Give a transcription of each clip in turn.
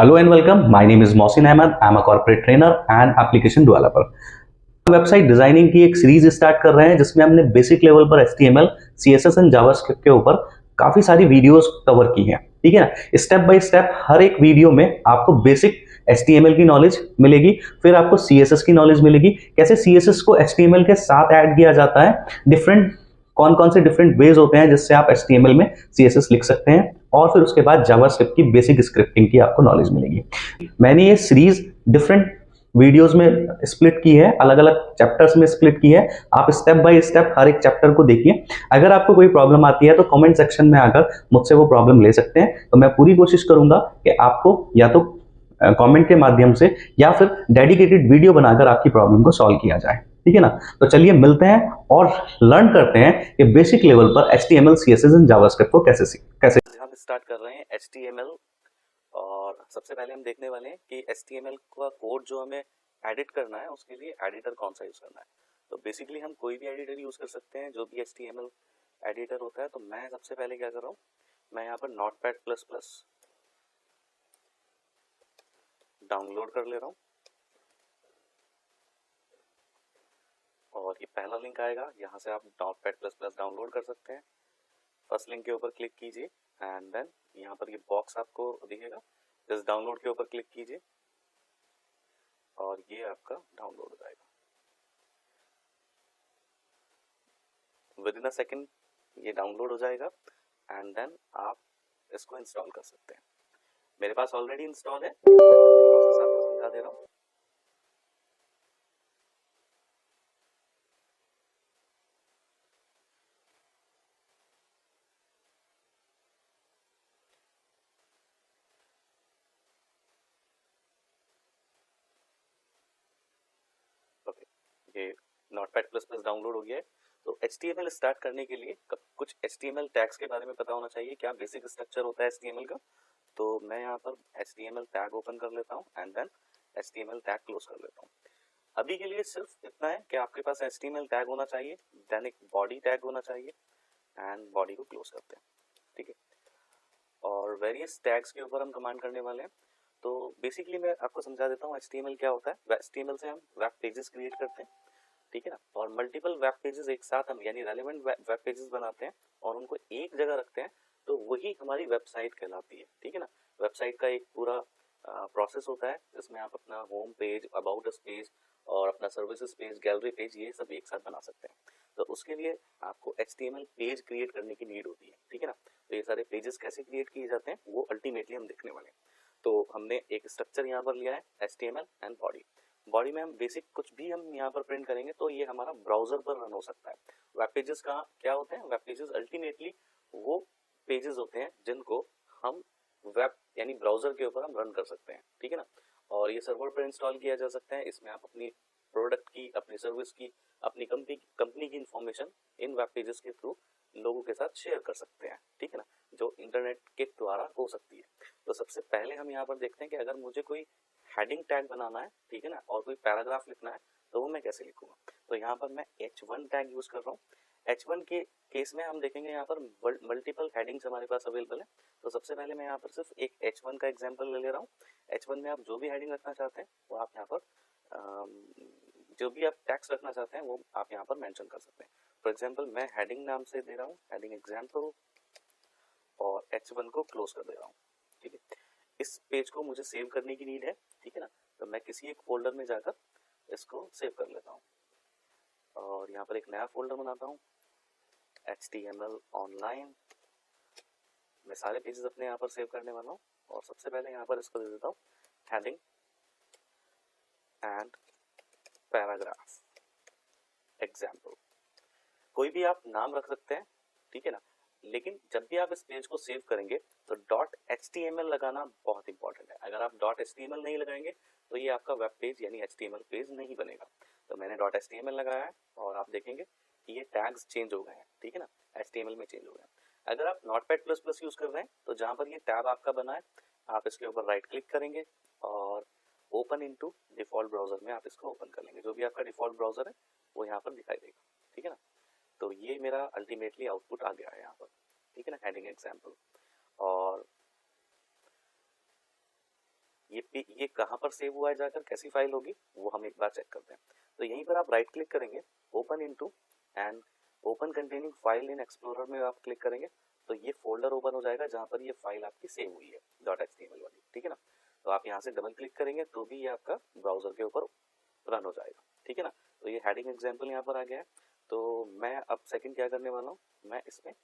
Hello and welcome. My name is Mohsin Ahmed. I am a corporate trainer and application developer. Website designing की एक series start कर रहे हैं जिसमें हमने बेसिक लेवल पर HTML, CSS एंड जावास्क्रिप्ट के ऊपर काफी सारी वीडियोस कवर की हैं। ठीक है ना। स्टेप बाय स्टेप हर एक वीडियो में आपको बेसिक HTML की नॉलेज मिलेगी, फिर आपको CSS की नॉलेज मिलेगी, कैसे CSS को HTML के साथ ऐड किया जाता है, डिफरेंट कौन कौन से डिफरेंट वेज होते हैं जिससे आप HTML में CSS लिख सकते हैं, और फिर उसके बाद जावास्क्रिप्ट की बेसिक स्क्रिप्टिंग की आपको नॉलेज मिलेगी। मैंने ये सीरीज डिफरेंट वीडियोस में स्प्लिट की है, अलग अलग चैप्टर्स में स्प्लिट की है। आप स्टेप बाय स्टेप हर एक चैप्टर को देखिए। अगर आपको कोई प्रॉब्लम आती है तो कमेंट सेक्शन में आकर मुझसे वो प्रॉब्लम ले सकते हैं। तो मैं पूरी कोशिश करूंगा कि आपको या तो कमेंट के माध्यम से या फिर डेडिकेटेड वीडियो बनाकर आपकी प्रॉब्लम को सॉल्व किया जाए। ठीक है ना। तो चलिए मिलते हैं और लर्न करते हैं कि बेसिक लेवल पर HTML, CSS एंड जावास्क्रिप्ट को कैसे हम स्टार्ट कर रहे हैं HTML। और सबसे पहले हम देखने वाले हैं कि HTML का कोड जो हमें एडिट करना है उसके लिए एडिटर कौन सा यूज करना है। तो बेसिकली हम कोई भी एडिटर यूज कर सकते हैं जो भी HTML एडिटर होता है। तो मैं सबसे पहले क्या कर रहा हूँ, मैं यहाँ पर Notepad++ डाउनलोड कर ले रहा हूँ और ये पहला लिंक आएगा, यहाँ से आप Notepad++ डाउनलोड कर सकते हैं। फर्स्ट लिंक के ऊपर क्लिक कीजिए एंड देन यहाँ पर ये बॉक्स आपको दिखेगा, जस्ट डाउनलोड के ऊपर क्लिक कीजिए और ये आपका डाउनलोड हो जाएगा। विद इन अ सेकेंड ये डाउनलोड हो जाएगा एंड देन आप इसको इंस्टॉल कर सकते हैं। मेरे पास ऑलरेडी इंस्टॉल है, प्रोसेस आपको समझा दे रहा हूँ। ये Notepad++ डाउनलोड हो गया है। तो HTML स्टार्ट करने के लिए कुछ HTML टैग्स के बारे में पता होना चाहिए, क्या बेसिक स्ट्रक्चर होता है HTML का। तो मैं यहाँ पर HTML टैग ओपन कर लेता हूँ and then HTML tag close कर लेता हूँ। अभी के लिए सिर्फ इतना है कि आपके पास HTML टैग होना चाहिए, देन एक बॉडी टैग होना चाहिए एंड बॉडी को क्लोज करते हैं। ठीक है। और वेरियस टैग्स के ऊपर हम कमांड करने वाले हैं। तो बेसिकली मैं आपको समझा देता हूँ HTML क्या होता है। HTML से हम वेब पेजेस क्रिएट करते हैं, ठीक है ना, और मल्टीपल वेब पेजेस एक साथ हम यानी रेलेवेंट वेब पेजेस बनाते हैं और उनको एक जगह रखते हैं, तो वही हमारी वेबसाइट कहलाती है। ठीक है ना। वेबसाइट का एक पूरा प्रोसेस होता है जिसमें आप अपना home page, about us page और अपना सर्विसेज पेज, गैलरी पेज, ये सब एक साथ बना सकते हैं। तो उसके लिए आपको HTML पेज क्रिएट करने की नीड होती है। ठीक है ना। तो ये सारे पेजेस कैसे क्रिएट किए जाते हैं वो अल्टीमेटली हम देखने वाले हैं। तो हमने एक स्ट्रक्चर यहाँ पर लिया है HTML एंड बॉडी। बॉडी में हम बेसिक कुछ भी हम यहाँ पर प्रिंट करेंगे तो ये हमारा ब्राउजर पर रन हो सकता है। वेब पेजेस का क्या होते हैं, वेब पेजेस अल्टीमेटली वो पेजेस होते हैं जिनको हम वेब यानी ब्राउजर के ऊपर हम रन कर सकते हैं। ठीक है ना। और ये सर्वर पर इंस्टॉल किया जा सकता है। इसमें आप अपनी प्रोडक्ट की, अपनी सर्विस की, अपनी कंपनी की इंफॉर्मेशन इन वेब पेजेस के थ्रू लोगों के साथ शेयर कर सकते हैं। ठीक है ना, जो इंटरनेट के द्वारा हो सकती है। तो सबसे पहले हम यहाँ पर देखते हैं कि अगर मुझे कोई हेडिंग टैग बनाना है, ठीक है ना, और कोई पैराग्राफ लिखना है तो वो मैं कैसे लिखूंगा। तो यहाँ पर मैं H1 टैग यूज कर रहा हूँ। H1 के केस में हम देखेंगे यहाँ पर मल्टीपल हेडिंग्स हमारे पास अवेलेबल है। तो सबसे पहले मैं यहाँ पर सिर्फ एक H1 का एग्जांपल ले रहा हूँ। H1 में आप जो भी हेडिंग रखना चाहते हैं वो आप यहाँ पर जो भी आप टैग्स रखना चाहते हैं वो आप यहाँ पर मेंशन कर सकते हैं। फॉर एग्जांपल मैं हेडिंग नाम से दे रहा हूँ हेडिंग एग्जांपल और H1 को क्लोज कर दे रहा हूँ। ठीक है। इस पेज को मुझे सेव करने की नीड है, ठीक है ना। तो मैं किसी एक फोल्डर में जाकर इसको सेव कर लेता हूँ और यहाँ पर एक नया फोल्डर बनाता हूँ HTML ऑनलाइन। मैं सारे पेजेस अपने यहाँ पर सेव करने वाला हूँ और सबसे पहले यहाँ पर इसको दे देता हूँ हेडिंग एंड पैराग्राफ एग्जाम्पल। कोई भी आप नाम रख सकते हैं, ठीक है ना, लेकिन जब भी आप इस पेज को सेव करेंगे तो .html लगाना बहुत इंपॉर्टेंट है। अगर आप .html नहीं लगाएंगे तो ये आपका वेब पेज यानी HTML पेज नहीं बनेगा। तो मैंने .html लगाया है और आप देखेंगे कि ये टैग्स चेंज हो गए हैं, ठीक है ना, HTML में चेंज हो गए हैं। अगर आप Notepad++ यूज कर रहे हैं तो जहां पर ये टैब आपका बना है आप इसके ऊपर राइट क्लिक करेंगे और ओपन इनटू डिफॉल्ट ब्राउजर में आप इसको ओपन कर लेंगे। जो भी आपका डिफॉल्ट ब्राउजर है वो यहाँ पर दिखाई देगा। ठीक है ना। तो ये मेरा अल्टीमेटली आउटपुट आ गया है यहाँ पर। ठीक है ना, हेडिंग एग्जाम्पल। और ये कहाँ पर सेव हुआ है, जाकर कैसी फाइल होगी वो हम एक बार चेक करते हैं। तो यहीं पर आप राइट क्लिक करेंगे, open into and open containing file in explorer में आप क्लिक करेंगे तो ये फोल्डर ओपन हो जाएगा जहाँ पर ये फाइल आपकी सेव हुई है .html वाली, ठीक है ना। तो आप यहाँ से डबल क्लिक करेंगे तो भी ये आपका ब्राउजर के ऊपर रन हो जाएगा, ठीक है ना। तो ये हेडिंग एग्जाम्पल यहाँ पर आ गया है। तो मैं अब सेकंड क्या करने वाला हूँ, मैं इसमें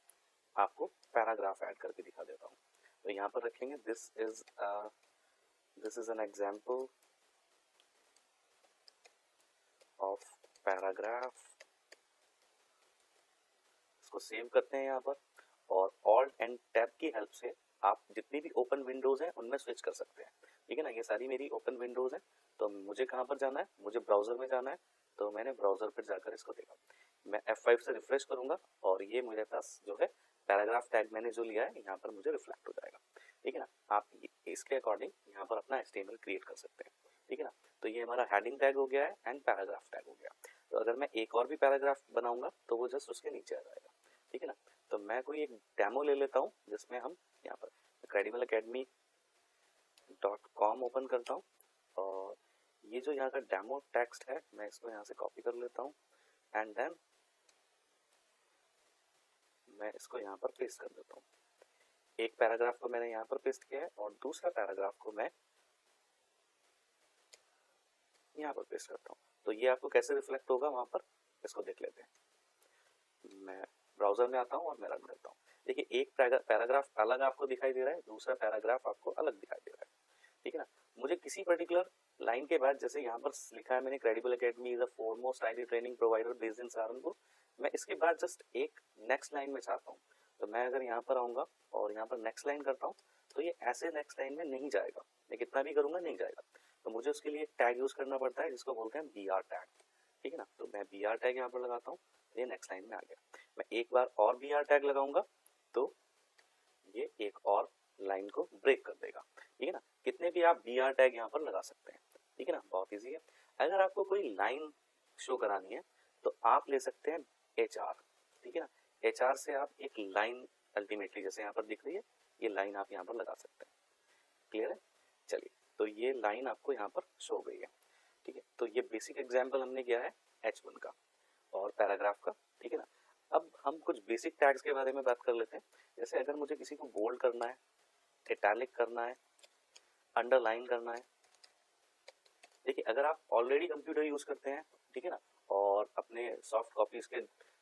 आपको पैराग्राफ ऐड करके दिखा देता हूँ। तो यहाँ पर रखेंगे this is an example of paragraph, इसको सेव करते हैं यहाँ पर और ऑल्ट एंड टैब की हेल्प से आप जितनी भी ओपन विंडोज हैं उनमें स्विच कर सकते हैं, ठीक है ना। ये सारी मेरी ओपन विंडोज हैं, तो मुझे कहाँ पर जाना है, मुझे ब्राउजर में जाना है। तो मैंने ब्राउजर पर जाकर इसको देखा, मैं F5 से रिफ्रेश करूंगा और ये मेरे पास जो है पैराग्राफ टैग मैंने जो लिया है यहाँ पर मुझे रिफ्लेक्ट हो जाएगा, ठीक है ना। आप इसके अकॉर्डिंग यहाँ पर अपना HTML क्रिएट कर सकते हैं, ठीक है ना। तो ये हमारा हेडिंग टैग हो गया है एंड पैराग्राफ टैग हो गया। तो अगर मैं एक और भी पैराग्राफ बनाऊंगा तो वो जस्ट उसके नीचे आ जाएगा, ठीक है ना। तो मैं कोई एक डेमो ले लेता हूँ जिसमें हम यहाँ पर credibalacademy.com ओपन करता हूँ और ये जो यहाँ का डेमो टेक्स्ट है मैं इसको यहाँ से कॉपी कर लेता हूँ एंड देन मैं इसको यहाँ पर पेस्ट कर देता हूँ। एक पैराग्राफ को मैंने यहाँ पर पेस्ट किया है और दूसरा पैराग्राफ को मैं यहाँ पर पेस्ट करता हूँ। तो ये आपको कैसे रिफ्लेक्ट होगा वहां पर, इसको देख लेते हैं। मैं ब्राउजर में आता हूँ और मैं रन करता हूँ। देखिए एक पैराग्राफ अलग आपको दिखाई दे रहा है, दूसरा पैराग्राफ आपको अलग दिखाई दे रहा है, ठीक है ना। मुझे किसी पर्टिकुलर लाइन के बाद, जैसे यहाँ पर लिखा है मैंने credible academy is the foremost IT training provider based in Saharanpur, मैं इसके बाद जस्ट एक नेक्स्ट लाइन में चाहता हूँ। तो मैं अगर यहाँ पर आऊंगा और यहाँ पर नेक्स्ट लाइन करता हूँ तो ये ऐसे नेक्स्ट लाइन में नहीं जाएगा, मैं कितना भी करूंगा नहीं जाएगा। तो मुझे उसके लिए टैग यूज करना पड़ता है जिसको बोलते हैं BR टैग, ठीक है ना। तो मैं BR टैग यहाँ पर लगाता हूँ, ये नेक्स्ट लाइन में आ गया। मैं एक बार और BR टैग लगाऊंगा तो ये एक और लाइन को ब्रेक कर देगा, ठीक है ना। कितने भी आप BR टैग यहाँ पर लगा सकते हैं, ठीक है ना, बहुत इजी है। अगर आपको कोई लाइन शो करानी है तो आप ले सकते हैं HR, ठीक है ना। HR से आप एक लाइन अल्टीमेटली जैसे यहाँ पर दिख रही है ये लाइन आप यहाँ पर लगा सकते हैं, क्लियर है। चलिए तो ये लाइन आपको यहाँ पर शो गई है, ठीक है। तो ये बेसिक एग्जाम्पल हमने किया है H1 का और पैराग्राफ का, ठीक है ना। अब हम कुछ बेसिक टैग्स के बारे में बात कर लेते हैं। जैसे अगर मुझे किसी को बोल्ड करना है, इटैलिक करना है, अंडरलाइन करना है, देखिए अगर आप ऑलरेडी कंप्यूटर यूज करते हैं, ठीक है ना, और अपने सॉफ्ट कॉपीज के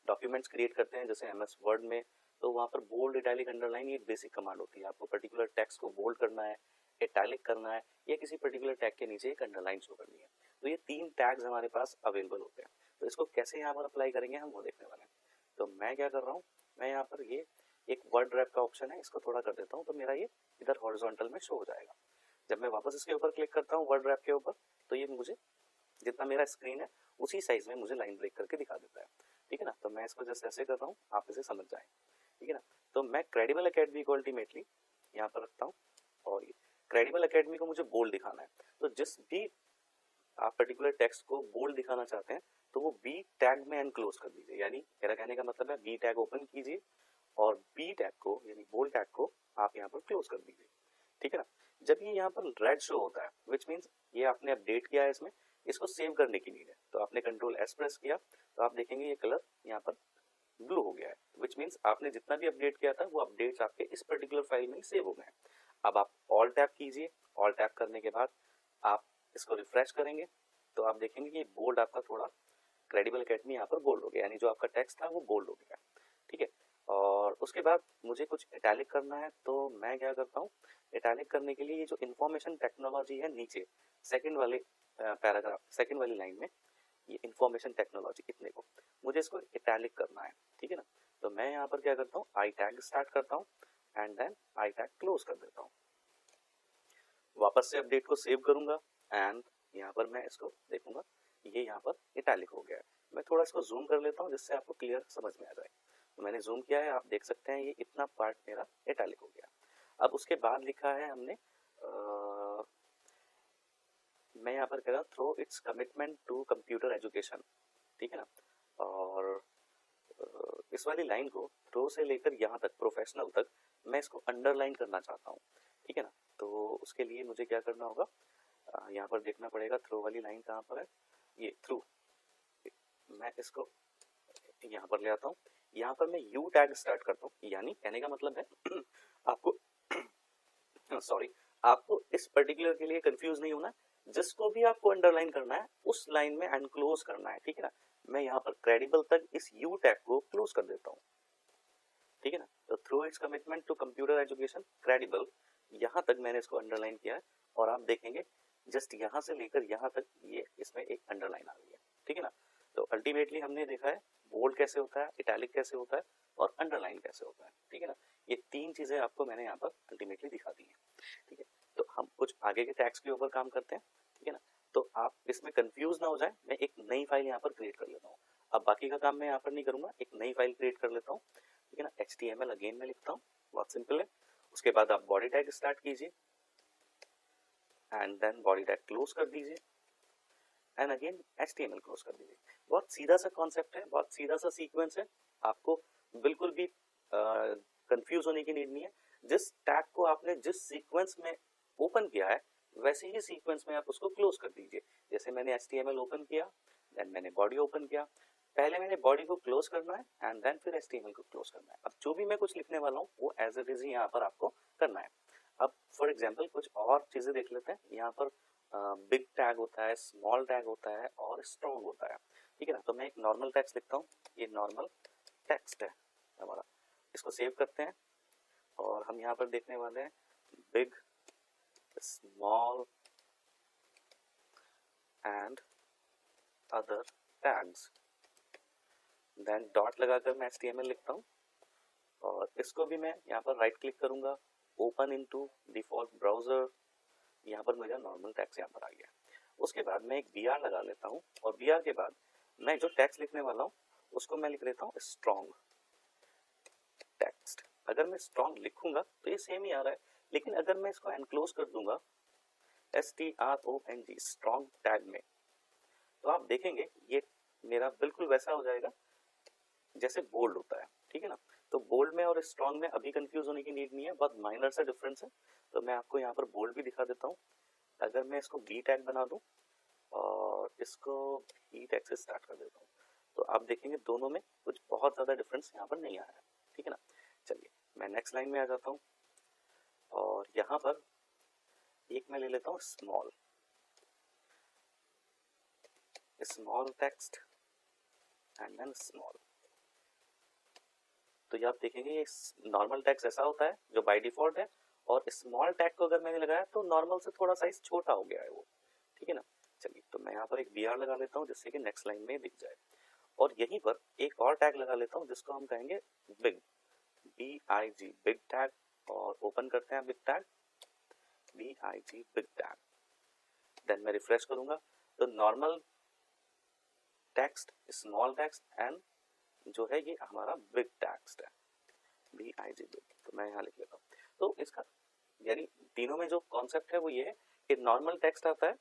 डॉक्यूमेंट्स क्रिएट करते हैं जैसे MS वर्ड में, तो वहाँ पर बोल्ड इटैलिक अंडरलाइन ये बेसिक कमांड होती है। आपको पर्टिकुलर टेक्स्ट को बोल्ड करना है, इटैलिक करना है या किसी पर्टिकुलर टैग के नीचे एक अंडरलाइन शो करनी है, तो ये 3 टैग्स हमारे पास अवेलेबल होते हैं। तो इसको कैसे यहाँ पर अप्लाई करेंगे हम वो देखने वाले हैं। तो मैं क्या कर रहा हूँ, मैं यहाँ पर ये एक वर्ड रैप का ऑप्शन है, इसको थोड़ा कर देता हूँ तो मेरा ये इधर हॉरिजॉन्टल में शो हो जाएगा। जब मैं वापस इसके ऊपर क्लिक करता हूँ वर्ड रैप के ऊपर तो ये मुझे जितना मेरा स्क्रीन है उसी साइज में मुझे लाइन ब्रेक करके दिखा देता है, ठीक है ना। तो मैं इसको जैसे ऐसे कर रहा हूँ आप इसे समझ जाए, ठीक है ना। तो मैं क्रेडिबल एकेडमी को अल्टीमेटली यहाँ पर रखता हूँ और ये क्रेडिबल एकेडमी को मुझे बोल्ड दिखाना है। तो जिस भी आप पर्टिकुलर टेक्स्ट को बोल्ड दिखाना चाहते हैं तो वो B टैग में एनक्लोज कर दीजिए, यानी मेरा कहने का मतलब है B टैग ओपन कीजिए और B टैग को यानी बोल्ड टैग को आप यहाँ पर क्लोज कर दीजिए, ठीक है ना। जब ये यहाँ पर रेड शो होता है विच मीन्स ये आपने अपडेट किया है, इसमें इसको सेव करने की नीड है, तो आपने Ctrl+S प्रेस किया तो आप देखेंगे ये कलर यहाँ पर ब्लू हो गया है, विच मीन्स आपने जितना भी अपडेट किया था वो अपडेट्स आपके इस पर्टिकुलर फाइल में सेव हो गए हैं। अब आप ऑल टैप कीजिए, ऑल टैप करने के बाद आप इसको रिफ्रेश करेंगे तो आप देखेंगे कि बोल्ड आपका थोड़ा क्रेडिबल एकेडमी यहाँ पर बोल्ड हो गया, यानी जो आपका टेक्स्ट था वो बोल्ड हो गया, ठीक है। और उसके बाद मुझे कुछ इटैलिक करना है तो मैं क्या करता हूँ, इटैलिक करने के लिए ये जो इंफॉर्मेशन टेक्नोलॉजी है नीचे सेकंड वाले पैराग्राफ सेकंड वाली लाइन में ये इंफॉर्मेशन टेक्नोलॉजी इतने को मुझे इसको इटैलिक करना है, ठीक है ना। तो मैं यहाँ पर क्या करता हूँ आई टैग स्टार्ट करता हूँ and then I tag close कर देता हूँ, वापस से अपडेट को सेव करूंगा एंड यहाँ पर मैं इसको देखूंगा ये यहाँ पर इटैलिक हो गया है। मैं थोड़ा इसको जूम कर लेता हूँ जिससे आपको क्लियर समझ में आ जाए। तो मैंने जूम किया है, आप देख सकते हैं ये इतना पार्ट मेरा इटैलिक हो गया। अब उसके बाद लिखा है हमने मैं यहाँ पर कह रहा हूँ through its commitment to computer education, ठीक है ना। और इस वाली लाइन को थ्रो से लेकर यहाँ तक प्रोफेशनल तक मैं इसको अंडरलाइन करना चाहता हूँ, ठीक है ना। तो उसके लिए मुझे क्या करना होगा, यहाँ पर देखना पड़ेगा थ्रो वाली लाइन कहाँ पर है, ये थ्रू। मैं इसको यहाँ पर ले आता हूँ, यहाँ पर मैं यू टैग स्टार्ट करता हूँ, यानी कहने का मतलब है आपको सॉरी, आपको इस पर्टिकुलर के लिए कंफ्यूज नहीं होना, जिसको भी आपको अंडरलाइन करना है उस लाइन में एंड क्लोज करना है, ठीक है ना। मैं यहाँ पर क्रेडिबल तक इस यू टैग को क्लोज कर देता हूँ, ठीक है ना। तो through its commitment to computer education credible, यहाँ तक मैंने इसको अंडरलाइन किया है, और आप देखेंगे जस्ट यहाँ से लेकर यहाँ तक ये इसमें एक अंडरलाइन आ गई है, ठीक है ना। तो अल्टीमेटली हमने देखा है बोल्ड कैसे होता है, इटैलिक कैसे होता है और अंडरलाइन कैसे होता है, ठीक है ना। ये तीन चीजें आपको मैंने यहाँ पर अल्टीमेटली दिखा दी है, ठीक है। तो हम कुछ आगे के टैग्स के ऊपर काम करते हैं, ठीक है ना। तो आप इसमें कंफ्यूज ना हो जाए, मैं एक नई फाइल यहाँ पर क्रिएट कर लेता हूँ। अब बाकी का काम मैं यहाँ पर नहीं करूंगा, एक नई फाइल क्रिएट कर लेता हूँ, ठीक है ना। HTML अगेन मैं लिखता हूँ, बहुत सिंपल है। उसके बाद आप बॉडी टैग स्टार्ट कीजिए and then body tag close कर दीजिए एंड अगेन HTML क्लोज कर दीजिए। बहुत सीधा सा कॉन्सेप्ट है, बहुत सीधा सा सीक्वेंस है, आपको बिल्कुल भी कंफ्यूज होने की नीड नहीं है। जिस टैग को आपने जिस सीक्वेंस में ओपन किया है वैसे ही सीक्वेंस में आप उसको क्लोज कर दीजिए। जैसे मैंने HTML ओपन किया, देन मैंने बॉडी ओपन किया, पहले मैंने बॉडी को क्लोज करना है एंड देन फिर HTML को क्लोज करना है। अब जो भी मैं कुछ लिखने वाला हूँ वो एज इट इज ही यहाँ पर आपको करना है। अब फॉर एग्जाम्पल कुछ और चीजें देख लेते हैं। यहाँ पर बिग टैग होता है, स्मॉल टैग होता है और स्ट्रॉन्ग होता है, ठीक है ना। तो मैं एक नॉर्मल टेक्स्ट लिखता हूँ, ये नॉर्मल टेक्स्ट है हमारा। इसको सेव करते हैं और हम यहाँ पर देखने वाले हैं big, small and other tags. Then dot लगाकर मैं HTML लिखता हूँ और इसको भी मैं यहाँ पर राइट क्लिक करूंगा, ओपन इनटू डिफॉल्ट ब्राउजर। यहाँ पर मेरा नॉर्मल टैक्स यहाँ पर आ गया। उसके बाद मैं एक BR लगा लेता हूँ और BR के बाद मैं जो टैक्स लिखने वाला हूँ उसको मैं लिख लेता हूँ स्ट्रॉन्ग टेक्स्ट। अगर मैं स्ट्रॉन्ग लिखूंगा तो ये सेम ही आ रहा है, लेकिन अगर मैं इसको एनक्लोज कर दूंगा STRONG स्ट्रॉन्ग टैग में, तो आप देखेंगे ये मेरा बिल्कुल वैसा हो जाएगा जैसे बोल्ड होता है, ठीक है ना। तो बोल्ड में और स्ट्रॉन्ग में अभी कंफ्यूज होने की नीड नहीं है, बहुत माइनर सा डिफरेंस है। तो मैं आपको यहाँ पर बोल्ड भी दिखा देता हूँ। अगर मैं इसको B टैग बना दूं और इसको B टैग से स्टार्ट कर देता हूँ तो आप देखेंगे दोनों में कुछ बहुत ज्यादा डिफरेंस यहाँ पर नहीं आया है, ठीक है ना। चलिए मैं नेक्स्ट लाइन में आ जाता हूँ और यहाँ पर एक मैं ले लेता हूँ small text and then small. तो ये आप देखेंगे ये नॉर्मल टेक्स्ट ऐसा होता है जो बाय डिफॉल्ट है, और स्मॉल टैग को अगर मैंने लगाया तो नॉर्मल से थोड़ा साइज छोटा हो गया है वो, ठीक है ना। चलिए तो मैं यहाँ पर एक BR लगा लेता हूँ जिससे कि नेक्स्ट लाइन में दिख जाए, और यहीं पर एक और टैग लगा लेता हूँ जिसको हम कहेंगे बिग, BIG बिग टैग। और ओपन करते हैं big tag, BIG big tag. Then मैं रिफ्रेश करूंगा तो normal text, small text and जो है ये हमारा बिग टेक्स्ट है, BIG बिग। तो मैं यहाँ लिख लेता हूँ। तो इसका यानी तीनों में जो कॉन्सेप्ट है वो ये है कि नॉर्मल टेक्स्ट आता है,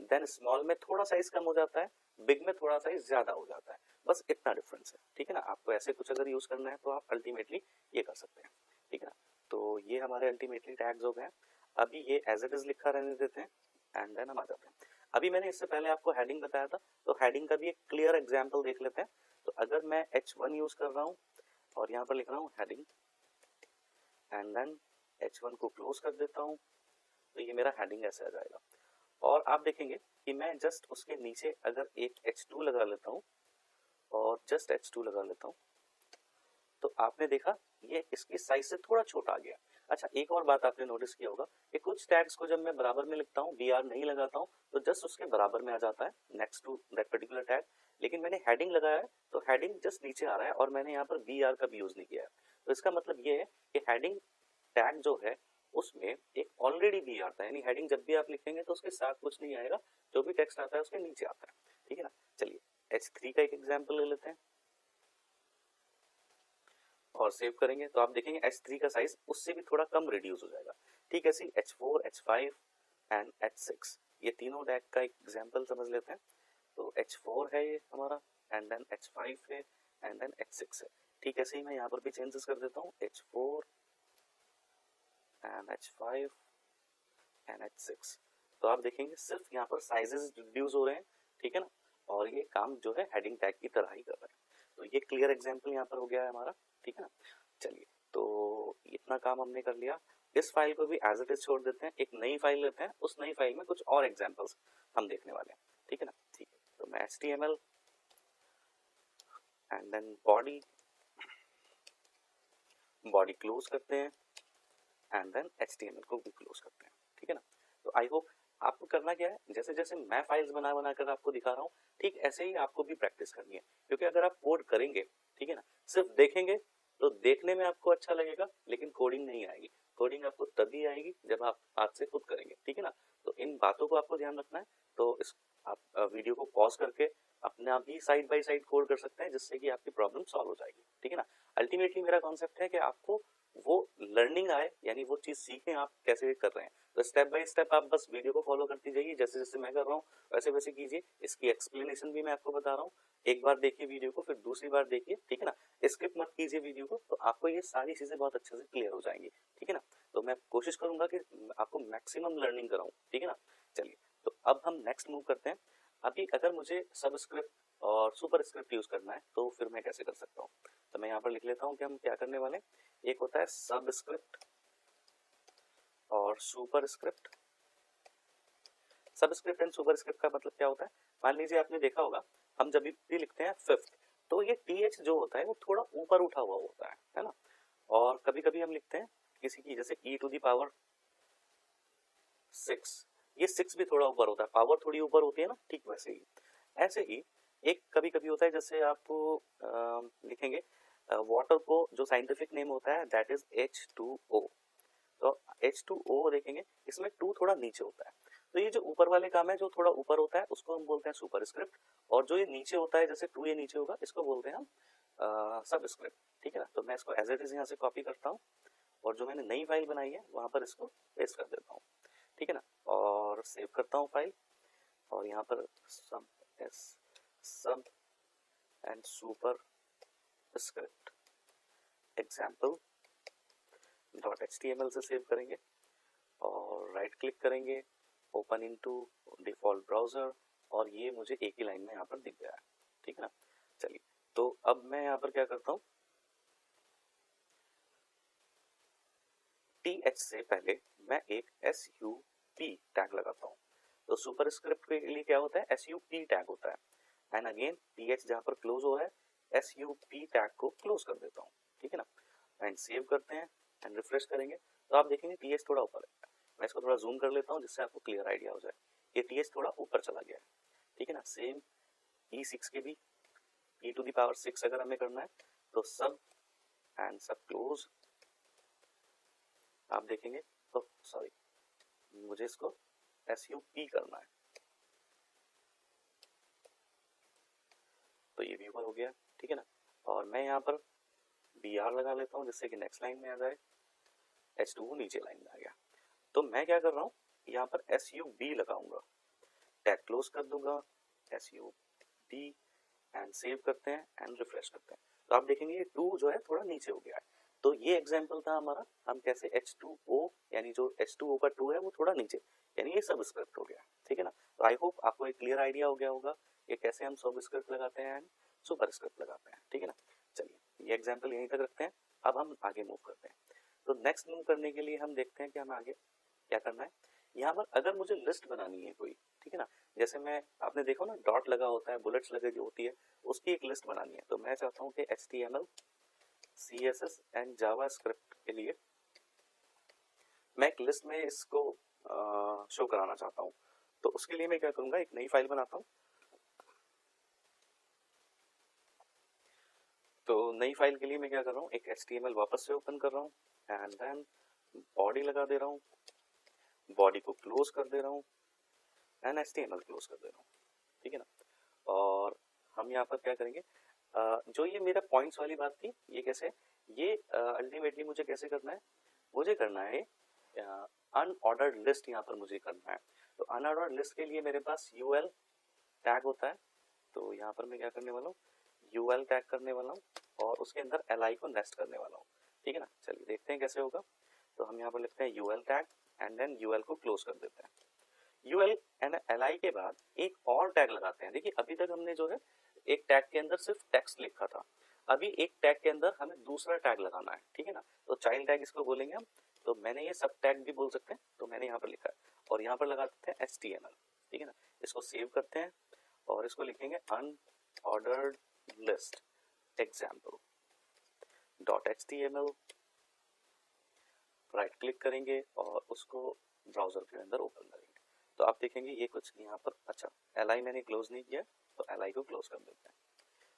देन स्मॉल में थोड़ा साइज कम हो जाता है, बिग में थोड़ा साइज ज्यादा हो जाता है, बस इतना डिफरेंस है, ठीक है ना। आपको ऐसे कुछ अगर यूज करना है तो आप अल्टीमेटली ये कर सकते हैं, ठीक है ना। तो ये हमारे अल्टीमेटली टैग्स हो गए। अभी ये एज इट इज लिखा रहने देते हैं एंड देन हम आ जाते हैं। अभी मैंने इससे पहले आपको हेडिंग बताया था, तो हेडिंग का भी एक क्लियर एग्जाम्पल देख लेते हैं। तो अगर मैं H1 यूज कर रहा हूँ और यहाँ पर लिख रहा हूँ हेडिंग एंड देन H1 को क्लोज कर देता हूँ, तो ये मेरा हेडिंग ऐसे आ जाएगा। और आप देखेंगे कि मैं जस्ट उसके नीचे अगर एक H2 लगा लेता हूँ और जस्ट H2 लगा लेता हूँ तो आपने देखा ये इसकी साइज से थोड़ा छोटा आ गया। अच्छा एक और बात आपने नोटिस किया होगा कि कुछ टैग्स को जब मैं बराबर में लिखता हूँ, BR नहीं लगाता हूँ, तो जस्ट उसके बराबर में आ जाता है next to that particular tag. लेकिन मैंने हेडिंग लगाया है तो हेडिंग जस्ट नीचे आ रहा है और मैंने यहाँ पर BR का भी यूज नहीं किया है। तो इसका मतलब ये है कि हेडिंग टैग जो है उसमें एक ऑलरेडी BR था, यानी हेडिंग जब भी आप लिखेंगे तो उसके साथ कुछ नहीं आएगा, जो भी टेक्स्ट आता है उसके नीचे आता है, ठीक है ना। चलिए H3 का एक एग्जाम्पल ले लेते हैं और सेव करेंगे तो आप देखेंगे H3 का साइज उससे भी थोड़ा कम रिड्यूस हो जाएगा। ठीक है, ऐसे H4, H5 एंड H6 ये तीनों टैग का एक एग्जांपल समझ लेते हैं। तो H4 है ये हमारा एंड देन H5 है एंड देन H6 है। ठीक है, ऐसे ही मैं यहाँ पर भी चेंजेस कर देता हूँ H4 एंड H5 NH6। तो आप देखेंगे सिर्फ यहाँ पर साइजेस रिड्यूस हो रहे हैं, ठीक है ना, और ये काम जो है हेडिंग टैग की तरह ही कर रहा है। तो ये क्लियर एग्जाम्पल यहाँ पर हो गया है हमारा, ठीक है ना। चलिए, तो इतना काम हमने कर लिया। इस फाइल को भी एज इट इज छोड़ देते हैं, एक नई फाइल लेते हैं, उस नई फाइल में कुछ और एग्जाम्पल्स हम देखने वाले हैं, ठीक है ना। ठीक है, तो मैं HTML and then body close करते हैं एंड देन HTML को भी क्लोज करते हैं, ठीक है ना। तो आई होप आपको करना क्या है, जैसे जैसे मैं फाइल्स बना बना कर आपको दिखा रहा हूँ, ठीक ऐसे ही आपको भी प्रैक्टिस करनी है। क्योंकि अगर आप कोड करेंगे, ठीक है ना, सिर्फ देखेंगे तो देखने में आपको अच्छा लगेगा, लेकिन कोडिंग नहीं आएगी। कोडिंग आपको तभी आएगी जब आप हाथ से खुद करेंगे, ठीक है ना। तो इन बातों को आपको ध्यान रखना है। तो इस आप वीडियो को पॉज करके अपने आप ही साइड बाय साइड कोड कर सकते हैं, जिससे कि आपकी प्रॉब्लम सॉल्व हो जाएगी, ठीक है ना। अल्टीमेटली मेरा कॉन्सेप्ट है कि आपको वो लर्निंग आए, यानी वो चीज सीखें आप कैसे कर रहे हैं। तो स्टेप बाय स्टेप आप बस वीडियो को फॉलो करती जाइए, जैसे जैसे मैं कर रहा हूँ वैसे वैसे कीजिए। इसकी एक्सप्लेनेशन भी मैं आपको बता रहा हूँ, एक बार देखिए वीडियो को, फिर दूसरी बार देखिए, ठीक है ना। स्किप मत कीजिए वीडियो को, तो आपको ये सारी चीजें बहुत अच्छे से क्लियर हो जाएंगी, ठीक है ना। तो मैं कोशिश करूंगा कि आपको मैक्सिमम लर्निंग कराऊं, ठीक है ना। चलिए, तो अब हम नेक्स्ट मूव करते हैं। अभी अगर मुझे सबस्क्रिप्ट और सुपर स्क्रिप्ट यूज करना है तो फिर मैं कैसे कर सकता हूँ। तो मैं यहाँ पर लिख लेता हूँ कि हम क्या करने वाले हैं। एक होता है सबस्क्रिप्ट और super script. Subscript and super script का मतलब क्या होता है, मान लीजिए आपने देखा होगा हम जब भी लिखते हैं फिफ्थ, तो ये TH जो होता है वो थोड़ा ऊपर उठा हुआ होता है ना। और कभी कभी हम लिखते हैं किसी की, जैसे E⁻6, ये 6 भी थोड़ा ऊपर होता है, पावर थोड़ी ऊपर होती है ना, ठीक वैसे ही। ऐसे ही एक कभी कभी होता है, जैसे आप लिखेंगे वाटर को, जो साइंटिफिक नेम होता है दैट इज H2O। तो H2O देखेंगे, इसमें 2 थोड़ा नीचे होता है। तो ये जो ऊपर वाले काम है, जो थोड़ा ऊपर होता है, उसको हम बोलते हैं सुपर स्क्रिप्ट। और जो ये नीचे होता है, जैसे 2 ये नीचे होगा, इसको बोलते हैं हम सब स्क्रिप्ट, ठीक है ना। तो मैं इसको एज इट इज यहाँ से कॉपी करता हूँ, और जो मैंने नई फाइल बनाई है वहां पर इसको पेस्ट कर देता हूँ, ठीक है ना। और सेव करता हूँ फाइल, और यहाँ पर सब and super script example .html से सेव करेंगे, और राइट क्लिक करेंगे, ओपन इनटू डिफॉल्ट ब्राउजर, और ये मुझे एक ही लाइन में यहाँ पर दिख गया है, ठीक है ना। चलिए, तो अब मैं यहाँ पर क्या करता हूँ, TH से पहले मैं एक SUP टैग लगाता हूँ। तो सुपर स्क्रिप्ट के लिए क्या होता है, SUP टैग होता है। एंड अगेन TH जहाँ पर क्लोज हो रहा है, SUP टैग को क्लोज कर देता हूँ, ठीक है ना। एंड सेव करते हैं एंड रिफ्रेश करेंगे, तो आप देखेंगे TH थोड़ा ऊपर है। मैं इसको थोड़ा जूम कर लेता हूँ, जिससे आपको क्लियर आइडिया हो जाए। ये TH थोड़ा ऊपर चला गया है, ठीक है ना। सेम E6 के भी, E⁻6 अगर हमें करना है तो सब एंड सब क्लोज, आप देखेंगे, तो सॉरी, मुझे इसको SUP करना है। तो ये भी ऊपर हो गया, ठीक है ना। और मैं यहाँ पर BR लगा लेता हूँ, जिससे कि नेक्स्ट लाइन में आ जाए। H2 नीचे लाइन में आ गया। तो मैं क्या कर रहा हूँ, यहाँ पर SUB लगाऊंगा, टैग क्लोज कर दूंगा, SUB एंड सेव करते हैं एंड रिफ्रेश करते हैं। तो आप देखेंगे ये 2 जो है थोड़ा नीचे हो गया है। तो ये एग्जांपल था हमारा, हम कैसे H2O, यानी जो H2O का 2 है वो थोड़ा नीचे, यानी ये सब स्क्रिप्ट हो गया, ठीक है ना। तो आई होप आपको एक क्लियर आइडिया हो गया होगा ये कैसे हम सब स्क्रिप्ट लगाते हैं एंड सुपर स्क्रिप्ट लगाते हैं, ठीक है ना। चलिए, ये एग्जाम्पल यहीं तक रखते हैं, अब हम आगे मूव करते हैं। तो नेक्स्ट मूव करने के लिए हम देखते हैं कि हमें आगे क्या करना है। यहाँ पर अगर मुझे लिस्ट बनानी है कोई, ठीक है ना, जैसे मैं, आपने देखो ना डॉट लगा होता है, बुलेट्स लगे जो होती है, उसकी एक लिस्ट बनानी है। तो मैं चाहता हूँ कि HTML, CSS एंड जावास्क्रिप्ट के लिए मैं एक लिस्ट में इसको शो कराना चाहता हूँ। तो उसके लिए मैं क्या करूंगा, एक नई फाइल बनाता हूँ। तो नई फाइल के लिए मैं क्या कर रहा हूँ, एक HTML वापस से ओपन कर रहा हूँ, एंड देन बॉडी लगा दे रहा हूँ, बॉडी को क्लोज कर दे रहा हूँ, एंड HTML क्लोज कर दे रहा हूँ, ठीक है ना। और हम यहाँ पर क्या करेंगे, जो ये मेरा पॉइंट्स वाली बात थी, ये कैसे, ये अल्टीमेटली मुझे कैसे करना है, मुझे करना है अनऑर्डर्ड लिस्ट, यहाँ पर मुझे करना है। तो अनऑर्डर्ड लिस्ट के लिए मेरे पास UL टैग होता है। तो यहाँ पर मैं क्या करने वाला हूँ, UL टैग करने वाला हूँ, और उसके अंदर LI को नेस्ट करने वाला हूँ, ठीक है ना। चलिए देखते हैं कैसे होगा। तो हम यहाँ पर लिखते हैं UL tag and then UL को क्लोज कर देते हैं। यूएल एंड एलआई के बाद एक और टैग लगाते हैं। देखिए अभी तक हमने जो है एक टैग के अंदर सिर्फ टेक्स्ट लिखा था, अभी एक टैग के अंदर हमें दूसरा टैग लगाना है, ठीक है ना। तो चाइल्ड टैग इसको बोलेंगे हम, तो मैंने ये सब टैग भी बोल सकते हैं, तो मैंने यहाँ पर लिखा है और यहाँ पर लगा देते हैं HTML, ठीक है ना। इसको सेव करते हैं और इसको लिखेंगे unordered list example dot HTML, right click करेंगे और उसको ब्राउजर के अंदर ओपन करेंगे। तो आप देखेंगे ये कुछ यहाँ पर, अच्छा एलआई मैंने क्लोज नहीं किया तो एलआई को क्लोज कर देते हैं।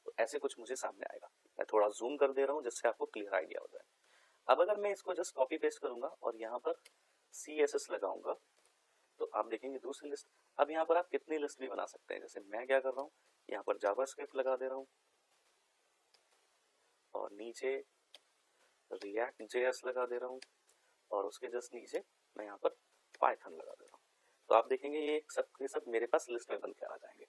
तो ऐसे कुछ मुझे सामने आएगा। मैं थोड़ा जूम कर दे रहा हूँ जिससे आपको क्लियर आइडिया हो जाए। अब अगर मैं इसको जस्ट कॉपी पेस्ट करूंगा और यहाँ पर CSS लगाऊंगा तो आप देखेंगे दूसरी लिस्ट। अब यहाँ पर आप कितनी लिस्ट भी बना सकते हैं, जैसे मैं क्या कर रहा हूँ यहाँ पर जावास्क्रिप्ट लगा दे रहा हूँ और नीचे React.js लगा दे रहा हूँ और उसके जस्ट नीचे मैं यहाँ पर पाइथन लगा दे रहा हूँ। तो आप देखेंगे ये सब मेरे पास लिस्ट में बन के आ जाएंगे,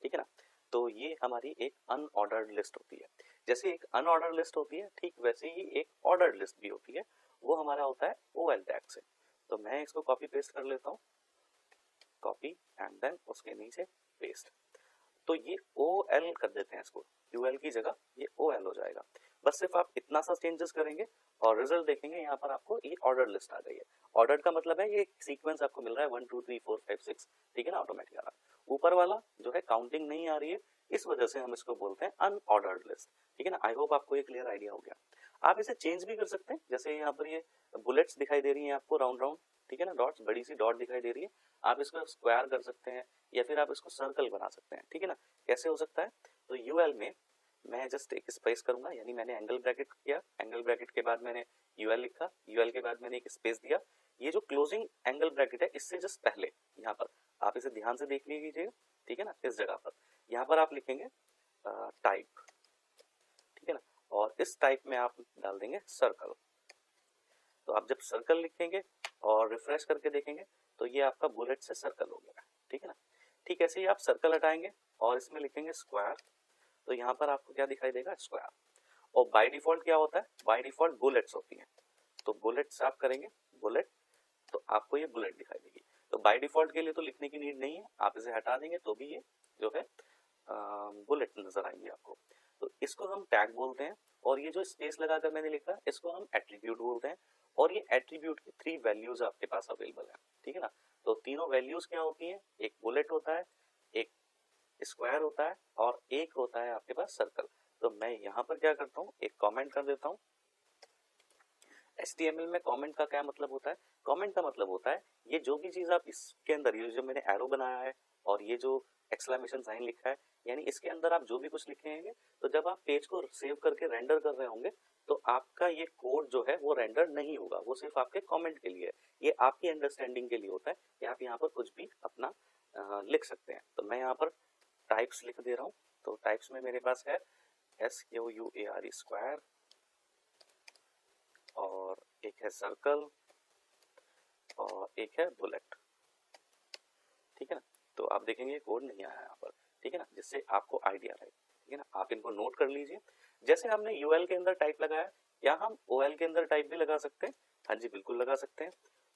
ठीक है ना। तो ये हमारी एक अनऑर्डर्ड लिस्ट होती है। जैसे एक अनऑर्डर्ड लिस्ट होती है ठीक वैसे ही एक ऑर्डर्ड लिस्ट भी होती है, वो हमारा होता है OL टैग से। तो मैं इसको कॉपी पेस्ट कर लेता हूँ, कॉपी एंड देन उसके नीचे पेस्ट। तो ये OL कर देते हैं इसको, UL की जगह ये OL हो जाएगा। बस सिर्फ आप इतना सा चेंजेस करेंगे और रिजल्ट देखेंगे यहाँ पर आपको ये ऑर्डर लिस्ट आ गई है। ऑर्डर का मतलब है ये सीक्वेंस आपको मिल रहा है 1 2 3 4 5 6, ठीक है ना, ऑटोमेटिक आ रहा है। ऊपर वाला जो है काउंटिंग नहीं आ रही है, इस वजह से हम इसको बोलते हैं अनऑर्डर्ड लिस्ट, ठीक है ना। आई होप आपको ये क्लियर आइडिया हो गया। आप इसे चेंज भी कर सकते हैं, जैसे यहाँ पर ये बुलेट्स दिखाई दे रही है आपको राउंड राउंड, ठीक है ना, डॉट्स, बड़ी सी डॉट दिखाई दे रही है। आप इसको स्क्वायर कर सकते हैं या फिर आप इसको सर्कल बना सकते हैं, ठीक है ना। कैसे हो सकता है, तो यूएल में मैं जस्ट एक स्पेस करूंगा, यानी मैंने एंगल ब्रैकेट किया, एंगल ब्रैकेट के बाद मैंने यूएल लिखा, यूएल के बाद मैंने एक स्पेस दिया। ये जो क्लोजिंग एंगल ब्रैकेट है इससे जस्ट पहले यहाँ पर आप इसे ध्यान से देख लीजिएगा, ठीक है ना। इस जगह पर यहाँ पर आप लिखेंगे टाइप, ठीक है ना, और इस टाइप में आप डाल देंगे सर्कल। तो आप जब सर्कल लिखेंगे और रिफ्रेश करके देखेंगे तो ये आपका बुलेट से सर्कल हो गया, ठीक है ना। ठीक ऐसे ही आप सर्कल हटाएंगे और इसमें लिखेंगे स्क्वायर, तो यहाँ पर आपको क्या दिखाई देगा, स्क्वायर। और बाय डिफॉल्ट क्या होता है, बाय डिफॉल्ट बुलेट्स होती हैं, तो बुलेट्स आप करेंगे बुलेट, तो आपको ये बुलेट दिखाई देगी। तो बाय डिफॉल्ट के लिए तो लिखने की नीड नहीं है, आप इसे हटा देंगे तो भी ये जो है बुलेट नजर आएंगे आपको। तो इसको हम टैग बोलते हैं और ये जो स्पेस लगाकर मैंने लिखा इसको हम एट्रीब्यूट बोलते हैं। और ये एट्रीब्यूट की 3 वैल्यूज आपके पास अवेलेबल है, ठीक है ना। तो तीनों वैल्यूज क्या होती हैं, एक बुलेट होता है, एक स्क्वायर होता है और एक होता है आपके पास सर्कल। तो मैं यहाँ पर क्या करता हूँ, एक कमेंट कर देता हूँ। HTML में कमेंट का क्या मतलब होता है, कमेंट का मतलब होता है ये जो भी चीज आप इसके अंदर, ये जो मैंने एरो बनाया है और ये जो एक्सक्लेमेशन साइन लिखा है, यानी इसके अंदर आप जो भी कुछ लिखेंगे, तो जब आप पेज को सेव करके रेंडर कर रहे होंगे तो आपका ये कोड जो है वो रेंडर नहीं होगा, वो सिर्फ आपके कमेंट के लिए है। ये आपकी अंडरस्टैंडिंग के लिए होता है कि आप यहाँ पर कुछ भी अपना लिख सकते हैं। तो मैं यहाँ पर टाइप्स लिख दे रहा हूँ। तो टाइप्स में मेरे पास है SQUARE स्क्वायर और एक है सर्कल और एक है बुलेट, ठीक है ना। तो आप देखेंगे कोड नहीं आया यहाँ पर, ठीक है ना, जिससे आपको आइडिया रहे, ठीक है ना। आप इनको नोट कर लीजिए। जैसे हमने यूएल के अंदर टाइप लगाया, क्या हम ओएल के अंदर टाइप भी लगा सकते हैं, हाँ जी बिल्कुल लगा सकते हैं।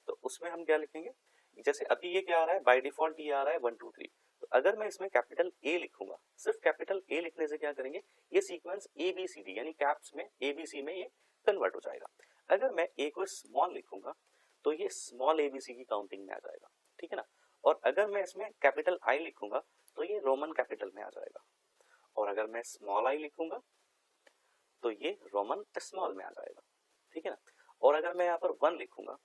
तो उसमें हम क्या लिखेंगे, जैसे अभी ये क्या आ रहा है, बाय डिफॉल्ट ये आ रहा है 1 2 3। तो अगर मैं इसमें कैपिटल ए लिखूंगा, सिर्फ कैपिटल ए लिखने से क्या करेंगे, ये सीक्वेंस ABCD यानी कैप्स में ABC में ये कन्वर्ट हो जाएगा। अगर मैं ए को स्मॉल लिखूंगा तो ये स्मॉल ABC की काउंटिंग में आ जाएगा, ठीक है ना। और अगर मैं इसमें कैपिटल I लिखूंगा तो ये रोमन कैपिटल में आ जाएगा। और अगर मैं स्मॉल I लिखूंगा तो ये रोमन स्मॉल में आ जाएगा, ठीक है ना। और अगर मैं यहाँ पर 1 लिखूंगा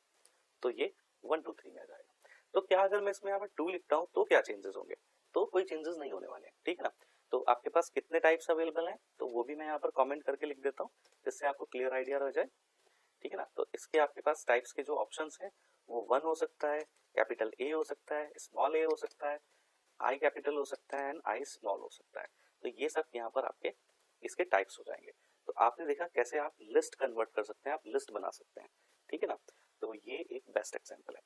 तो ये 1 2 3 में आ जाएगा। तो क्या अगर मैं इसमें यहाँ पर 2 लिखता हूँ तो क्या चेंजेस होंगे, तो कोई चेंजेस नहीं होने वाले हैं, ठीक है ना। तो आपके पास कितने टाइप्स अवेलेबल हैं, तो वो भी मैं यहाँ पर कमेंट करके लिख देता हूँ जिससे आपको क्लियर आइडिया रह जाए, ठीक है ना। तो इसके आपके पास टाइप्स के जो ऑप्शंस हैं वो 1 हो सकता है, कैपिटल A हो सकता है, स्मॉल a हो सकता है, I कैपिटल हो सकता है एंड I स्मॉल हो सकता है। तो ये सब यहाँ पर आपके इसके टाइप्स हो जाएंगे। तो आपने देखा कैसे आप लिस्ट कन्वर्ट कर सकते हैं, आप लिस्ट बना सकते हैं, ठीक है ना। तो ये एक बेस्ट एग्जांपल है।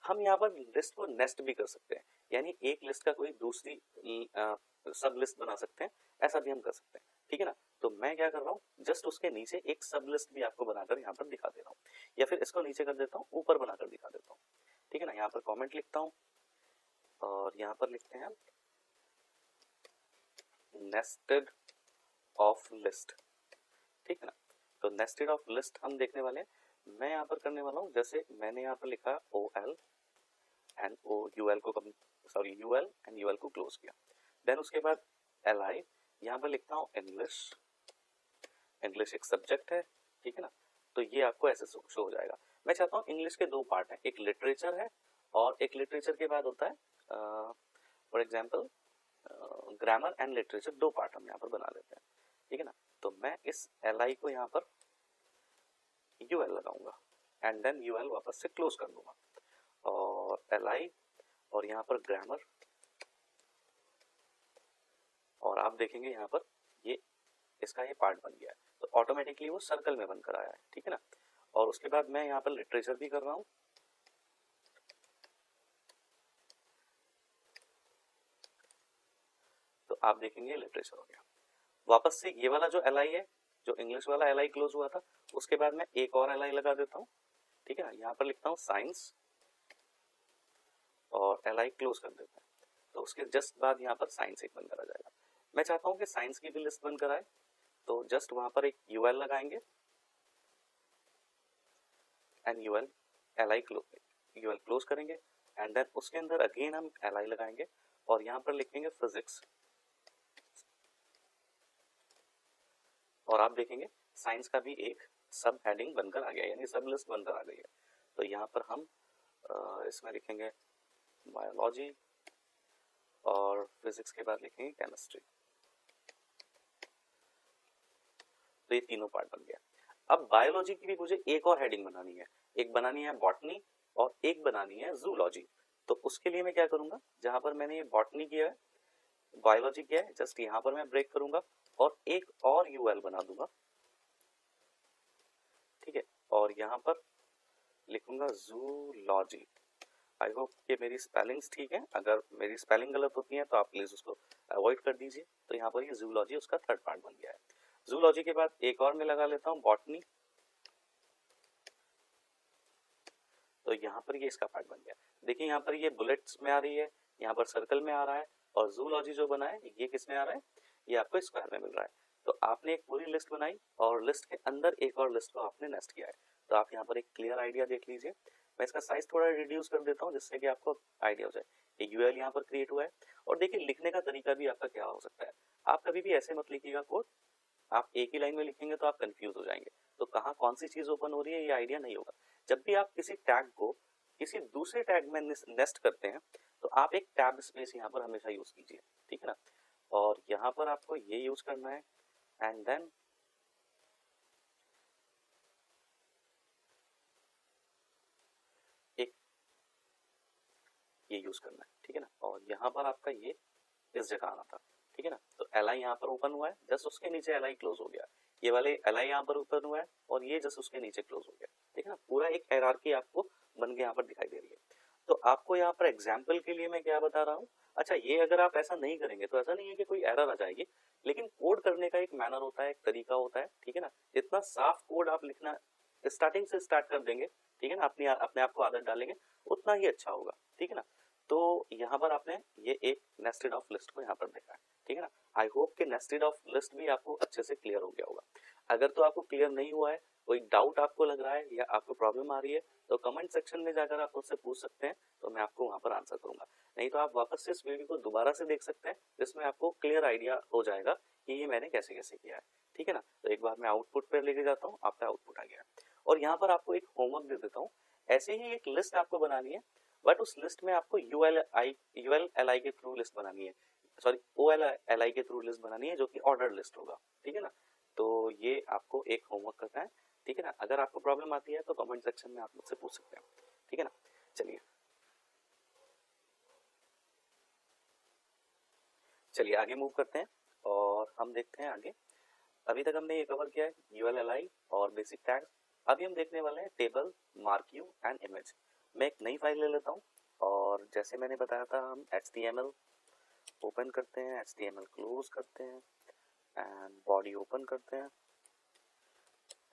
हम यहाँ पर लिस्ट को नेस्ट भी कर सकते हैं, यानी एक लिस्ट का कोई दूसरी सब लिस्ट बना सकते हैं, ऐसा भी हम कर सकते हैं, ठीक है ना। तो मैं क्या कर रहा हूँ, जस्ट उसके नीचे एक सब लिस्ट भी आपको बनाकर यहाँ पर दिखा दे रहा हूँ, या फिर इसको नीचे कर देता हूँ, ऊपर बनाकर दिखा देता हूँ। ठीक है ना। यहाँ पर कमेंट लिखता हूँ और यहाँ पर लिखते हैं नेस्टेड ऑफ लिस्ट, ठीक है ना। तो नेस्टेड ऑफ लिस्ट हम देखने वाले हैं। मैं यहाँ पर करने वाला हूँ, जैसे मैंने यहाँ पर लिखा OL एंड UL को UL एंड UL को क्लोज किया। देन उसके बाद LI, यहाँ पर लिखता हूँ इंग्लिश। इंग्लिश एक सब्जेक्ट है, ठीक है ना। तो ये आपको ऐसे शो हो जाएगा। मैं चाहता हूँ इंग्लिश के दो पार्ट हैं, एक लिटरेचर है और एक लिटरेचर के बाद होता है for example grammar and literature, दो पार्ट हम यहाँ पर बना लेते हैं, ठीक है ना। तो मैं इस LI को यहाँ पर UL लगाऊंगा एंड देन UL वापस से क्लोज कर दूंगा और LI और यहाँ पर ग्रामर, और आप देखेंगे यहाँ पर ये इसका ये पार्ट बन गया है। तो ऑटोमेटिकली वो सर्कल में बनकर आया है, ठीक है ना। और उसके बाद मैं यहाँ पर लिटरेचर भी कर रहा हूँ, तो आप देखेंगे लिटरेचर हो गया। वापस से ये वाला जो LI है, जो इंग्लिश वाला LI क्लोज हुआ था, उसके बाद मैं एक और LI लगा देता हूँ, ठीक है ना। यहाँ पर लिखता हूँ साइंस और LI क्लोज कर देता है। तो उसके जस्ट बाद यहाँ पर साइंस एक बनकर आ जाएगा। मैं चाहता हूँ कि साइंस की भी लिस्ट बनकर आए, तो जस्ट वहां पर एक UL लगाएंगे एंड LI क्लोज करेंगे एंड देन उसके अंदर अगेन हम LI लगाएंगे और यहाँ पर लिखेंगे फिजिक्स, और आप देखेंगे साइंस का भी एक सब हेडिंग बनकर आ गया, यानी सब लिस्ट बनकर आ गई है। तो यहाँ पर हम इसमें लिखेंगे बायोलॉजी और फिजिक्स के बाद लिखेंगे केमिस्ट्री। तो ये तीनों पार्ट बन गया। अब बायोलॉजी की भी मुझे एक और हेडिंग बनानी है, एक बनानी है बॉटनी और एक बनानी है जूलॉजी। तो उसके लिए मैं क्या करूंगा, जहां पर मैंने ये बॉटनी किया है, बायोलॉजी किया है, जस्ट यहाँ पर मैं ब्रेक करूंगा और एक और UL बना दूंगा, ठीक है। और यहाँ पर लिखूंगा जूलॉजी। आई होप कि मेरी स्पेलिंग्स ठीक है, अगर मेरी स्पेलिंग गलत होती है तो आप प्लीज उसको अवॉइड कर दीजिए। तो यहाँ पर ये जूलॉजी उसका थर्ड पार्ट बन गया है। जूलॉजी के बाद एक और मैं लगा लेता हूँ बॉटनी, तो यहाँ पर ये इसका पार्ट बन गया। देखिए यहाँ पर ये बुलेट्स में आ रही है, यहाँ पर सर्कल में आ रहा है, और जूलॉजी जो बना है ये किस में आ रहा है, ये आपको स्क्वायर में मिल रहा है। तो आपने एक पूरी लिस्ट बनाई और लिस्ट के अंदर एक और लिस्ट को आपने नेस्ट किया है। तो आप यहाँ पर एक क्लियर आइडिया देख लीजिए। मैं इसका साइज थोड़ा रिड्यूस कर देता हूँ जिससे कि आपको आइडिया हो जाए। एक UL यहाँ पर क्रिएट हुआ है, और देखिए लिखने का तरीका भी आपका क्या हो सकता है। आप कभी भी ऐसे मत लिखिएगा कोड, आप एक ही लाइन में लिखेंगे तो आप कंफ्यूज हो जाएंगे, तो कहाँ कौन सी चीज ओपन हो रही है ये आइडिया नहीं होगा। जब भी आप किसी टैग को किसी दूसरे टैग में नेस्ट करते हैं तो आप एक टैब स्पेस यहाँ पर हमेशा यूज कीजिए, ठीक है ना। और यहाँ पर आपको ये यूज करना है एंड देन एक ये यूज करना है, ठीक है ना। और यहाँ पर आपका ये इस जगह आना था, ठीक है ना। तो LI यहाँ पर ओपन हुआ है, जस्ट उसके नीचे LI क्लोज हो गया। ये वाले LI यहाँ पर ओपन हुआ है और ये जस्ट उसके नीचे क्लोज हो गया, ठीक है ना। पूरा एक हायरार्की आपको बन के यहाँ पर दिखाई दे रही है। तो आपको यहाँ पर एग्जाम्पल के लिए मैं क्या बता रहा हूँ, अच्छा ये अगर आप ऐसा नहीं करेंगे तो ऐसा नहीं है कि कोई एरर आ जाएगी, लेकिन कोड करने का एक मैनर होता है, एक तरीका होता है, ठीक है ना। जितना साफ कोड आप लिखना स्टार्टिंग से स्टार्ट कर देंगे, ठीक है ना, अपने आप को आदत डालेंगे, उतना ही अच्छा होगा, ठीक है ना। तो यहाँ पर आपने ये एक नेस्टेड ऑफ लिस्ट को यहाँ पर देखा है, ठीक है ना। आई होप कि नेस्टेड ऑफ लिस्ट भी आपको अच्छे से क्लियर हो गया होगा। अगर तो आपको क्लियर नहीं हुआ है, कोई डाउट आपको लग रहा है या आपको प्रॉब्लम आ रही है, तो कमेंट सेक्शन में जाकर आप मुझसे पूछ सकते हैं, तो मैं आपको वहां पर आंसर करूंगा। नहीं तो आप वापस से इस वीडियो को दोबारा से देख सकते हैं, जिसमें आपको क्लियर आइडिया हो जाएगा कि ये मैंने कैसे कैसे किया है, ठीक है ना। तो एक बार मैं आउटपुट पर लेके जाता हूँ, आपका आउटपुट आ गया। और यहाँ पर आपको एक होमवर्क दे देता हूँ, ऐसे ही एक लिस्ट आपको बनानी है, बट उस लिस्ट में आपको UL LI के थ्रू लिस्ट बनानी है, सॉरी OL LI के थ्रू लिस्ट बनानी है, जो कि ऑर्डर लिस्ट होगा, ठीक है ना। तो ये आपको एक होमवर्क करना है, ठीक है ना। अगर आपको प्रॉब्लम आती है तो कमेंट सेक्शन में आप मुझसे पूछ सकते हैं, ठीक है ना। चलिए आगे मूव करते हैं और हम देखते हैं आगे। अभी तक हमने ये कवर किया है UL LI और बेसिक टैग्स। अभी हम देखने वाले हैं टेबल, मार्क्यू एंड इमेज। मैं एक नई फाइल ले लेता हूँ और जैसे मैंने बताया था, हम HTML ओपन करते हैं, HTML क्लोज करते हैं एंड बॉडी ओपन करते हैं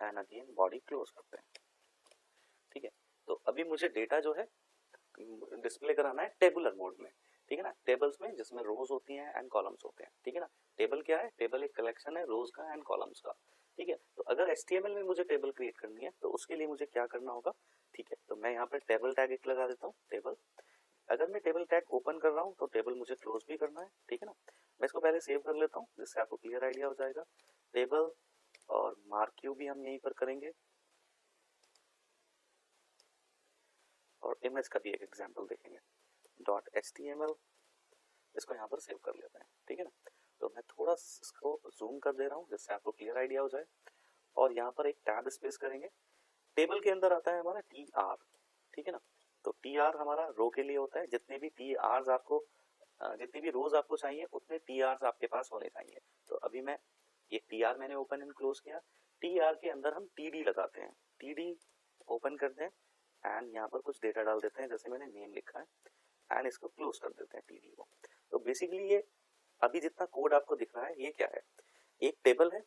एंड अगेन बॉडी क्लोज करते हैं, ठीक है। तो अभी मुझे डेटा जो है डिस्प्ले कराना है टेबुलर मोड में, ठीक है ना, टेबल्स में जिसमें रोज होती हैं एंड कॉलम्स होते हैं, ठीक है ना। टेबल क्या है, टेबल एक कलेक्शन है रोज का एंड कॉलम्स का, ठीक है। तो अगर HTML में मुझे टेबल क्रिएट करनी है तो उसके लिए मुझे क्या करना होगा, ठीक है। तो मैं यहाँ पर टेबल टैग एक लगा देता हूँ, टेबल। अगर मैं टेबल टैग ओपन कर रहा हूँ तो टेबल मुझे क्लोज भी करना है, ठीक है ना। मैं इसको पहले सेव कर लेता हूँ जिससे आपको क्लियर आइडिया हो जाएगा। टेबल और मार्क यू भी हम यहीं पर करेंगे, और इमेज का भी एक एग्जांपल देखेंगे, .html। इसको यहाँ पर सेव कर लेते हैं, ठीक है ना। तो मैं थोड़ा इसको जूम कर दे रहा हूँ जिससे आपको क्लियर आइडिया हो जाए, और यहाँ पर एक टैब स्पेस करेंगे। टेबल के अंदर आता है हमारा TR, ठीक है ना। तो TR हमारा रो के लिए होता है, जितने भी TRs आपको जितनी भी रोज आपको चाहिए उतने TRs आपके पास होने चाहिए। तो अभी मैं ये TR मैंने ओपन एंड क्लोज किया, TR के अंदर हम TD लगाते हैं, TD ओपन करते हैं एंड यहाँ पर कुछ डेटा डाल देते हैं, जैसे मैंने नेम लिखा है, एंड इसको क्लोज कर देते हैं TD को। तो बेसिकली ये अभी जितना कोड आपको दिख रहा है ये क्या है, एक टेबल है,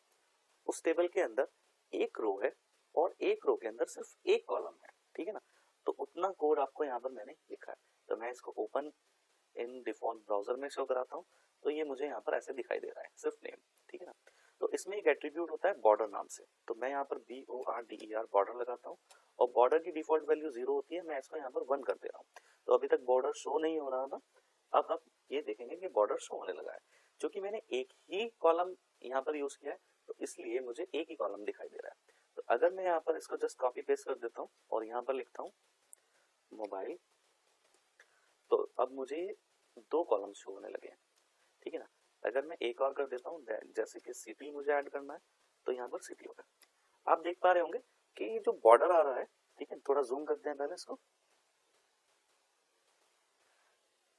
उस टेबल के अंदर एक रो है और एक रो के अंदर सिर्फ एक कॉलम है, ठीक है ना। तो उतना कोड आपको यहाँ पर मैंने लिखा है। तो मैं इसको ओपन इन डिफॉल्ट ब्राउजर में शो कराता हूँ, तो ये मुझे यहाँ पर ऐसे दिखाई दे रहा है, सिर्फ नेम, ठीक है ना। तो इसमें एक एट्रीब्यूट होता है बॉर्डर नाम से, तो मैं यहाँ पर BORDER बॉर्डर लगाता हूँ, और बॉर्डर की डिफॉल्ट वैल्यू 0 होती है, मैं इसको यहाँ पर 1 कर दे रहा हूँ। तो अभी तक बॉर्डर शो नहीं हो रहा था, अब आप ये देखेंगे कि बॉर्डर शो होने लगा है, क्योंकि मैंने एक ही कॉलम यहाँ पर यूज किया है, तो इसलिए मुझे एक ही कॉलम दिखाई दे रहा है। तो अगर मैं यहाँ पर इसको जस्ट कॉपी पेस्ट कर देता हूँ और यहाँ पर लिखता हूँ मोबाइल, तो अब मुझे 2 कॉलम शो होने लगे हैं, ठीक है ना। अगर मैं एक और कर देता हूँ, जैसे कि सिटी मुझे ऐड करना है, तो यहाँ पर सिटी होगा। आप देख पा रहे होंगे कि ये जो बॉर्डर आ रहा है, ठीक है, थोड़ा जूम करते हैं पहले इसको,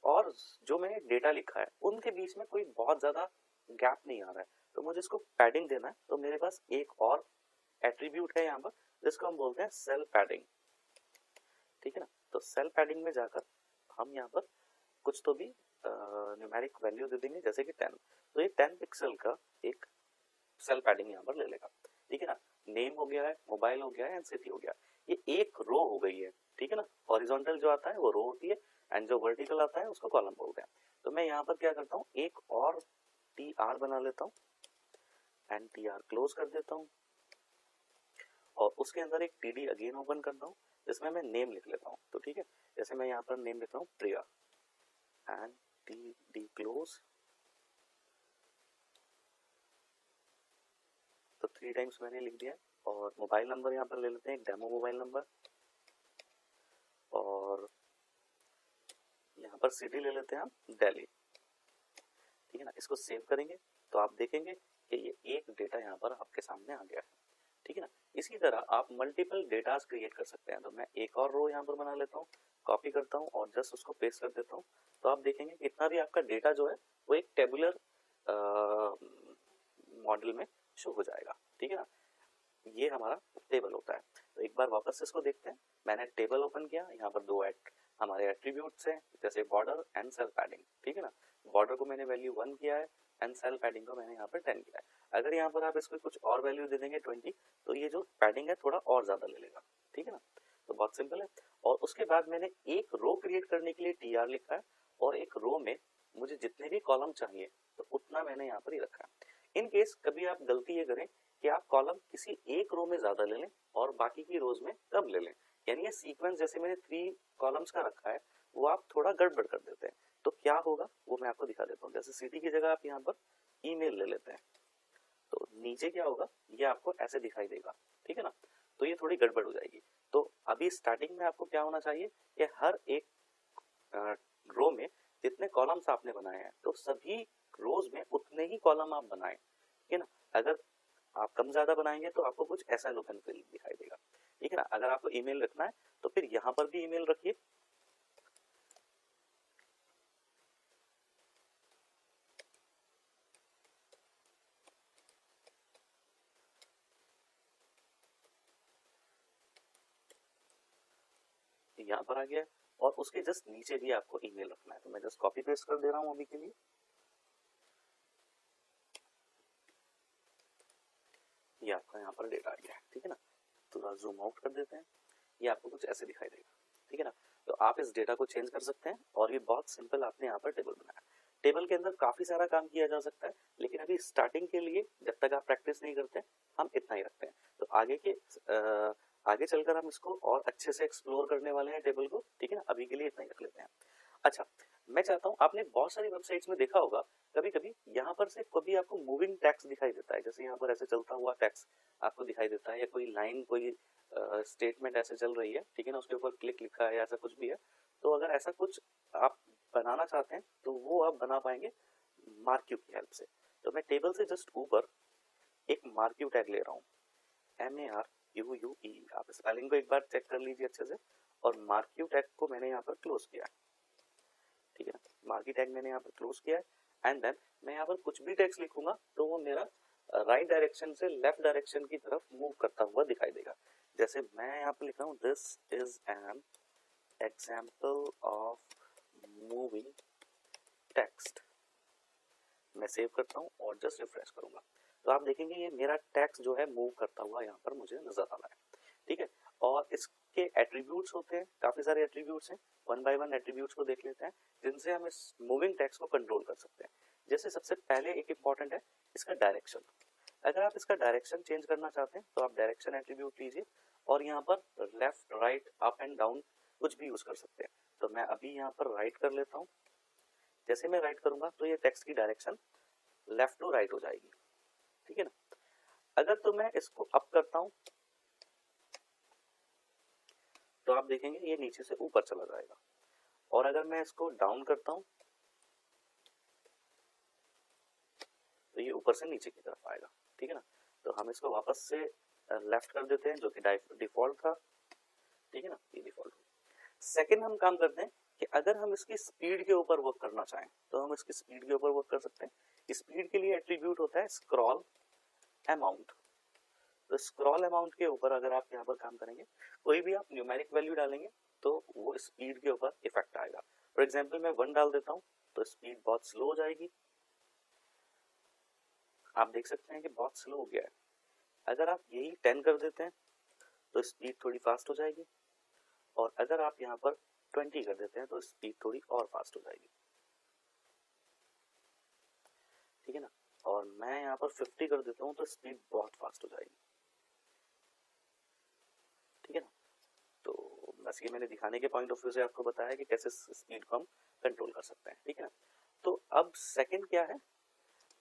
और जो मैंने डेटा लिखा है उनके बीच में कोई बहुत ज्यादा गैप नहीं आ रहा है, तो मुझे इसको पैडिंग देना है। तो मेरे पास एक और एट्रीब्यूट है यहाँ पर जिसको हम बोलते हैं सेल पैडिंग, ठीक है ना। तो सेल पैडिंग में जाकर हम यहाँ पर कुछ तो भी न्यूमेरिक वैल्यू दे देंगे, जैसे कि 10। तो ये 10 पिक्सल का एक सेल पैडिंग यहाँ पर ले लेगा, ठीक है ना। नेम हो गया है, मोबाइल हो गया है एंड सिटी हो गया, ये एक रो हो गई है, ठीक है ना। हॉरिजॉन्टल जो आता है वो रो होती है एंड जो वर्टिकल आता है उसको कॉलम बोलते हैं। तो मैं यहाँ पर क्या करता हूँ, एक और TR बना लेता हूँ एंड TR क्लोज कर देता हूँ, और उसके अंदर एक TD अगेन ओपन करता हूँ जिसमें मैं नेम लिख लेता हूँ। तो ठीक है, जैसे मैं यहाँ पर नेम लिख रहा हूँ प्रिया एंड TD क्लोज। तो 3 टाइम्स मैंने लिख दिया, और मोबाइल नंबर यहाँ पर ले लेते हैं, एक डेमो मोबाइल नंबर, और यहाँ पर सिटी ले लेते हैं हम दिल्ली, ठीक है ना। इसको सेव करेंगे तो आप देखेंगे कि ये एक डेटा यहाँ पर आपके सामने आ गया है, ठीक है ना। इसी तरह आप मल्टीपल डेटास क्रिएट कर सकते हैं। तो मैं एक और रो यहाँ पर बना लेता हूँ, कॉपी करता हूँ और जस्ट उसको पेस्ट कर देता हूँ। तो आप देखेंगे इतना भी आपका डेटा जो है वो एक टेबुलर मॉडल में शो हो जाएगा, ठीक है ना। ये हमारा टेबल होता है। तो एक बार वापस से इसको देखते हैं। मैंने टेबल ओपन किया, यहाँ पर 2 हमारे एट्रीब्यूट्स हैं, जैसे बॉर्डर एंड सेल पैडिंग, ठीक है ना। बॉर्डर को मैंने वैल्यू 1 किया है एंड सेल पैडिंग को मैंने यहाँ पर 10 किया है। अगर यहाँ पर आप इसको कुछ और वैल्यू दे देंगे 20, तो ये जो पैडिंग है थोड़ा और ज्यादा ले लेगा, ठीक है ना। तो बहुत सिंपल है। और उसके बाद मैंने एक रो क्रिएट करने के लिए TR लिखा है, और एक रो में मुझे जितने भी कॉलम चाहिए तो उतना मैंने यहाँ पर ही रखा है। इन केस कभी आप गलती ये करें कि आप कॉलम किसी एक रो में ज्यादा ले लें और बाकी की रोज में कम ले लें, यानी ये सीक्वेंस जैसे मैंने 3 कॉलम्स का रखा है वो आप थोड़ा गड़बड़ कर देते हैं, तो क्या होगा वो मैं आपको दिखा देता हूँ। जैसे सिटी की जगह आप यहाँ पर ईमेल ले लेते हैं, तो नीचे क्या होगा, ये आपको ऐसे दिखाई देगा, ठीक है ना। तो ये थोड़ी गड़बड़ हो जाएगी। तो अभी स्टार्टिंग में आपको क्या होना चाहिए कि हर एक रो में जितने कॉलम्स आपने बनाए हैं तो सभी रोज में उतने ही कॉलम आप बनाएं, ठीक है ना। अगर आप कम ज्यादा बनाएंगे तो आपको कुछ ऐसा लुक एंड फील दिखाई देगा, ठीक है ना। अगर आपको ईमेल रखना है तो फिर यहाँ पर भी ईमेल रखिए, यहाँ पर आ गया, और उसके जस्ट नीचे भी आपको ईमेल रखना है। तो मैं जस्ट कॉपी पेस्ट कर दे रहा हूँ अभी के लिए। ये आपका यहाँ पर डेटा आ गया है, ठीक है ना। थोड़ा जूम आउट कर देते हैं, ये आपको कुछ ऐसे दिखाई देगा, ठीक है ना। तो आप इस डेटा को चेंज कर सकते हैं और ये बहुत सिंपल आपने यहाँ पर टेबल बनाया। टेबल के अंदर काफी सारा काम किया जा सकता है, लेकिन अभी स्टार्टिंग के लिए जब तक आप प्रैक्टिस नहीं करते हम इतना ही रखते हैं। तो आगे चलकर हम इसको और अच्छे से एक्सप्लोर करने वाले हैं टेबल को, ठीक है ना। अभी के लिए इतना ही रख लेते हैं। अच्छा, मैं चाहता हूँ, आपने बहुत सारी वेबसाइट्स में देखा होगा कभी कभी यहाँ पर से कभी आपको मूविंग टैक्स दिखाई देता है, जैसे यहाँ पर ऐसे चलता हुआ टैक्स आपको दिखाई देता है, या कोई लाइन कोई स्टेटमेंट ऐसे चल रही है, ठीक है ना, उसके ऊपर क्लिक लिखा है या ऐसा कुछ भी है। तो अगर ऐसा कुछ आप बनाना चाहते हैं तो वो आप बना पाएंगे मार्क्यू की हेल्प से। तो मैं टेबल से जस्ट ऊपर एक मार्क्यू टैग ले रहा हूँ, MARQUE। आप स्पेलिंग को एक बार चेक कर लीजिए अच्छे से। और मार्क्यू टैग को मैंने यहाँ पर क्लोज किया है, ठीक है ना। मार्क्यू टैग मैंने यहाँ पर क्लोज किया है। एंड देन मैं यहाँ पर कुछ भी टेक्स्ट लिखूंगा तो वो मेरा राइट डायरेक्शन से लेफ्ट डायरेक्शन की तरफ मूव करता हुआ दिखाई देगा। जैसे मैं यहाँ पर लिख रहा हूँ, this is an example of moving text. मैं सेव करता हूँ और जस्ट रिफ्रेश करूंगा तो आप देखेंगे ये मेरा टेक्स्ट जो है मूव करता हुआ यहाँ पर मुझे नजर आ रहा है, ठीक है। और इसके एट्रीब्यूट्स होते हैं, काफी सारे एट्रीब्यूट्स हैं। वन बाय वन एट्रीब्यूट्स को देख लेते हैं जिनसे हम इस मूविंग टेक्स्ट को कंट्रोल कर सकते हैं। जैसे सबसे पहले एक इंपॉर्टेंट है इसका डायरेक्शन। अगर आप इसका डायरेक्शन चेंज करना चाहते हैं तो आप डायरेक्शन एट्रीब्यूट लीजिए और यहाँ पर left right up and down कुछ भी यूज कर सकते हैं। तो मैं अभी यहाँ पर राइट कर लेता हूँ। जैसे मैं राइट करूंगा तो ये टेक्स्ट की डायरेक्शन लेफ्ट टू राइट हो जाएगी, ठीक है ना। अगर तो मैं इसको अप करता हूं तो आप देखेंगे ये नीचे से ऊपर चला जाएगा, और अगर मैं इसको डाउन करता हूं तो ये ऊपर से नीचे की तरफ आएगा, ठीक है ना। तो हम इसको वापस से लेफ्ट कर देते हैं जो कि डिफॉल्ट था, ठीक है ना, ये डिफॉल्ट। सेकंड हम काम करते हैं कि अगर हम इसकी स्पीड के ऊपर वर्क करना चाहें तो हम इसकी स्पीड के ऊपर वर्क कर सकते हैं। स्पीड के लिए एट्रीब्यूट होता है स्क्रॉल अमाउंट। तो स्क्रॉल अमाउंट के ऊपर अगर आप यहाँ पर काम करेंगे, कोई भी आप न्यूमेरिक वैल्यू डालेंगे तो वो स्पीड के ऊपर इफेक्ट आएगा। फॉर एग्जांपल मैं 1 डाल देता हूँ तो स्पीड बहुत स्लो हो जाएगी। आप देख सकते हैं कि बहुत स्लो हो गया है। अगर आप यही 10 कर देते हैं तो स्पीड थोड़ी फास्ट हो जाएगी, और अगर आप यहाँ पर 20 कर देते हैं तो स्पीड थोड़ी और फास्ट हो जाएगी, ठीक है ना। और मैं यहाँ पर 50 कर देता हूँ तो स्पीड बहुत फास्ट हो जाएगी, ठीक है ना। तो बस ये मैंने दिखाने के पॉइंट ऑफ व्यू से आपको बताया कि कैसे स्पीड को हम कंट्रोल कर सकते हैं, ठीक है ना। तो अब सेकंड क्या है,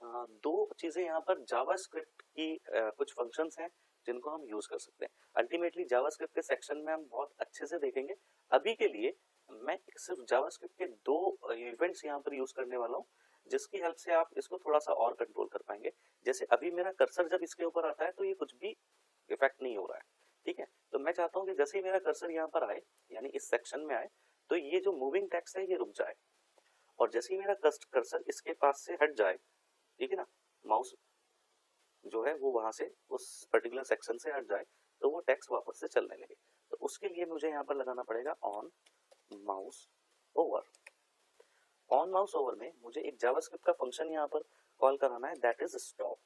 दो चीजें यहाँ पर जावास्क्रिप्ट की कुछ फंक्शंस हैं जिनको हम यूज कर सकते हैं। अल्टीमेटली जावास्क्रिप्ट के सेक्शन में हम बहुत अच्छे से देखेंगे। अभी के लिए मैं सिर्फ जावास्क्रिप्ट के दो इवेंट्स यहाँ पर यूज करने वाला हूँ जिसकी हेल्प से आप इसको थोड़ा सा और कंट्रोल कर पाएंगे। जैसे अभी मेरा कर्सर जब इसके ऊपर आता है तो ये कुछ भी इफेक्ट नहीं हो रहा है, ठीक है। तो मैं चाहता हूँ कि जैसे ही मेरा कर्सर यहाँ पर आए, यानी इस सेक्शन में आए, तो ये जो मूविंग टेक्स्ट है ये रुक जाए, और जैसे ही मेरा कर्सर इसके पास से हट जाए, ठीक है ना, माउस जो है वो वहां से उस पर्टिकुलर सेक्शन से हट जाए तो वो टेक्स्ट वापस से चलने लगे। तो उसके लिए मुझे यहाँ पर लगाना पड़ेगा on mouse over. On mouse over में मुझे एक जावास्क्रिप्ट का फंक्शन यहाँ पर कॉल कराना है, दैट इज स्टॉप,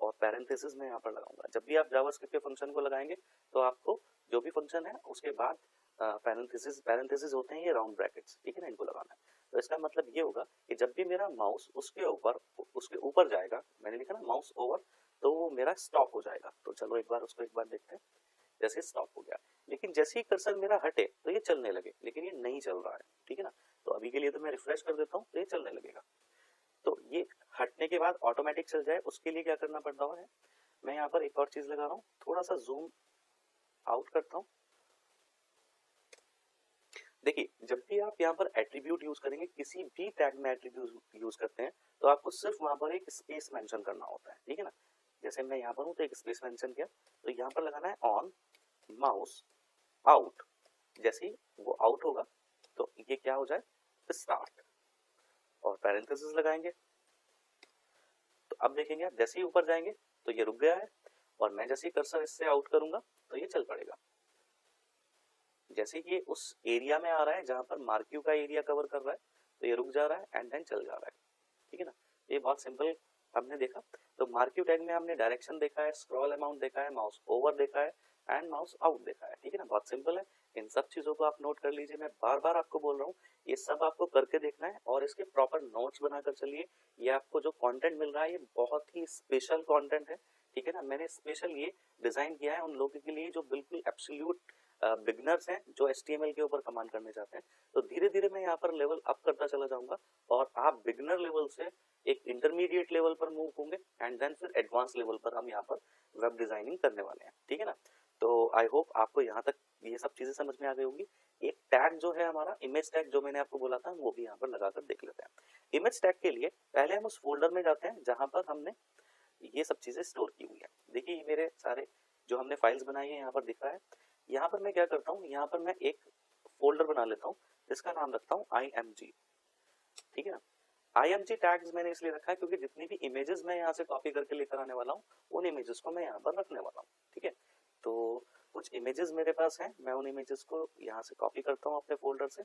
और पैरेंथेसिस में यहाँ पर लगाऊंगा। जब भी आप जावास्क्रिप्ट के फंक्शन को लगाएंगे तो आपको जो भी फंक्शन है उसके बाद पैरेंथेसिस होते हैं ये राउंड ब्रैकेट्स, ठीक है ना, इनको लगाना है। तो इसका मतलब ये होगा कि जब भी मेरा माउस उसके ऊपर जाएगा, मैंने लिखा ना माउस ओवर, तो वो मेरा स्टॉप हो जाएगा। तो चलो एक बार देखते हैं। जैसे स्टॉप हो गया, लेकिन जैसे ही कर्सर मेरा हटे तो ये चलने लगे, लेकिन ये नहीं चल रहा है, ठीक है ना। तो अभी के लिए तो मैं रिफ्रेश कर देता हूँ तो ये चलने लगेगा। तो ये हटने के बाद ऑटोमेटिक चल जाए उसके लिए क्या करना पड़ता है, मैं यहाँ पर एक और चीज लगा रहा हूँ, थोड़ा सा जूम आउट करता हूँ। देखिए, जब भी आप यहाँ पर एट्रीब्यूट यूज करेंगे, किसी भी टैग में एट्रीब्यूट यूज करते हैं तो आपको सिर्फ वहां पर एक स्पेस मेंशन करना होता है, ठीक है ना। जैसे मैं यहाँ पर हूँ तो एक स्पेस मेंशन किया, तो यहाँ पर लगाना है ऑन माउस आउट। जैसे ही वो आउट होगा तो ये क्या हो जाए, स्टार्ट, और पैरेंथेसिस लगाएंगे। तो अब देखेंगे आप जैसे ही ऊपर जाएंगे तो ये रुक गया है, और मैं जैसे ही कर्सर इससे आउट करूंगा तो ये चल पड़ेगा। जैसे ये उस एरिया में आ रहा है जहां पर मार्क्यू का एरिया कवर कर रहा है तो ये रुक जा रहा है एंड देन चल जा रहा है, ठीक है ना। ये बहुत सिंपल हमने देखा। तो मार्क्यू टैग में हमने डायरेक्शन देखा है, स्क्रॉल अमाउंट देखा है, माउस ओवर देखा है एंड माउस आउट देखा है, ठीक है ना, बहुत सिंपल है। इन सब चीज़ों को आप नोट कर लीजिए। मैं बार बार आपको बोल रहा हूँ, ये सब आपको करके देखना है और इसके प्रॉपर नोट्स बनाकर चलिए। ये आपको जो कंटेंट मिल रहा है ये बहुत ही स्पेशल कंटेंट है, ठीक है ना। मैंने स्पेशल ये डिजाइन किया है उन लोगों के लिए जो बिल्कुल एब्सोल्यूट बिगनर्स हैं, जो HTML के ऊपर कमांड करने चाहते हैं। तो धीरे धीरे मैं यहाँ पर लेवल अप करता चला जाऊंगा और आप बिगनर लेवल से एक इंटरमीडिएट लेवल पर मूव होंगे एंड देन फिर एडवांस लेवल पर हम यहाँ पर वेब डिजाइनिंग करने वाले हैं, ठीक है ना। तो आई होप आपको यहाँ तक ये सब चीजें समझ में आ गई होंगी। एक टैग जो है हमारा इमेज टैग जो मैंने आपको बोला था वो भी यहाँ पर लगाकर देख लेते हैं। इमेज टैग के लिए पहले हम उस फोल्डर में जाते हैं जहां पर हमने ये सब चीजें स्टोर की हुई है। देखिए ये मेरे सारे जो हमने फाइल्स बनाई है यहाँ पर दिख रहा है। यहाँ पर मैं क्या करता हूँ, यहाँ पर मैं एक फोल्डर बना लेता हूँ जिसका नाम रखता हूँ IMG, ठीक है ना। IMG टैग्स मैंने इसलिए रखा है क्योंकि जितनी भी इमेजेस मैं यहाँ से कॉपी करके लेकर आने वाला हूँ उन इमेजेस को मैं यहाँ पर रखने वाला हूँ, ठीक है। तो कुछ इमेजेस मेरे पास हैं, मैं उन इमेजेस को यहाँ से कॉपी करता हूँ अपने फोल्डर से।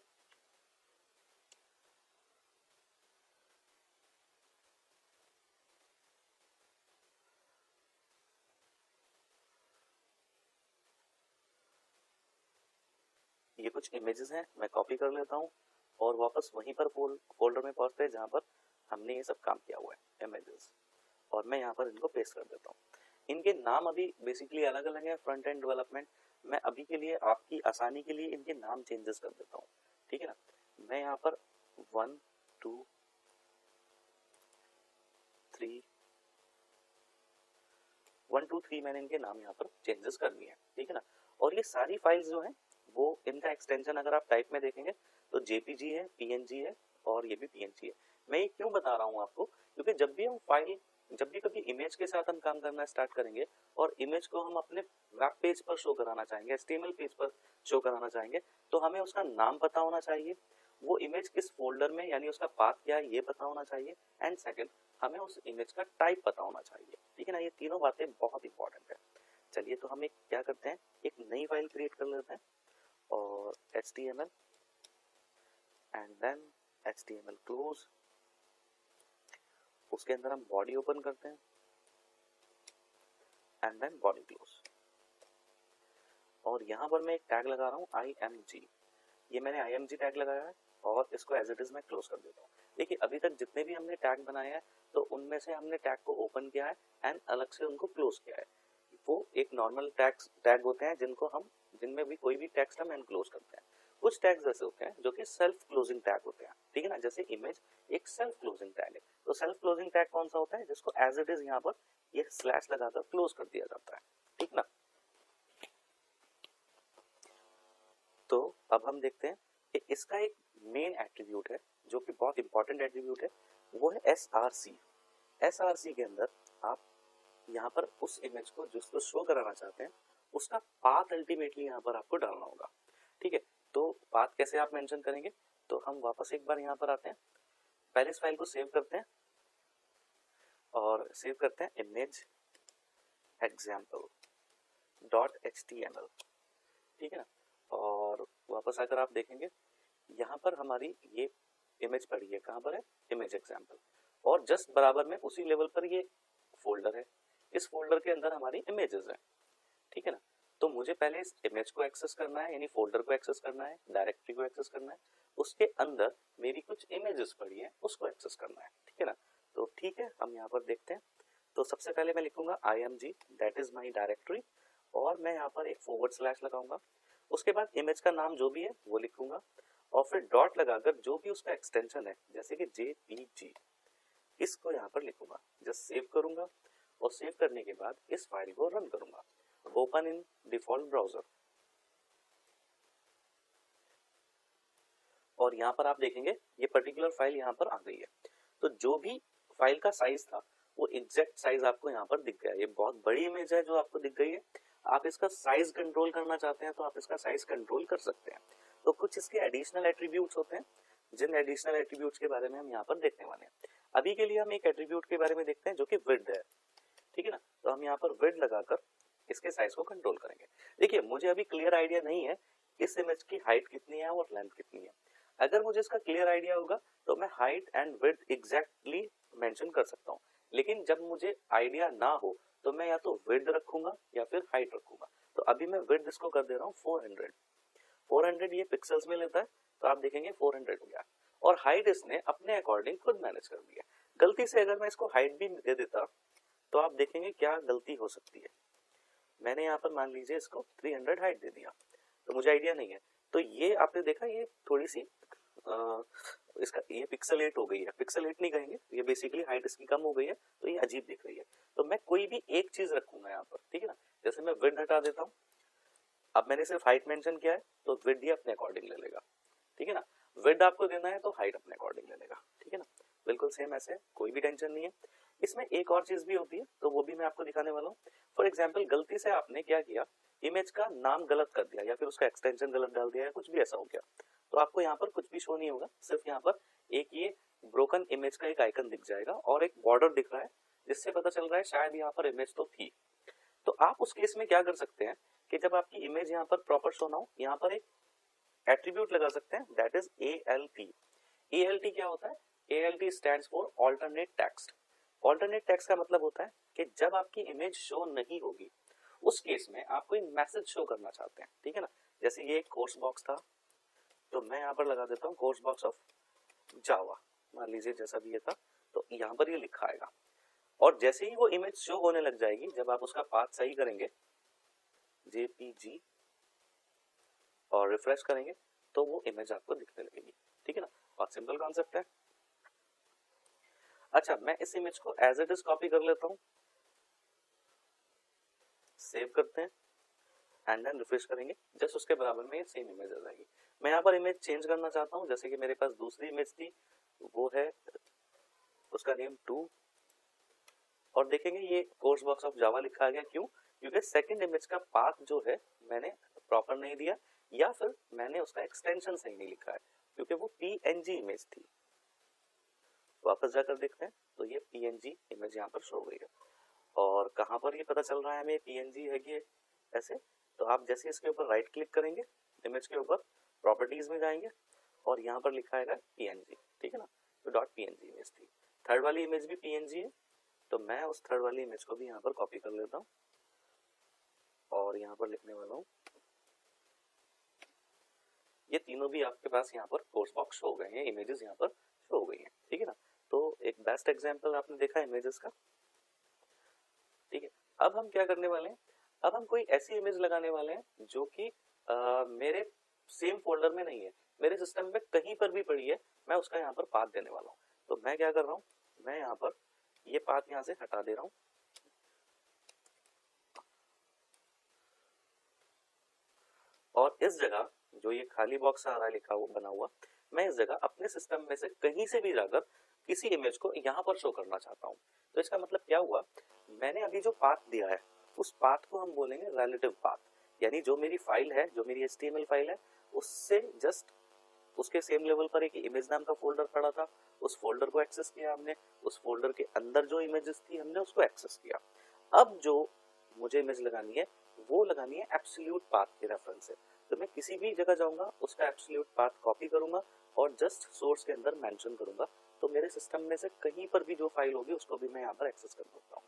ये कुछ इमेजेस हैं, मैं कॉपी कर लेता हूँ और वापस वहीं पर फोल्डर में पहुंचते हैं जहाँ पर हमने ये सब काम किया हुआ है इमेजेस, और मैं यहाँ पर इनको पेस्ट कर देता हूँ। इनके नाम अभी बेसिकली अलग अलग है, फ्रंट एंड डेवलपमेंट। मैं अभी के लिए आपकी आसानी के लिए इनके नाम चेंजेस कर देता हूँ, ठीक है ना। मैं यहाँ पर 1 2 3 1 2 3 मैंने इनके नाम यहाँ पर चेंजेस कर दिए हैं, ठीक है ना। और ये सारी फाइल्स जो हैं वो इनका एक्सटेंशन अगर आप टाइप में देखेंगे तो JPG है, PNG है और ये भी PNG है। मैं ये क्यों बता रहा हूँ आपको, क्योंकि जब भी हम फाइल, जब भी कभी इमेज के साथ हम काम करना स्टार्ट करेंगे और इमेज को हम अपने वेब पेज पर शो कराना चाहेंगे, HTML पेज पर शो कराना चाहेंगे, तो हमें उसका नाम पता होना चाहिए, वो इमेज किस फोल्डर में यानी उसका पाथ क्या है ये पता होना चाहिए, एंड सेकंड हमें उस इमेज का टाइप पता होना चाहिए, ठीक है ना। ये तीनों बातें बहुत इंपॉर्टेंट है। चलिए तो हम एक क्या करते हैं, एक नई फाइल क्रिएट कर लेते हैं और HTML and then HTML close, उसके अंदर हम बॉडी ओपन करते हैं एंड देन बॉडी क्लोज, और यहाँ पर मैं एक टैग लगा रहा हूँ IMG। ये मैंने IMG टैग लगाया है और इसको एज इट इज मैं क्लोज कर देता हूँ। देखिए अभी तक जितने भी हमने टैग बनाए हैं तो उनमें से हमने टैग को ओपन किया है एंड अलग से उनको क्लोज किया है। वो एक नॉर्मल टैग होते हैं जिनको हम, जिनमें भी कोई भी टेक्स्ट हम क्लोज करते हैं। कुछ टैग्स ऐसे होते हैं जो कि सेल्फ क्लोजिंग टैग होते हैं, ठीक है ना। जैसे इमेज एक सेल्फ क्लोजिंग टैग है, तो सेल्फ क्लोजिंग टैग कौन सा होता है, जिसको एज इट इज यहाँ पर ये स्लैश लगाकर क्लोज कर दिया जाता है, ठीक ना। तो अब हम देखते हैं कि इसका एक मेन एट्रीब्यूट है जो कि बहुत इंपॉर्टेंट एट्रीब्यूट है, वो है SRC। SRC के अंदर आप यहाँ पर उस इमेज को जिसको शो कराना चाहते हैं उसका पाथ अल्टीमेटली यहाँ पर आपको डालना होगा, ठीक है। तो पाथ कैसे आप मेंशन करेंगे, तो हम वापस एक बार यहाँ पर आते हैं, पहले इस फाइल को सेव करते हैं और सेव करते हैं image example.html, ठीक है ना। और वापस आकर आप देखेंगे यहाँ पर हमारी ये इमेज पड़ी है, कहाँ पर है, इमेज एग्जाम्पल, और जस्ट बराबर में उसी लेवल पर ये फोल्डर है, इस फोल्डर के अंदर हमारी इमेजेस है, ठीक है ना। तो मुझे पहले इस इमेज को एक्सेस करना है, यानी फोल्डर को एक्सेस करना है, डायरेक्टरी को एक्सेस करना है, उसके अंदर मेरी कुछ इमेजेस पड़ी है उसको एक्सेस करना है, ठीक है ना। तो ठीक है, हम यहाँ पर देखते हैं। तो सबसे पहले मैं लिखूंगा IMG that is my directory, और मैं यहाँ पर एक फॉरवर्ड स्लैश लगाऊंगा, उसके बाद इमेज का नाम जो भी है वो लिखूंगा और फिर डॉट लगाकर जो भी उसका एक्सटेंशन है जैसे कि JPG इसको यहाँ पर लिखूंगा, जस्ट सेव करूंगा और सेव करने के बाद इस फाइल को रन करूंगा, ओपन इन डिफॉल्ट ब्राउजर, और यहाँ पर आप देखेंगे ये पर्टिकुलर फाइल यहाँ पर आ गई है। तो जो भी फाइल का साइज था वो एग्जैक्ट साइज आपको यहाँ पर दिख गया। ये बहुत बड़ी इमेज है जो आपको दिख गई है, आप इसका साइज कंट्रोल करना चाहते हैं तो आप इसका साइज कंट्रोल कर सकते हैं। तो कुछ इसके एडिशनल एट्रीब्यूट्स होते हैं, जिन एडिशनल एट्रीब्यूट्स के बारे में हम यहाँ पर देखने वाले हैं। अभी के लिए हम एक एट्रीब्यूट के बारे में देखते हैं जो कि विड्थ है, ठीक है ना। तो हम यहाँ पर विड्थ लगाकर इसके साइज को कंट्रोल करेंगे। देखिए मुझे अभी क्लियर आइडिया नहीं है इस इमेज की हाइट कितनी है और लेंथ कितनी है। अगर मुझे इसका क्लियर आइडिया होगा तो मैं height and width exactly mention कर सकता हूँ, लेकिन जब मुझे आइडिया ना हो तो मैं या तो विड्थ रखूंगा या फिर हाइट रखूंगा। तो अभी मैं विड्थ इसको कर दे रहा हूँ 400। 400 ये पिक्सल्स में लेता है, तो आप देखेंगे 400 हो गया। और हाइट इसने अपने अकॉर्डिंग खुद मैनेज कर दिया। गलती से अगर मैं इसको हाइट भी दे देता तो आप देखेंगे क्या गलती हो सकती है। मैंने यहाँ पर मान लीजिए इसको 300 हाइट दे दिया, तो मुझे आइडिया नहीं है, तो ये आपने देखा ये थोड़ी सी इसका ये पिक्सेलेट हो गई है। पिक्सेलेट नहीं कहेंगे, ये बेसिकली हाइट इसकी कम हो गई है, तो ये अजीब दिख रही है। तो मैं कोई भी एक चीज रखूंगा यहाँ पर, ठीक है ना। जैसे मैं विड्थ हटा देता हूँ, अब मैंने सिर्फ हाइट मेंशन किया है, तो विड्थ ये अपने अकॉर्डिंग ले लेगा, ठीक है ना। विड्थ आपको देना है तो हाइट अपने अकॉर्डिंग ले लेगा, ठीक है ना। बिल्कुल सेम ऐसे, कोई भी टेंशन नहीं है। इसमें एक और चीज भी होती है, तो वो भी मैं आपको दिखाने वाला हूँ। फॉर एग्जाम्पल, गलती से आपने क्या किया, इमेज का नाम गलत कर दिया या फिर उसका एक्सटेंशन गलत डाल दिया या कुछ भी ऐसा हो गया, तो आपको यहाँ पर कुछ भी शो नहीं होगा। सिर्फ यहाँ पर एक ये ब्रोकन इमेज का एक आइकन दिख जाएगा और एक बॉर्डर दिख रहा है, जिससे पता चल रहा है शायद यहाँ पर इमेज तो थी। तो आप उस केस में क्या कर सकते हैं कि जब आपकी इमेज यहाँ पर प्रॉपर शो ना हो, यहाँ पर एक एट्रीब्यूट लगा सकते हैं, दैट इज ALT। ALT क्या होता है? ALT stands for alternate text. Alternate text का मतलब होता है कि जब आपकी इमेज शो नहीं होगी, उस केस में आप कोई मैसेज शो करना चाहते हैं, ठीक है ना। जैसे ये एक कोर्स बॉक्स था, तो मैं यहाँ पर लगा देता हूँ कोर्स बॉक्स ऑफ जावा, मान लीजिए जैसा भी ये था, तो यहाँ पर ये लिखा आएगा। और जैसे ही वो इमेज शो होने लग जाएगी, जब आप उसका पाथ सही करेंगे JPG और रिफ्रेश करेंगे, तो वो इमेज आपको दिखने लगेगी, ठीक है ना। बहुत सिंपल कॉन्सेप्ट है। अच्छा, मैं इस इमेज को एज इट इज कॉपी कर लेता हूँ, सेव करते हैं एंड देन रिफ्रेश करेंगे, जस्ट उसके बराबर में ये सेम इमेज आ जाएगी। मैं यहाँ पर इमेज चेंज करना चाहता हूँ, जैसे कि मेरे पास दूसरी इमेज थी, वो है उसका नेम 2, और देखेंगे ये कोर्स बॉक्स ऑफ जावा लिखा गया। क्यों? क्योंकि सेकंड इमेज का पाथ जो है मैंने प्रॉपर नहीं दिया, या फिर मैंने उसका एक्सटेंशन सही नहीं लिखा है, क्योंकि वो PNG इमेज थी। वापस जाकर देखते हैं, तो ये PNG इमेज यहाँ पर शो हो गई है। और कहाँ पर ये पता चल रहा है हमें PNG है ये ऐसे, तो आप जैसे इसके ऊपर राइट क्लिक करेंगे, इमेज के ऊपर प्रॉपर्टीज में जाएंगे और यहाँ पर लिखा है PNG, ठीक है ना। तो .png इमेज थी। थर्ड वाली इमेज भी PNG है, तो मैं उस थर्ड वाली इमेज को भी यहाँ पर कॉपी कर लेता हूँ और यहाँ पर लिखने वाला हूँ, ये तीनों भी आपके पास यहाँ पर कोर्स बॉक्स शो हो गए हैं, इमेजेस यहाँ पर शो हो गई हैं, ठीक है ना। तो एक बेस्ट एग्जांपल आपने देखा इमेजेस का, ठीक है। अब हम क्या करने वाले हैं, अब हम कोई ऐसी इमेज लगाने वाले हैं जो कि मेरे सेम फोल्डर में नहीं है, मेरे सिस्टम में कहीं पर भी पड़ी है, मैं उसका यहाँ पर पाथ देने वाला हूँ। तो मैं क्या कर रहा हूँ, मैं यहाँ पर ये पाथ यहाँ से हटा दे रहा हूँ, और इस जगह जो ये खाली बॉक्स आ रहा है लिखा हुआ बना हुआ, मैं इस जगह अपने सिस्टम में से कहीं से भी जाकर किसी इमेज को यहाँ पर शो करना चाहता हूँ। तो इसका मतलब क्या हुआ, मैंने अभी जो पाथ दिया है उस पाथ को हम बोलेंगे रिलेटिव पाथ, यानी जो मेरी फाइल है, जो मेरी HTML फाइल है, उससे जस्ट उसके सेम लेवल पर एक इमेज नाम का फोल्डर पड़ा था, उस फोल्डर को एक्सेस किया हमने, उस फोल्डर के अंदर जो इमेजेस थी हमने उसको एक्सेस किया। अब जो मुझे इमेज लगानी है वो लगानी है एब्सोल्यूट पाथ के रेफरेंस से, तो मैं किसी भी जगह जाऊंगा, उसका एब्सोल्यूट पाथ कॉपी करूंगा और जस्ट सोर्स के अंदर मेंशन करूंगा, तो मेरे सिस्टम में से कहीं पर भी जो फाइल होगी उसको भी मैं यहाँ पर एक्सेस कर सकता हूँ।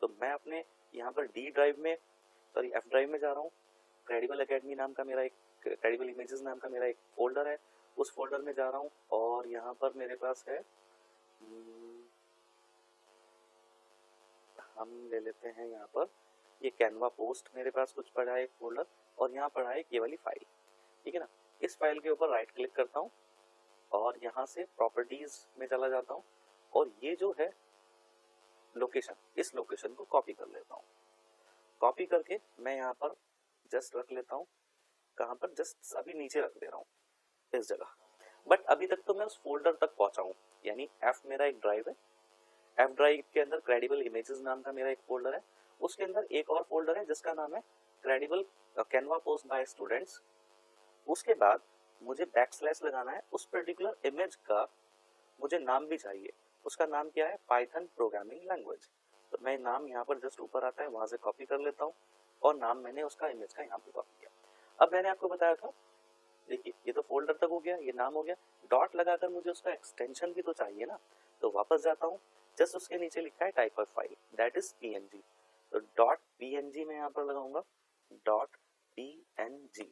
तो मैं अपने यहाँ पर F ड्राइव में जा रहा हूँ, क्रेडिबल एकेडमी नाम का मेरा एक, क्रेडिबल इमेजेस नाम का मेरा एक फोल्डर है, उस फोल्डर में जा रहा हूँ और यहाँ पर मेरे पास है, हम ले लेते हैं यहाँ पर ये कैनवा पोस्ट, मेरे पास कुछ पड़ा है एक फोल्डर, और यहाँ पड़ा है ये वाली फाइल, ठीक है ना। इस फाइल के ऊपर राइट क्लिक करता हूँ और यहाँ से प्रॉपर्टीज में चला जाता हूँ और ये जो है लोकेशन, इस लोकेशन को कॉपी कर लेता हूँ। कॉपी करके मैं यहाँ पर जस्ट रख लेता हूँ, कहाँ पर, जस्ट अभी नीचे रख दे रहा हूँ इस जगह। बट अभी तक तो मैं उस फोल्डर तक पहुंचा हूँ, यानी F मेरा एक ड्राइव है, F ड्राइव के अंदर क्रेडिबल इमेजेस नाम का मेरा एक फोल्डर है, उसके अंदर एक और फोल्डर है जिसका नाम है credible Canva post by students. उसके बाद मुझे बैकस्लैश लगाना है, उस पर्टिकुलर इमेज का मुझे नाम भी चाहिए, उसका नाम क्या है, पाइथन प्रोग्रामिंग लैंग्वेज। तो मैं नाम यहाँ पर जस्ट ऊपर आता है वहां से कॉपी कर लेता हूँ और नाम मैंने उसका इमेज का यहाँ पे कॉपी किया। अब मैंने आपको बताया था, देखिए ये तो फोल्डर तक हो गया, ये नाम हो गया, डॉट लगाकर मुझे उसका एक्सटेंशन भी तो चाहिए ना। तो वापस जाता हूँ, जस्ट उसके नीचे लिखा है type of file, that is PNG, तो .png में यहाँ पर लगाऊंगा .png,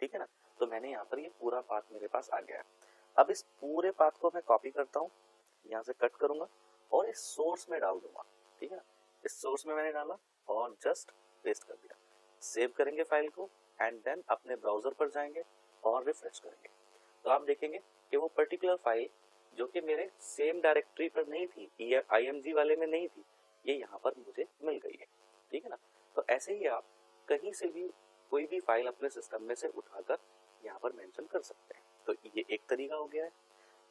ठीक है ना। तो मैंने यहाँ पर ये पूरा पाथ मेरे पास आ गया है। अब इस पूरे पाथ को मैं कॉपी करता हूँ, यहाँ से कट करूंगा और इस सोर्स में डाल दूंगा। ठीक है ना, इस सोर्स में मैंने डाला और जस्ट पेस्ट कर दिया। सेव करेंगे फाइल को एंड देन अपने ब्राउजर पर जाएंगे और रिफ्रेश करेंगे, तो आप देखेंगे कि वो पर्टिकुलर फाइल जो कि मेरे सेम डायरेक्टरी पर नहीं थी, ये IMG वाले में नहीं थी, ये यहाँ पर मुझे मिल गई है। ठीक है ना, तो ऐसे ही आप कहीं से भी कोई भी फाइल अपने सिस्टम में से उठाकर यहाँ पर मेंशन कर सकते हैं। तो ये एक तरीका हो गया है।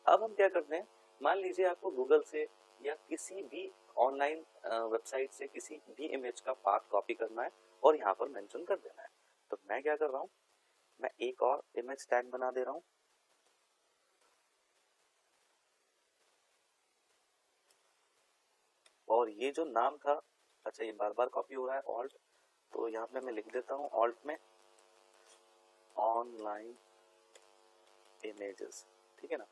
अब हम क्या करते हैं, मान लीजिए आपको गूगल से या किसी भी ऑनलाइन वेबसाइट से किसी भी इमेज का पाथ कॉपी करना है और यहाँ पर मेंशन कर देना है। तो मैं क्या कर रहा हूँ, मैं एक और इमेज टैग बना दे रहा हूँ। और ये जो नाम था, अच्छा ये बार बार कॉपी हो रहा है ऑल्ट, तो यहाँ पे मैं लिख देता हूँ ऑल्ट में ऑनलाइन इमेजेस। ठीक है ना,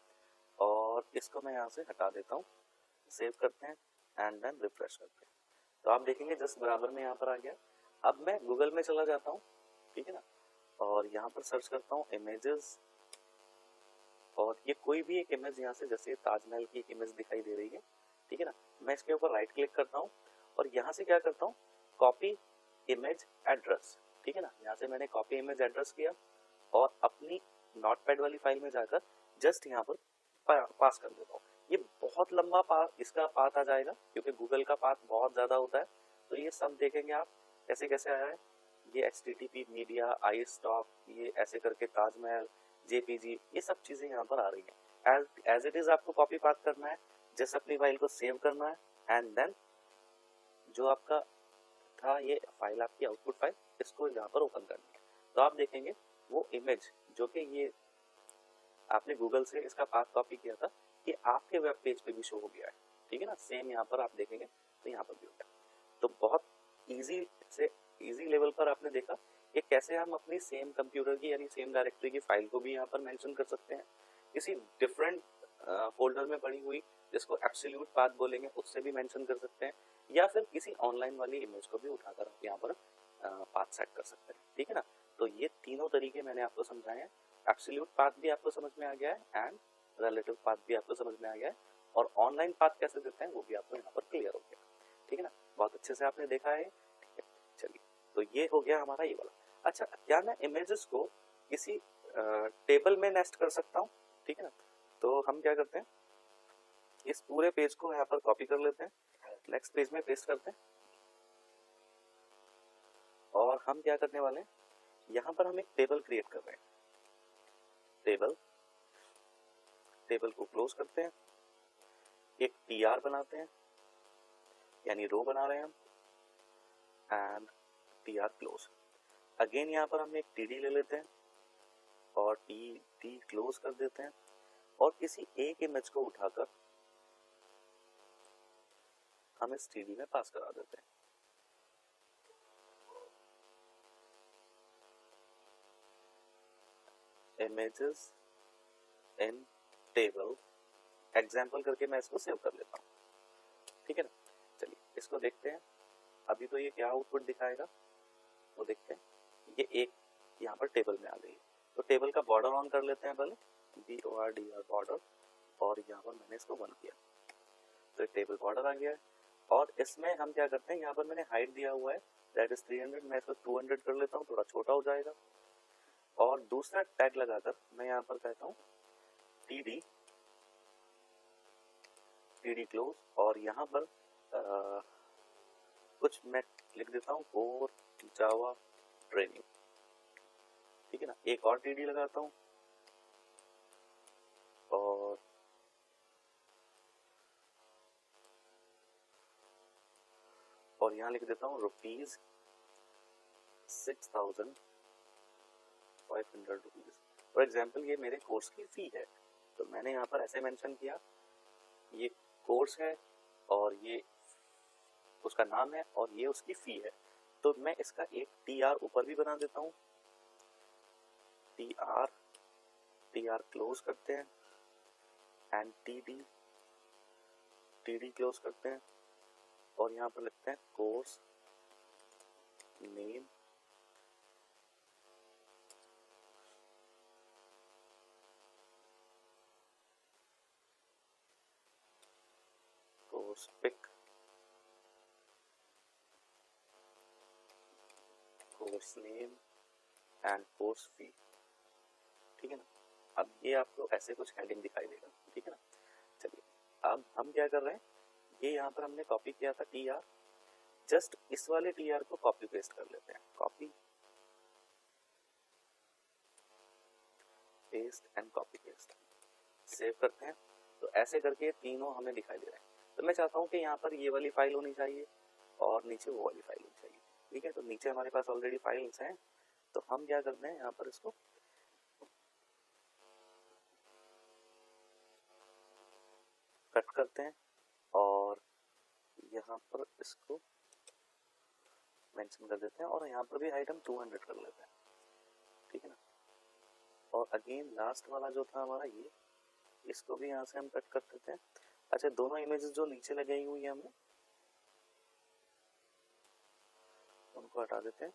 और इसको मैं यहाँ से हटा देता हूँ, सेव करते हैं एंड देन रिफ्रेश करते हैं। तो आप देखेंगे जस्ट बराबर में यहाँ पर आ गया। अब मैं गूगल में चला जाता हूँ, ठीक है ना, और यहाँ पर सर्च करता हूँ इमेजेस, और ये कोई भी एक इमेज यहाँ से, जैसे ताजमहल की एक इमेज दिखाई दे रही है, ठीक है ना, मैं इसके ऊपर राइट क्लिक करता हूँ और यहाँ से क्या करता हूँ, कॉपी इमेज एड्रेस। ठीक है ना, यहाँ से मैंने कॉपी इमेज एड्रेस किया और अपनी नोटपैड वाली फाइल में जाकर जस्ट यहाँ पर पास कर देता हूँ। ये बहुत लंबा पाथ, इसका पाथ आ जाएगा क्योंकि गूगल का पाथ बहुत ज़्यादा होता है। तो ये सब देखेंगे आप कैसे कैसे आया है, ये HTTP मीडिया, iStock, ये ऐसे करके ताजमहल, JPG, ये सब चीज़ें यहाँ पर आ रही हैं। एज इट इज़ आपको कॉपी पाथ करना है, जस्ट अपनी फाइल को सेव करना है एंड देन जो आपका था ये फाइल, आपकी आउटपुट फाइल, इसको यहाँ पर ओपन करनी है। तो आप देखेंगे वो इमेज जो कि ये आपने गूगल से इसका पाथ कॉपी किया था, ये आपके वेब पेज पे भी शो हो गया है। ठीक है ना, सेम यहाँ पर आप देखेंगे तो यहाँ पर भी हो गया। तो बहुत इजी से इजी लेवल पर आपने देखा कि कैसे हम अपनी सेम कंप्यूटर की यानी सेम डायरेक्टरी की फाइल को भी यहाँ पर मेंशन कर सकते हैं, किसी डिफरेंट फोल्डर में पड़ी हुई जिसको एब्सोल्यूट पाथ बोलेंगे उससे भी मेंशन कर सकते हैं, या फिर किसी ऑनलाइन वाली इमेज को भी उठाकर आप यहाँ पर पाथ सेट कर सकते हैं। ठीक है ना, तो ये तीनों तरीके मैंने आपको समझाए हैं। एब्सोल्यूट पाथ भी आपको समझ में आ गया है एंड रिलेटिव पाथ भी आपको समझ में आ गया है, और ऑनलाइन पाथ कैसे देते हैं वो भी आपको यहाँ पर क्लियर हो गया। ठीक है ना, बहुत अच्छे से आपने देखा है। ठीक है, चलिए, तो ये हो गया हमारा ये वाला। अच्छा, क्या मैं इमेजेस को किसी टेबल में नेस्ट कर सकता हूँ? ठीक है ना, तो हम क्या करते हैं, इस पूरे पेज को यहाँ पर कॉपी कर लेते हैं, नेक्स्ट पेज में पेस्ट करते हैं, और हम क्या करने वाले हैं, यहाँ पर हम एक टेबल क्रिएट कर रहे हैं। टेबल को क्लोज करते हैं, एक TR बनाते हैं, यानी रो बना रहे हैं हम, एंड TR क्लोज। अगेन यहाँ पर हम एक TD ले लेते हैं और TD क्लोज कर देते हैं, और किसी एक इमेज को उठाकर हम इस TD में पास करा देते हैं। इमेजेस इन टेबल एग्जाम्पल करके मैं इसको सेव कर लेता हूँ। ठीक है ना, चलिए इसको देखते हैं। अभी तो ये क्या आउटपुट दिखाएगा वो देखते हैं। ये एक यहाँ पर टेबल में आ गई, तो टेबल का बॉर्डर ऑन कर लेते हैं पहले, BORDR बॉर्डर, और यहाँ पर मैंने इसको 1 किया, तो टेबल बॉर्डर आ गया है। और इसमें हम क्या करते हैं, यहाँ पर मैंने हाइट दिया हुआ है दैट इज 300, मैं इसको 200 कर लेता हूँ, थोड़ा छोटा हो जाएगा। और दूसरा टैग लगाकर मैं यहाँ पर कहता हूँ TD क्लोज, और यहाँ पर कुछ मैं लिख देता हूँ कोर जावा ट्रेनिंग। ठीक है ना, एक और TD लगाता हूँ, और यहाँ लिख देता हूँ ₹6,500। फॉर एग्जाम्पल ये मेरे कोर्स की फी है, तो मैंने यहाँ पर ऐसे मेंशन किया, ये कोर्स है और ये उसका नाम है और ये उसकी फी है। तो मैं इसका एक TR ऊपर भी बना देता हूँ, TR क्लोज करते हैं एंड TD क्लोज करते हैं, और यहाँ पर लिखते हैं course name course pic, course name and course fee. ठीक है ना, अब ये आपको ऐसे कुछ हेडिंग दिखाई देगा। ठीक है ना, चलिए अब हम क्या कर रहे हैं, ये यहाँ पर हमने कॉपी किया था TR, जस्ट इस वाले TR को कॉपी पेस्ट कर लेते हैं, copy paste and copy paste, save करते हैं। तो ऐसे करके तीनों हमें दिखाई दे रहे हैं। तो मैं चाहता हूँ कि यहाँ पर ये वाली फाइल होनी चाहिए और नीचे वो वाली फाइल होनी चाहिए। ठीक है, तो नीचे हमारे पास ऑलरेडी फाइल्स हैं, तो हम क्या करते हैं, यहाँ पर इसको कट करते हैं और यहाँ पर इसको मेंशन कर देते हैं और यहाँ पर भी आइटम 200 कर लेते हैं। ठीक है ना, और अगेन लास्ट वाला जो था हमारा ये, इसको भी यहाँ से हम कट कर देते हैं। अच्छा, दोनों इमेजेस जो नीचे लगाई हुई है हमने उनको हटा देते हैं।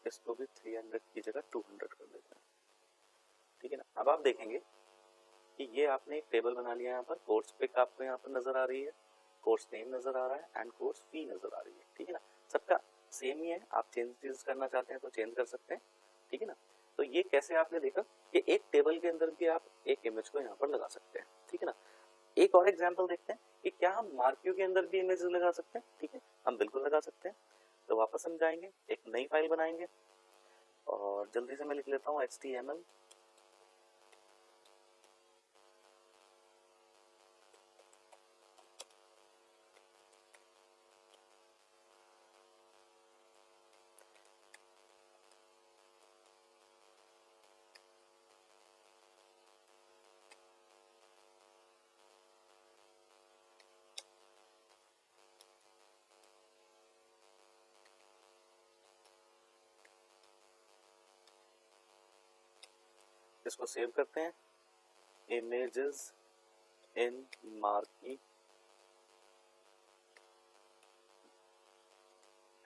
इसको भी 300 की जगह 200 कर देते हैं। ठीक है ना, अब आप देखेंगे कि ये आपने एक टेबल बना लिया, यहाँ पर कोर्स पिक आपको यहाँ पर नजर आ रही है, कोर्स नेम नजर आ रहा है एंड कोर्स फी नजर आ रही है। ठीक है ना, सबका सेम ही है, आप चेंज करना चाहते हैं तो चेंज कर सकते हैं। ठीक है ना, तो ये कैसे आपने देखा कि एक टेबल के अंदर भी आप एक इमेज को यहाँ पर लगा सकते हैं। ठीक है ना, एक और एग्जाम्पल देखते हैं कि क्या हम मार्क्यू के अंदर भी इमेजेस लगा सकते हैं। ठीक है, हम बिल्कुल लगा सकते हैं। तो वापस हम जाएंगे, एक नई फाइल बनाएंगे और जल्दी से मैं लिख लेता हूँ HTML इसको सेव करते हैं, images in marquee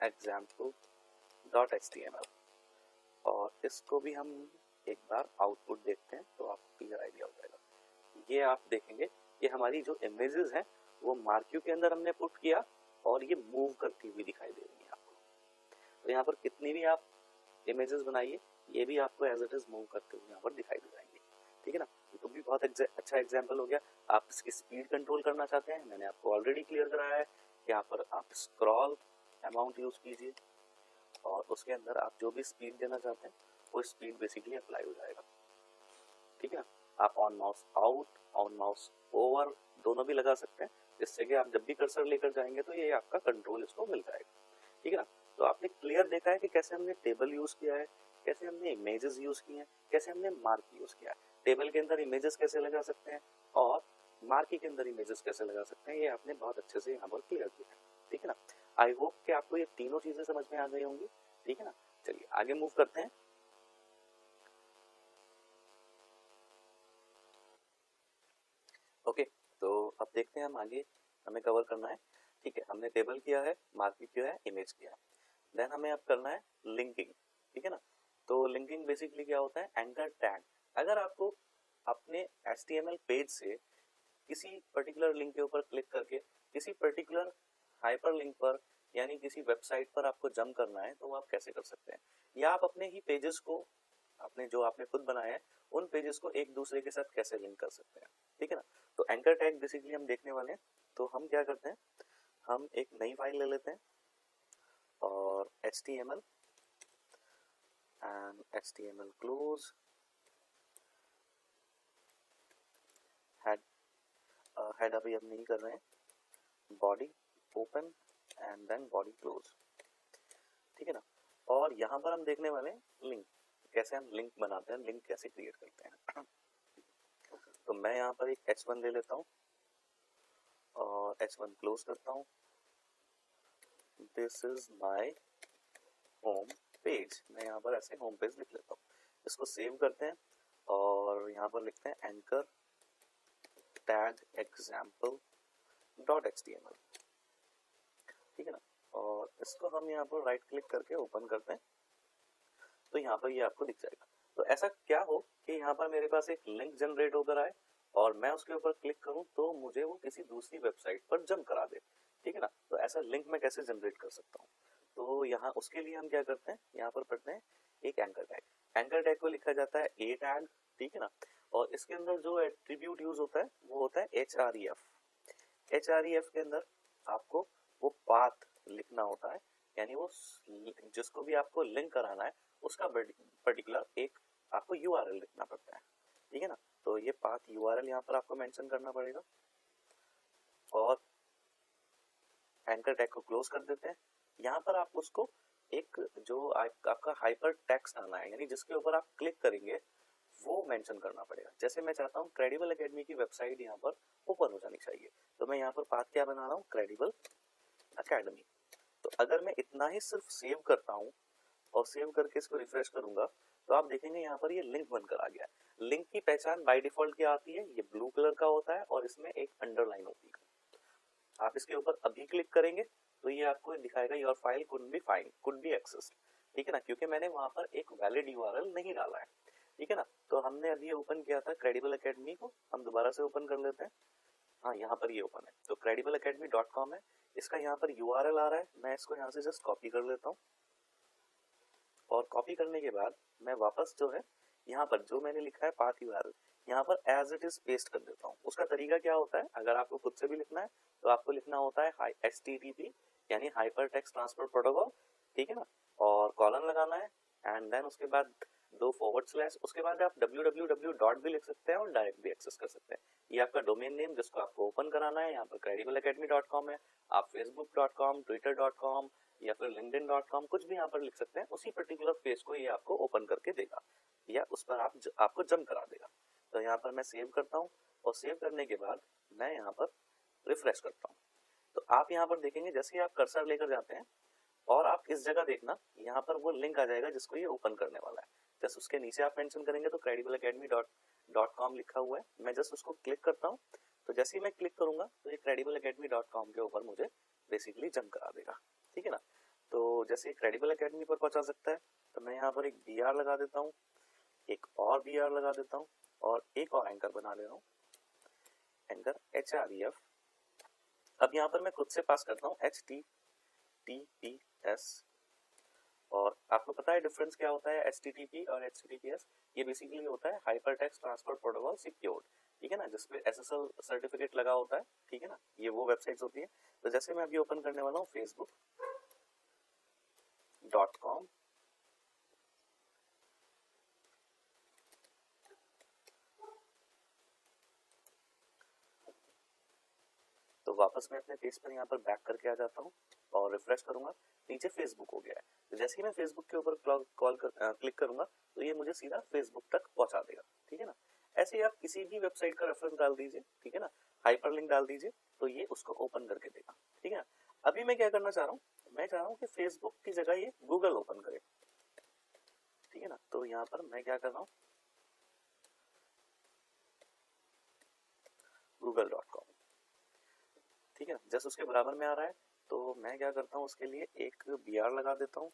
example.html और इसको भी हम एक बार आउटपुट देखते हैं तो आपको क्लियर आइडिया हो जाएगा। ये आप देखेंगे कि हमारी जो इमेजेस हैं वो मार्क्यू के अंदर हमने पुट किया और ये मूव करती हुई दिखाई दे रही है आपको। तो यहाँ पर कितनी भी आप इमेजेस बनाइए, ये भी आपको एज इट इज मूव करते हुए यहाँ पर दिखाई दे जाएंगे। ठीक है ना, ये तो भी बहुत अच्छा एग्जांपल हो गया। आप इसकी स्पीड कंट्रोल करना चाहते हैं, मैंने आपको ऑलरेडी क्लियर कराया है। यहाँ पर आप स्क्रॉल अमाउंट यूज कीजिए और उसके अंदर आप जो भी स्पीड देना चाहते हैं वो स्पीड बेसिकली अप्लाई हो जाएगा। ठीक है ना, आप on mouse out, on mouse over दोनों भी लगा सकते हैं, जिससे कि आप जब भी कर्सर लेकर जाएंगे तो ये आपका कंट्रोल इसको मिल जाएगा। ठीक है ना, तो आपने क्लियर देखा है कि कैसे हमने टेबल यूज किया है, कैसे हमने इमेजेस यूज किए हैं, कैसे हमने मार्क यूज किया है। टेबल के अंदर इमेजेस कैसे लगा सकते हैं और मार्की के अंदर इमेजेस कैसे लगा सकते हैं, ये आपने बहुत अच्छे से यहाँ पर क्लियर किया है। ठीक है ना, आई होप कि आपको ये तीनों चीजें समझ में आ गई होंगी। ठीक है ना, चलिए आगे मूव करते हैं। ओके, तो अब देखते हैं हम आगे हमें कवर करना है। ठीक है, हमने टेबल किया है, मार्की किया है, इमेज किया है, देन हमें अब करना है लिंकिंग। ठीक है ना, तो लिंकिंग बेसिकली क्या होता है, एंकर टैग। अगर आपको अपने HTML पेज से किसी पर्टिकुलर लिंक के ऊपर क्लिक करके किसी पर्टिकुलर हाइपर लिंक पर यानी किसी वेबसाइट पर आपको जंप करना है, तो वो आप कैसे कर सकते हैं, या आप अपने ही पेजेस को, अपने जो आपने खुद बनाए हैं उन पेजेस को एक दूसरे के साथ कैसे लिंक कर सकते हैं। ठीक है ना, तो एंकर टैग बेसिकली हम देखने वाले हैं। तो हम क्या करते हैं, हम एक नई फाइल ले लेते हैं और HTML and HTML close head अभी हम नहीं कर रहे हैं, body open and then body close। ठीक है ना, और यहाँ पर हम देखने वाले हैं लिंक, कैसे हम लिंक बनाते हैं, लिंक कैसे क्रिएट करते हैं। तो मैं यहाँ पर एक H1 ले लेता हूँ और H1 क्लोज करता हूँ। This is my home page, मैं यहाँ पर ऐसे होम पेज लिख लेता हूँ। इसको सेव करते हैं और यहाँ पर लिखते हैं anchor tag example dot HTML। ठीक है ना, और इसको हम यहाँ पर राइट क्लिक करके ओपन करते हैं तो यहाँ पर ये आपको दिख जाएगा। तो ऐसा क्या हो कि यहाँ पर मेरे पास एक लिंक जनरेट होकर आए और मैं उसके ऊपर क्लिक करूं तो मुझे वो किसी दूसरी वेबसाइट पर जंप करा दे, ठीक है ना। तो ऐसा लिंक मैं कैसे जनरेट कर सकता हूँ, तो यहाँ उसके लिए हम क्या करते हैं, यहाँ पर पढ़ते हैं एक एंकर टैग। एंकर टैग को लिखा जाता है ए टैग, ठीक है ना। और इसके अंदर जो एट्रीब्यूट यूज होता है वो होता है href। href के अंदर आपको वो पाथ लिखना होता है, यानी वो जिसको भी आपको लिंक कराना है उसका पर्टिकुलर एक आपको यूआरएल लिखना पड़ता है, ठीक है ना। तो ये पाथ यूआरएल यहाँ पर आपको मेंशन करना पड़ेगा और एंकर टैग को क्लोज कर देते हैं। यहाँ पर आप उसको एक जो आपका हाइपर टेक्स्ट आना है, यानी जिसके ऊपर आप क्लिक करेंगे वो मेंशन करना पड़ेगा। जैसे मैं चाहता हूँ क्रेडिबल एकेडमी की वेबसाइट यहाँ पर ओपन हो जानी चाहिए, तो मैं यहाँ पर पाथ क्या बना रहा हूँ, क्रेडिबल एकेडमी। तो अगर मैं इतना ही सिर्फ सेव करता हूँ और सेव करके इसको रिफ्रेश करूंगा तो आप देखेंगे यहाँ पर ये लिंक बनकर आ गया है। लिंक की पहचान बाय डिफॉल्ट क्या आती है, ये ब्लू कलर का होता है और इसमें एक अंडरलाइन होती है। आप इसके ऊपर अभी क्लिक करेंगे तो ये आपको दिखाएगा your file could be accessed, ठीक है ना, क्योंकि मैंने वहां पर एक वैलिड यूआरएल नहीं डाला है, ठीक है ना। तो हमने अभी ओपन किया था क्रेडिबल एकेडमी को, हम दोबारा से ओपन कर लेते हैं। हाँ, यहाँ पर ये ओपन है, तो credible-academy.com है, इसका यहाँ पर यूआरएल आ रहा है। मैं इसको यहाँ से जस्ट कॉपी कर लेता हूँ और कॉपी करने के बाद मैं वापस जो है यहाँ पर जो मैंने लिखा है पाथ यूआरएल यहाँ पर एज इट इज पेस्ट कर देता हूँ। उसका तरीका क्या होता है, अगर आपको खुद से भी लिखना है तो आपको लिखना होता है HTTP यानी हाइपर टेक्स्ट ट्रांसफर प्रोटोकॉल, ठीक है ना, और कॉलन लगाना है एंड देन उसके बाद 2 फॉरवर्ड स्लैश, उसके बाद आप www डॉट भी लिख सकते हैं और डायरेक्ट भी एक्सेस कर सकते हैं। ये आपका डोमेन नेम जिसको आपको ओपन कराना है, यहाँ पर credible-academy.com है। आप facebook.com, twitter.com या फिर linkedin.com कुछ भी यहाँ पर लिख सकते हैं। उसी पर्टिकुलर पेज को ये आपको ओपन करके देगा या उस पर आपको जंप करा देगा। तो यहाँ पर मैं सेव करता हूँ और सेव करने के बाद मैं यहाँ पर रिफ्रेश करता हूँ। तो आप यहाँ पर देखेंगे जैसे ही आप कर्सर लेकर जाते हैं और आप इस जगह देखना, यहाँ पर वो लिंक आ जाएगा जिसको ये ओपन करने वाला है। जस्ट उसके नीचे आप मेंशन करेंगे तो credible-academy.com लिखा हुआ है, मैं जस्ट उसको क्लिक करता हूँ। तो जैसे ही मैं क्लिक करूंगा तो ये credible-academy.com के ऊपर मुझे बेसिकली जंप करा देगा, ठीक है ना। तो जैसे क्रेडिबल एकेडमी पर पहुंचा सकता है तो मैं यहाँ पर एक BR लगा देता हूँ, एक और BR लगा देता हूँ और एक और एंकर बना ले रहा हूँ, एंकर href। अब यहाँ पर मैं खुद से पास करता हूँ HTTPS, और आपको पता है डिफरेंस क्या होता है HTTP और HTTPS, ये बेसिकली होता है hyper text transfer protocol secured, ठीक है ना, जिसपे SSL सर्टिफिकेट लगा होता है, ठीक है ना, ये वो वेबसाइट्स होती है। तो जैसे मैं अभी ओपन करने वाला हूँ facebook.com, तो वापस मैं अपने पेज पर यहाँ पर बैक करके आ जाता हूँ और रिफ्रेश करूंगा, नीचे फेसबुक हो गया है। तो जैसे ही मैं फेसबुक के ऊपर क्लिक करूंगा तो ये मुझे सीधा फेसबुक तक पहुंचा देगा, ठीक है ना। ऐसे ही आप किसी भी वेबसाइट का रेफरेंस डाल दीजिए, ठीक है ना, हाइपरलिंक डाल दीजिए तो ये उसको ओपन करके देगा, ठीक है ना। अभी मैं क्या करना चाह रहा हूँ, मैं चाह रहा हूँ कि फेसबुक की जगह ये गूगल ओपन करे, ठीक है ना। तो यहाँ पर मैं क्या कर रहा हूँ, google.com, ठीक है ना, जस्ट उसके बराबर में आ रहा है। तो मैं क्या करता हूँ, उसके लिए एक BR लगा देता हूँ,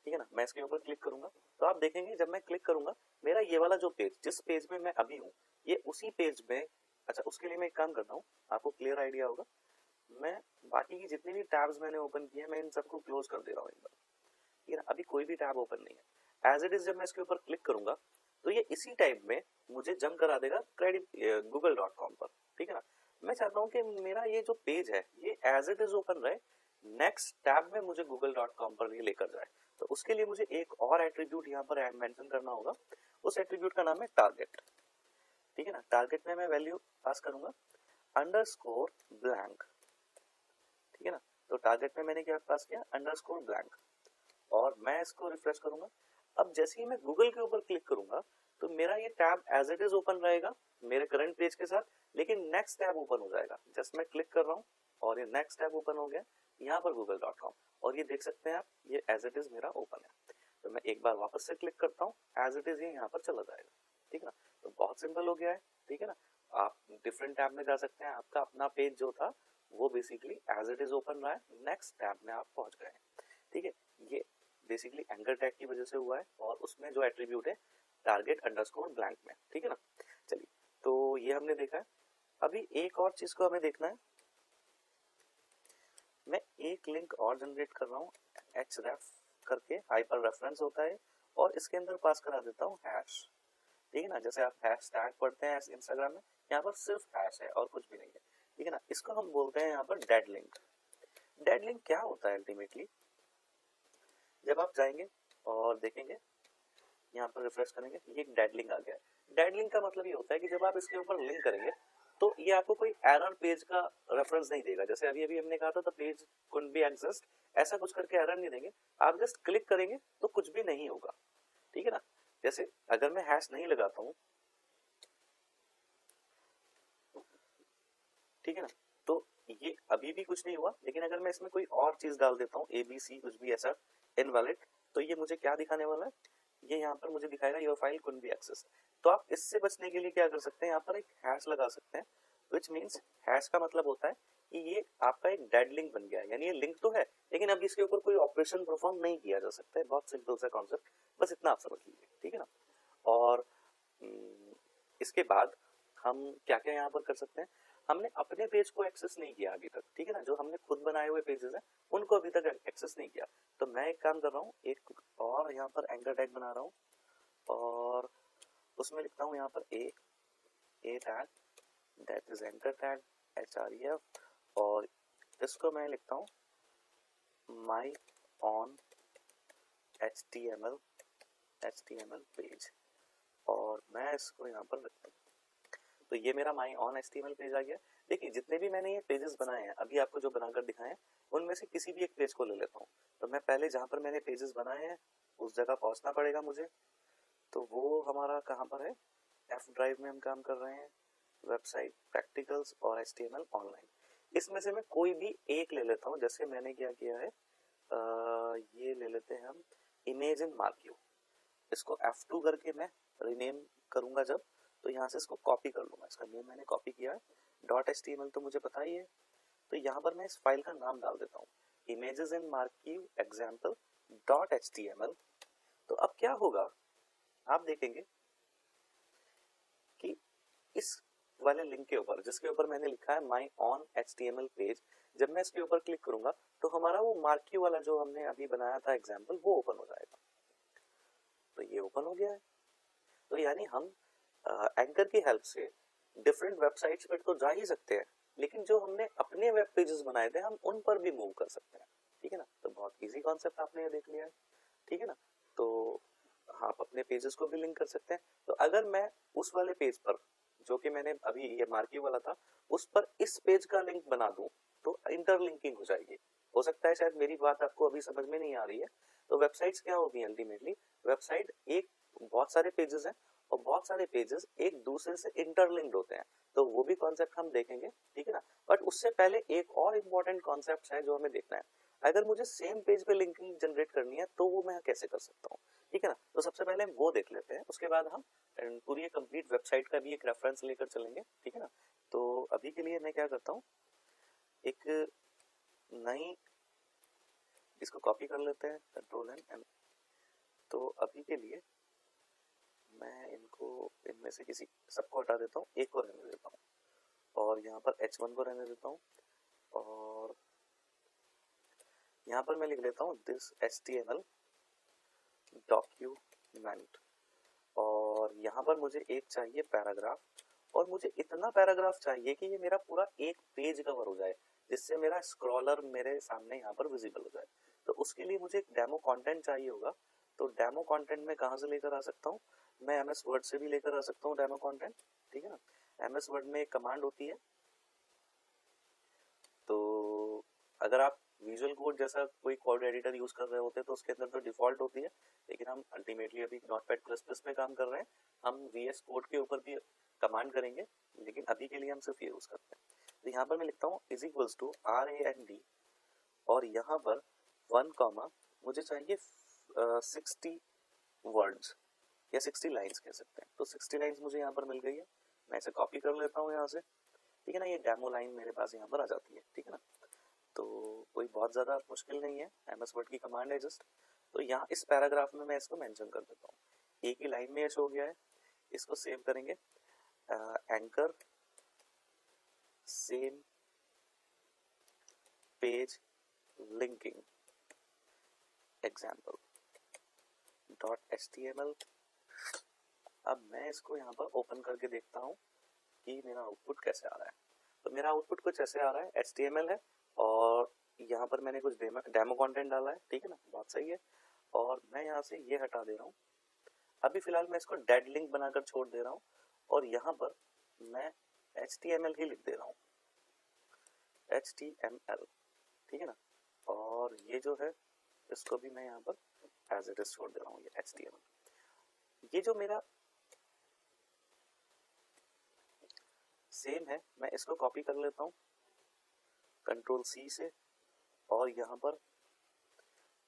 ठीक है ना। मैं इसके ऊपर क्लिक करूंगा तो आप देखेंगे जब मैं क्लिक करूंगा मेरा ये वाला जो पेज, जिस पेज में मैं अभी हूँ, ये उसी पेज में, अच्छा उसके लिए मैं एक काम करता हूँ, आपको क्लियर आइडिया होगा, मैं बाकी की जितनी भी टैब्स मैंने ओपन किए हैं मैं इन सबको क्लोज कर दे रहा हूँ एक बार, ठीक है ना। अभी कोई भी टैब ओपन नहीं है, एज इट इज जब मैं इसके ऊपर क्लिक करूंगा तो ये इसी टाइप में मुझे जंप करा देगा google.com पर, ठीक है ना। मैं चाहता हूँ कि मेरा ये जो पेज है ये एज इट इज ओपन रहे, नेक्स्ट टैब में मुझे google.com पर ये लेकर जाए। तो उसके लिए मुझे एक और एट्रीब्यूट यहाँ पर मेंशन करना होगा, उस एट्रीब्यूट का नाम है टारगेट, ठीक है ना। टारगेट में मैं वैल्यू पास करूंगा _blank, ठीक है ना। तो टारगेट में मैंने क्या पास किया, _blank, और मैं इसको रिफ्रेश करूंगा। अब जैसे ही मैं गूगल के ऊपर क्लिक करूंगा तो मेरा ये tab as it is open रहेगा मेरे करंट पेज के साथ, लेकिन नेक्स्ट टैब ओपन हो जाएगा। जस्ट मैं क्लिक कर रहा हूँ और ये नेक्स्ट टैब ओपन हो गया यहाँ पर google.com, और ये देख सकते हैं आप ये एज इट इज मेरा ओपन है। तो मैं एक बार वापस से क्लिक करता हूँ, एज इट इज ये यहाँ पर चला जाएगा, ठीक है ना। तो बहुत सिंपल हो गया है, ठीक है ना। आप डिफरेंट टैब में जा सकते हैं, आपका अपना पेज जो था वो basically as it is open रहा है, नेक्स्ट टैब में आप पहुंच गए, ठीक है। ये बेसिकली एंकर टैग की वजह से हुआ है और उसमें जो एट्रीब्यूट है टारगेट अंडरस्कोर ब्लैंक में, ठीक है ना। चलिए, तो ये हमने देखा है। अभी एक और चीज को हमें देखना है। मैं एक लिंक और जनरेट कर रहा हूँ href करके, हाइपर रेफरेंस होता है, और इसके अंदर पास करा देता हूँ हैश, ठीक है ना। जैसे आप हैश टैग पढ़ते हैं इंस्टाग्राम में, यहाँ पर सिर्फ हैश है और कुछ भी नहीं है, ठीक है ना। इसको हम बोलते हैं यहाँ पर डेड लिंक। डेड लिंक क्या होता है अल्टीमेटली, जब आप जाएंगे और देखेंगे, यहाँ पर रिफ्रेश करेंगे, ये एक डेड लिंक आ गया है। डेड लिंक का मतलब ये होता है कि जब आप इसके ऊपर लिंक करेंगे तो ये आपको कोई एरर पेज का रेफरेंस नहीं देगा। जैसे अभी अभी हमने कहा था the page couldn't B accessed, ऐसा कुछ करके एरर नहीं देंगे। आप जस्ट क्लिक करेंगे तो कुछ भी नहीं होगा, ठीक है ना। जैसे अगर मैं हैश नहीं लगाता हूँ, ठीक है ना, तो ये अभी भी कुछ नहीं हुआ। लेकिन अगर मैं इसमें कोई और चीज डाल देता हूँ, ABC कुछ भी ऐसा इनवैलिड, तो ये मुझे क्या दिखाने वाला है, ये यहाँ पर मुझे दिखाएगा your file couldn't B accessed. तो आप इससे बचने के लिए क्या कर सकते हैं, यहाँ पर एक हैश लगा सकते हैं, विच मीन्स हैश का मतलब होता है कि ये आपका एक डेड लिंक बन गया है, यानी ये लिंक तो है लेकिन अब इसके ऊपर कोई ऑपरेशन परफॉर्म नहीं किया जा सकता है। बहुत सिंपल सा कॉन्सेप्ट, बस इतना आप समझ लीजिए, ठीक है ना। और इसके बाद हम क्या क्या यहाँ पर कर सकते हैं, हमने अपने पेज को एक्सेस नहीं किया अभी तक, ठीक है ना। जो हमने खुद बनाए हुए पेजेस हैं उनको अभी तक एक्सेस नहीं किया। तो मैं एक काम कर रहा हूँ, एक और यहाँ पर एंकर टैग बना रहा हूँ और उसमें लिखता हूँ यहाँ पर A tag, that is anchor tag href, और इसको मैं लिखता हूँ माई ऑन HTML पेज, और मैं इसको यहाँ पर लिखता हूँ। तो ये मेरा माई ऑन HTML पेज आ गया। देखिए, जितने भी मैंने ये पेजेस बनाए हैं, अभी आपको जो बनाकर दिखाए हैं, उनमें से किसी भी एक पेज को ले लेता हूँ। तो मैं पहले जहाँ पर मैंने पेजेस बनाए हैं उस जगह पहुँचना पड़ेगा मुझे। तो वो हमारा कहाँ पर है, F ड्राइव में हम काम कर रहे हैं, वेबसाइट, प्रैक्टिकल्स और HTML ऑनलाइन। इसमें से मैं कोई भी एक ले लेता हूँ। जैसे मैंने क्या किया है, ये ले लेते हैं हम, इमेज इन मार्क्यू। इसको F2 करके मैं रीनेम करूंगा जब, तो यहाँ से इसको कॉपी कर लूंगा। इसका नेम मैंने कॉपी किया है, .html तो मुझे पता ही है। तो यहाँ पर मैं इस फाइल का नाम डाल देता हूँ, images in marquee example .html। तो अब क्या होगा, आप देखेंगे कि इस वाले लिंक के ऊपर, जिसके ऊपर मैंने लिखा है माई ऑन HTML पेज, जब मैं इसके ऊपर क्लिक करूंगा तो हमारा वो मार्क्यू वाला जो हमने अभी बनाया था एग्जाम्पल, वो ओपन हो जाएगा। तो ये ओपन हो गया है। तो यानी हम एंकर की हेल्प से डिफरेंट वेबसाइट्स पर तो जा ही सकते हैं, लेकिन जो हमने अपने वेब पेजेस बनाए थे हम उन पर भी मूव कर सकते हैं, ठीक है ना। तो बहुत इजी कॉन्सेप्ट आपने ये देख लिया है, ठीक है ना। तो आप अपने पेजेस को भी लिंक कर सकते हैं। तो अगर मैं उस वाले पेज पर, जो कि मैंने अभी ये मार्की वाला था, उस पर इस पेज का लिंक बना दूं तो इंटरलिंकिंग हो जाएगी। हो सकता है शायद मेरी बात आपको अभी समझ में नहीं आ रही है। तो वेबसाइट्स क्या होगी अल्टीमेटली, वेबसाइट एक बहुत सारे पेजेस हैं और बहुत सारे पेजेस एक दूसरे से इंटरलिंक्ड होते हैं। तो वो भी कॉन्सेप्ट हम देखेंगे, ठीक है ना। बट उससे पहले एक और इम्पोर्टेंट कॉन्सेप्ट है जो हमें देखना है। अगर मुझे सेम पेज पे लिंकिंग जनरेट करनी है तो वो मैं कैसे कर सकता हूँ, ठीक है ना। तो सबसे पहले हम वो देख लेते हैं, उसके बाद हम पूरी कंप्लीट वेबसाइट का भी एक रेफरेंस लेकर चलेंगे, ठीक है ना। तो अभी के लिए मैं क्या करता हूँ, एक नई, इसको कॉपी कर लेते हैं, Ctrl+N। तो अभी के लिए मैं इनको, इनमें से किसी सबको हटा देता हूँ, एक को रहने देता हूँ और यहाँ पर H1 को रहने देता हूँ, और यहाँ पर मैं लिख देता हूँ दिस HTML डॉक्यूमेंट, और यहाँ पर मुझे एक चाहिए पैराग्राफ, और मुझे इतना पैराग्राफ चाहिए कि ये मेरा पूरा एक पेज कवर हो जाए, जिससे मेरा स्क्रॉलर मेरे सामने यहाँ पर विजिबल हो जाए। तो उसके लिए मुझे एक डेमो कंटेंट चाहिए होगा। तो डेमो कंटेंट मैं कहाँ से लेकर आ सकता हूँ, मैं MS वर्ड से भी लेकर आ सकता हूँ डेमो कंटेंट, ठीक है ना। MS वर्ड में एक कमांड होती है, तो अगर आप विजुअल कोड जैसा कोई कोड एडिटर यूज कर रहे होते हैं तो उसके अंदर तो डिफॉल्ट होती है, लेकिन हम अल्टीमेटली अभी नोटपैड++ में काम कर रहे हैं, हम VS कोड के ऊपर भी कमांड करेंगे, लेकिन अभी के लिए हम सिर्फ ये यूज करते हैं। तो यहाँ पर मैं लिखता हूँ =RAND, और यहाँ पर 1, मुझे चाहिए 60 वर्ड्स या 60 लाइन्स कह सकते हैं। तो 60 लाइन्स मुझे यहाँ पर मिल गई है, मैं इसे कॉपी कर लेता हूँ यहाँ से, ठीक है ना। ये डेमो लाइन मेरे पास यहाँ पर आ जाती है, ठीक है ना। तो कोई बहुत ज़्यादा मुश्किल नहीं है, MS वर्ड की कमांड है जस्ट। तो यहाँ इस पैराग्राफ में मैं इसको मेंशन कर देता हूँ, एक ही लाइन में ये शो हो गया है। इसको सेव करेंगे, anchor same page linking example .html। अब मैं इसको यहाँ पर ओपन करके देखता हूँ कि मेरा आउटपुट कैसे आ रहा है। तो मेरा आउटपुट कुछ ऐसे आ रहा है, HTML है और यहाँ पर मैंने कुछ डेमो कंटेंट डाला है, ठीक है ना, बात सही है। और मैं यहाँ से ये हटा दे रहा हूँ, अभी फिलहाल मैं इसको डेड लिंक बनाकर छोड़ दे रहा हूँ और यहाँ पर मैं HTML ही लिख दे रहा हूँ, HTML, ठीक है ना। और ये जो है इसको भी मैं यहाँ पर एज इट इज छोड़ दे रहा हूँ, ये HTML। ये जो मेरा सेम है, मैं इसको कॉपी कर लेता हूँ Ctrl+C से और यहाँ पर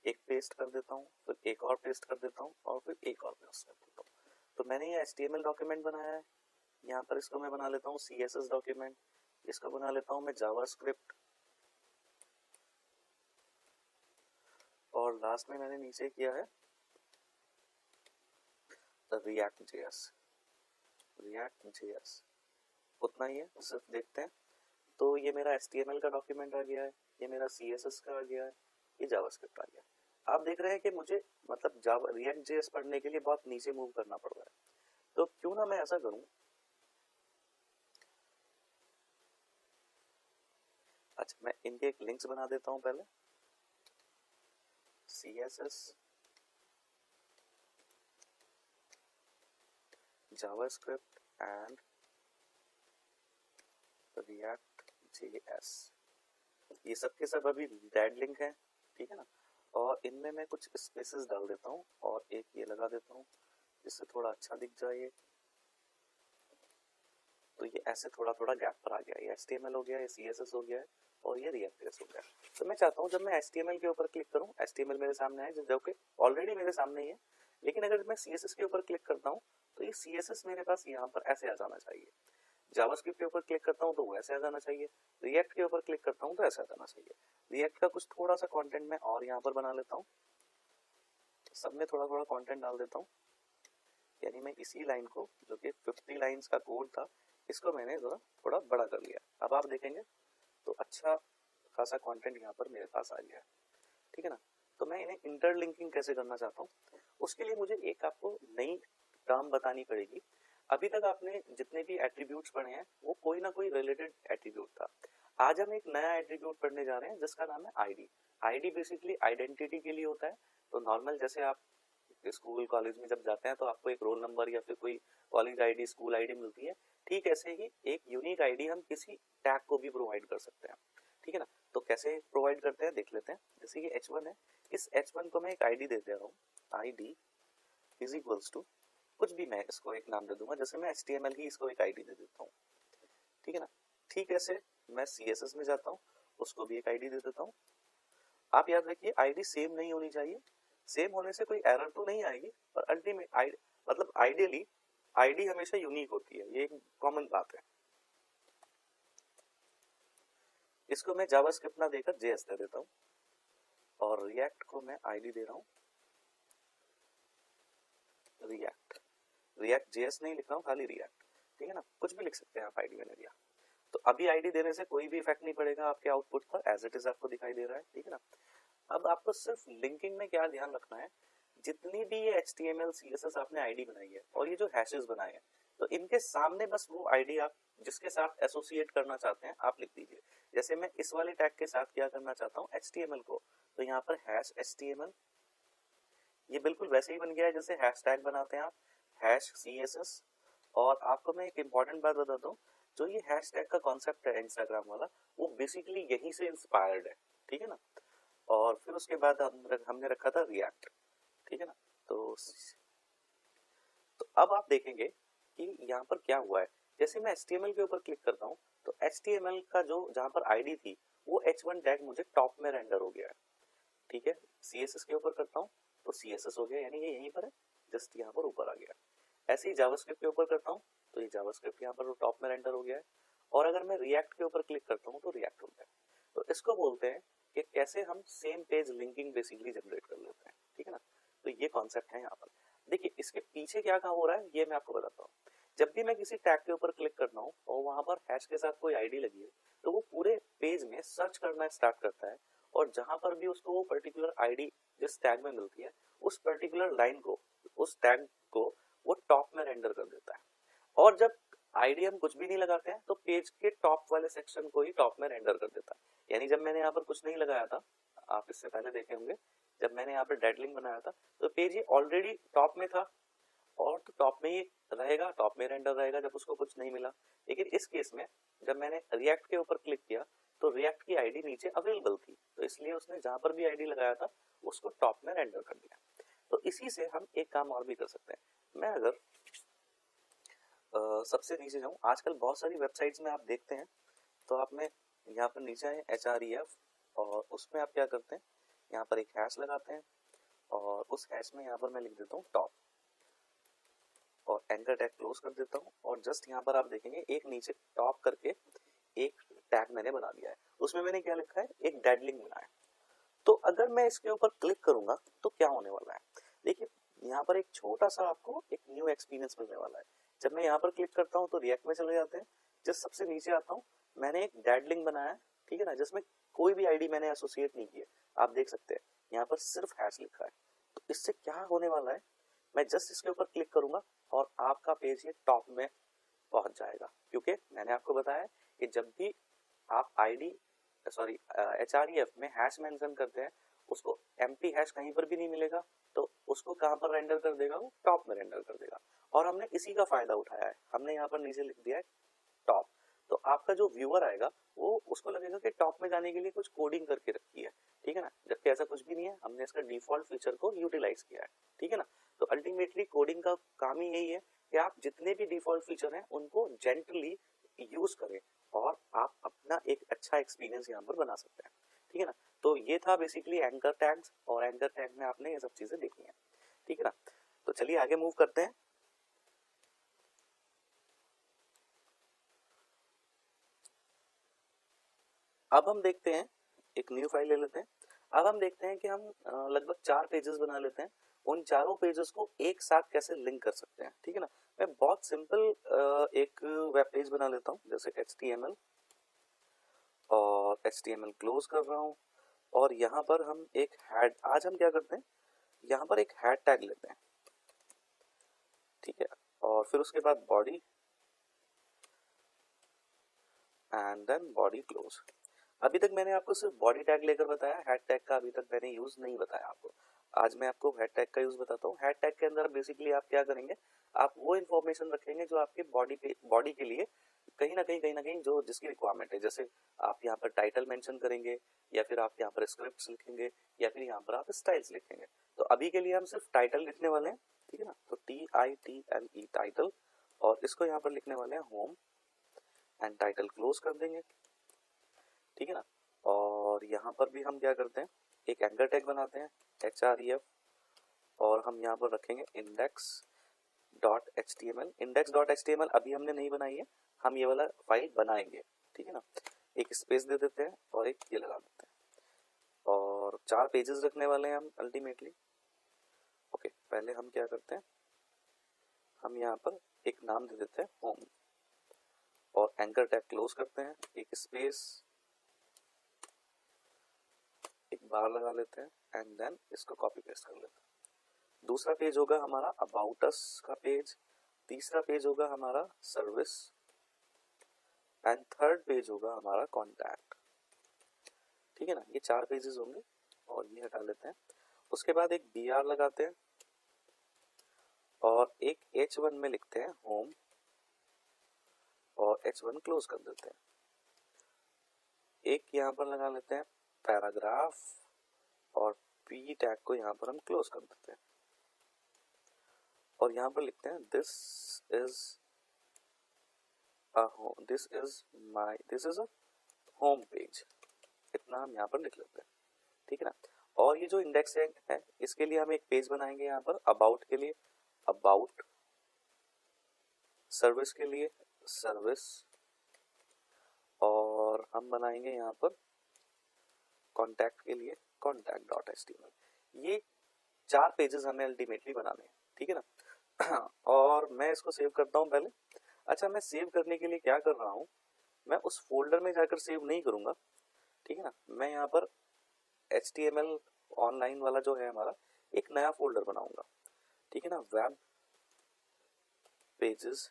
एक पेस्ट कर देता हूँ, फिर एक और पेस्ट कर देता हूँ और फिर एक और पेस्ट कर देता हूँ। तो मैंने ये HTML डॉक्यूमेंट बनाया है, यहाँ पर इसको मैं बना लेता हूँ CSS डॉक्यूमेंट, इसको बना लेता हूँ मैं जावास्क्रिप्ट और लास्ट में मैंने नीचे किया है React.js, उतना ही है, सिर्फ देखते हैं। तो ये मेरा HTML का डॉक्यूमेंट आ गया है, ये मेरा CSS का आ गया है, ये जावास्क्रिप्ट आ गया। आप देख रहे हैं कि मुझे मतलब जावा React.js पढ़ने के लिए बहुत नीचे मूव करना पड़ रहा है। तो क्यों ना मैं ऐसा करूं, अच्छा मैं इनके एक लिंक्स बना देता हूं पहले, CSS जावास्क्रिप्ट एंड React.js, ये सब के सब अभी डेड लिंक है, ठीक है ना। और इनमें मैं कुछ स्पेसेस डाल देता हूँ और एक ये लगा देता हूँ जिससे थोड़ा अच्छा दिख जाए। तो ये ऐसे थोड़ा थोड़ा गैप पर आ गया, ये HTML हो गया, ये CSS हो गया है और ये React.js हो गया। तो मैं चाहता हूँ जब मैं HTML के ऊपर क्लिक करूँ, HTML मेरे सामने है जो कि ऑलरेडी मेरे सामने ही है, लेकिन अगर मैं CSS के ऊपर क्लिक करता हूँ तो ये CSS मेरे पास यहाँ पर ऐसे आ जाना चाहिए। जावास्क्रिप्ट के ऊपर क्लिक करता हूँ तो वो ऐसे आ जाना चाहिए, रिएक्ट के ऊपर क्लिक करता हूँ तो ऐसे आ जाना चाहिए। रिएक्ट का कुछ थोड़ा सा कंटेंट मैं और यहाँ पर बना लेता हूँ, सब में थोड़ा थोड़ा कंटेंट डाल देता हूँ, यानी मैं इसी लाइन को जो कि 50 लाइंस का कोड था इसको मैंने थोड़ा बड़ा कर लिया। अब आप देखेंगे तो अच्छा खासा कंटेंट यहाँ पर मेरे पास आ गया है, ठीक है ना। तो मैं इन्हें इंटरलिंकिंग कैसे करना चाहता हूँ, उसके लिए मुझे एक आपको नई टर्म बतानी पड़ेगी। अभी तक आपने जितने भी एट्रीब्यूट्स पढ़े हैं वो कोई ना कोई रिलेटेड एट्रीब्यूट था। आज हम एक नया एट्रीब्यूट पढ़ने जा रहे हैं जिसका नाम है आईडी। आईडी बेसिकली आइडेंटिटी के लिए होता है। तो नॉर्मल जैसे आप स्कूल कॉलेज में जब जाते हैं तो आपको एक रोल नंबर या फिर कोई कॉलेज आईडी, स्कूल आईडी मिलती है, ठीक ऐसे ही एक यूनिक आईडी हम किसी टैग को भी प्रोवाइड कर सकते हैं, ठीक है ना। तो कैसे प्रोवाइड करते हैं देख लेते हैं। जैसे ये H1 है, इस H1 को मैं एक आईडी दे दे रहा हूँ, आईडी इज इक्वल्स टू कुछ भी, मैं इसको एक नाम दे दूंगा, जैसे मैं HTML ही इसको एक आईडी दे देता हूँ, ठीक है ना। ठीक ऐसे मैं CSS में जाता हूँ, उसको भी एक आईडी दे देता हूँ। आप याद रखिए आईडी सेम नहीं होनी चाहिए, सेम होने से कोई एरर तो नहीं आएगी, पर अल्टीमेट मतलब आइडियली आईडी हमेशा यूनिक होती है, ये एक कॉमन बात है। इसको मैं जावास्क्रिप्ट ना देकर JS दे देता हूँ और रिएक्ट को मैं आईडी दे रहा हूँ रिएक्ट JS नहीं लिख रहा हूँ, खाली रिएक्ट, ठीक है ना। कुछ भी लिख सकते हैं आप, आईडी मैंने दिया। तो अभी आईडी देने से कोई भी इफेक्ट नहीं पड़ेगा आपके आउटपुट पर, एज इट इज आपको दिखाई दे रहा है, ठीक है ना। अब आपको सिर्फ लिंकिंग में क्या ध्यान रखना है, जितनी भी ये HTML CSS आपने आईडी बनाई है और ये जो हैशेस बनाए हैं, तो इनके सामने बस वो आईडी आप जिसके साथ एसोसिएट करना चाहते हैं आप लिख दीजिए। जैसे मैं इस वाले टैग के साथ क्या करना चाहता हूँ, HTML को, तो यहाँ पर #HTML, ये बिल्कुल वैसे ही बन गया है जैसे हैशटैग बनाते हैं आप, #CSS। और आपको मैं एक इम्पॉर्टेंट बात बताता हूँ, जो ये हैशटैग का कॉन्सेप्ट है इंस्टाग्राम वाला, वो बेसिकली यहीं से इंस्पायर्ड है, ठीक है ना। और फिर उसके बाद हमने रखा था रिएक्ट, ठीक है ना। तो अब आप देखेंगे कि यहाँ पर क्या हुआ है। जैसे मैं HTML के ऊपर क्लिक करता हूँ तो HTML का जो जहाँ पर आईडी थी वो H1 टैग मुझे टॉप में रेंडर हो गया है, ठीक है। CSS के ऊपर करता हूँ तो CSS हो गया, यानी ये यहीं पर है, जस्ट यहाँ पर ऊपर आ गया। ऐसे ही जावास्क्रिप्ट के ऊपर करता हूँ तो ये जावास्क्रिप्ट यहाँ पर टॉप में रेंडर हो गया है। और अगर मैं रिएक्ट के ऊपर क्लिक करता हूँ तो रिएक्ट हो गया। तो इसको बोलते हैं कि कैसे हम same page linking basically generate कर लेते हैं, ठीक है ना। तो ये कॉन्सेप्ट है यहाँ पर। देखिए इसके पीछे क्या क्या हो रहा है ये मैं आपको बताता हूँ। जब भी मैं किसी टैग के ऊपर क्लिक करता हूँ और वहां पर हैश के साथ कोई आईडी लगी है तो वो पूरे पेज में सर्च करना स्टार्ट करता है, और जहां पर भी उसको वो पर्टिकुलर आईडी जिस टैग में मिलती है उस पर्टिकुलर लाइन को, उस टैग को वो टॉप में रेंडर कर देता है। और जब आईडी हम कुछ भी नहीं लगाते हैं तो पेज के टॉप वाले सेक्शन को ही टॉप में रेंडर कर देता है। यानी जब मैंने यहाँ पर कुछ नहीं लगाया था, आप इससे पहले देखे होंगे, जब मैंने यहाँ पर डेड लिंक बनाया था तो पेज ये ऑलरेडी टॉप में था और तो टॉप में ही रहेगा, टॉप में रेंडर रहेगा जब उसको कुछ नहीं मिला। लेकिन इस केस में जब मैंने रिएक्ट के ऊपर क्लिक किया तो रिएक्ट की आईडी नीचे अवेलेबल थी, तो इसलिए उसने जहां पर भी आईडी लगाया था उसको टॉप में रेंडर कर दिया। तो इसी से हम एक काम और भी कर सकते हैं। मैं अगर सबसे नीचे जाऊं, आजकल बहुत सारी वेबसाइट्स में आप देखते हैं तो आप में यहाँ पर नीचे है HREF, और उसमें आप क्या करते हैं, यहाँ पर एक हैश लगाते हैं और उस हैश में यहाँ पर मैं लिख देता हूँ टॉप और एंकर टैग क्लोज कर देता हूँ। और जस्ट यहाँ पर आप देखेंगे एक नीचे टॉप करके एक टैग मैंने बना दिया है, उसमें मैंने क्या लिखा है, एक डेड लिंक बनाया है। तो अगर मैं इसके ऊपर क्लिक करूंगा तो क्या होने वाला है, देखिए यहाँ पर एक छोटा सा आपको एक न्यू एक्सपीरियंस मिलने वाला है। जब मैं यहाँ पर क्लिक करता हूँ तो रिएक्ट में चले जाते हैं, जस्ट सबसे नीचे आता हूँ, मैंने एक डेड लिंक बनाया है, ठीक है ना, जिसमें कोई भी आईडी मैंने एसोसिएट नहीं की है। आप देख सकते हैं यहाँ पर सिर्फ हैश लिखा है। तो इससे क्या होने वाला है, मैं जस्ट इसके ऊपर क्लिक करूंगा और आपका पेज ये टॉप में पहुंच जाएगा, क्योंकि मैंने आपको बताया कि जब भी आप आईडी HREF में हैश मेंशन करते हैं उसको एम्प्टी हैश कहीं पर भी नहीं मिलेगा, तो उसको कहां पर रेंडर कर देगा, वो टॉप में रेंडर कर देगा। और हमने इसी का फायदा उठाया है, हमने यहाँ पर नीचे लिख दिया है टॉप। तो आपका जो व्यूअर आएगा वो उसको लगेगा कि टॉप में जाने के लिए कुछ कोडिंग करके रखी है, ठीक है ना, जबकि ऐसा कुछ भी नहीं है, हमने इसका डिफॉल्ट फीचर को यूटिलाइज किया है, ठीक है ना। तो अल्टीमेटली कोडिंग का काम ही यही है कि आप जितने भी डिफॉल्ट फीचर हैं उनको जेंटली यूज करें और आप अपना एक अच्छा एक्सपीरियंस यहाँ पर बना सकते हैं, ठीक है ना। तो ये था बेसिकली एंकर टैग्स, और एंकर टैग में आपने ये सब चीजें देखी हैं, ठीक है ना। तो चलिए आगे मूव करते हैं। अब हम देखते हैं, एक न्यू फाइल ले लेते हैं। अब हम देखते हैं कि हम लगभग 4 पेजेस बना लेते हैं, उन चारों पेजेस को एक साथ कैसे लिंक कर सकते हैं, ठीक है ना। मैं बहुत सिंपल एक वेब पेज बना लेता हूँ, जैसे HTML, और HTML क्लोज कर रहा हूँ, और यहाँ पर हम एक हेड, आज हम क्या करते हैं, यहाँ पर एक हेड टैग लेते हैं, ठीक है, और फिर उसके बाद body and then body close. अभी तक मैंने आपको सिर्फ बॉडी टैग लेकर बताया, हेड टैग का अभी तक मैंने यूज नहीं बताया आपको। आज मैं आपको हेड टैग का यूज बताता हूँ। हेड टैग के अंदर बेसिकली आप क्या करेंगे, आप वो इन्फॉर्मेशन रखेंगे जो आपके बॉडी के लिए कहीं ना कहीं जो जिसकी रिक्वायरमेंट है। जैसे आप यहाँ पर टाइटल मेंशन करेंगे, या फिर आप यहाँ पर स्क्रिप्ट्स लिखेंगे, या फिर यहाँ पर आप स्टाइल्स लिखेंगे। तो अभी के लिए हम सिर्फ टाइटल लिखने वाले हैं, ठीक है ना। तो TITLE टाइटल, और इसको यहाँ पर लिखने वाले हैं होम, एंड टाइटल क्लोज कर देंगे, ठीक है ना। और यहाँ पर भी हम क्या करते हैं, एक एंकर टैग बनाते हैं HREF, और हम यहाँ पर रखेंगे index.html। index.html अभी हमने नहीं बनाई है, हम ये वाला फाइल बनाएंगे, ठीक है ना। एक स्पेस दे देते हैं और एक ये लगा देते हैं, और 4 पेजेस रखने वाले हैं हम अल्टीमेटली। ओके, पहले हम क्या करते हैं, हम यहाँ पर एक नाम दे देते हैं होम, और एंकर टैग क्लोज करते हैं, एक स्पेस, एक बार लगा लेते हैं, एंड देन इसको कॉपी पेस्ट कर लेते हैं। दूसरा पेज होगा हमारा अबाउट अस का पेज, तीसरा पेज होगा हमारा सर्विस, एंड थर्ड पेज होगा हमारा कॉन्टैक्ट, ठीक है ना। ये 4 पेजेस होंगे, और ये हटा लेते हैं। उसके बाद एक BR लगाते हैं, और एक H1 में लिखते हैं होम, और H1 क्लोज कर देते हैं। एक यहाँ पर लगा लेते हैं पैराग्राफ, और P टैग को यहाँ पर हम क्लोज कर देते हैं, और यहाँ पर लिखते हैं this is a home page, इतना हम यहाँ पर लिख लेते हैं, ठीक है ना। और ये जो इंडेक्स है इसके लिए हम एक पेज बनाएंगे यहाँ पर अबाउट के लिए, अबाउट, सर्विस के लिए सर्विस, और हम बनाएंगे यहाँ पर कॉन्टैक्ट के लिए contact.html। ये 4 पेजेस हमें अल्टीमेटली बनाने हैं, ठीक है ना। और मैं इसको सेव करता हूँ पहले। अच्छा, मैं सेव करने के लिए क्या कर रहा हूँ, मैं उस फोल्डर में जाकर सेव नहीं करूँगा, ठीक है ना। मैं यहाँ पर HTML ऑनलाइन वाला जो है हमारा, एक नया फोल्डर बनाऊंगा, ठीक है ना। वेब पेजेस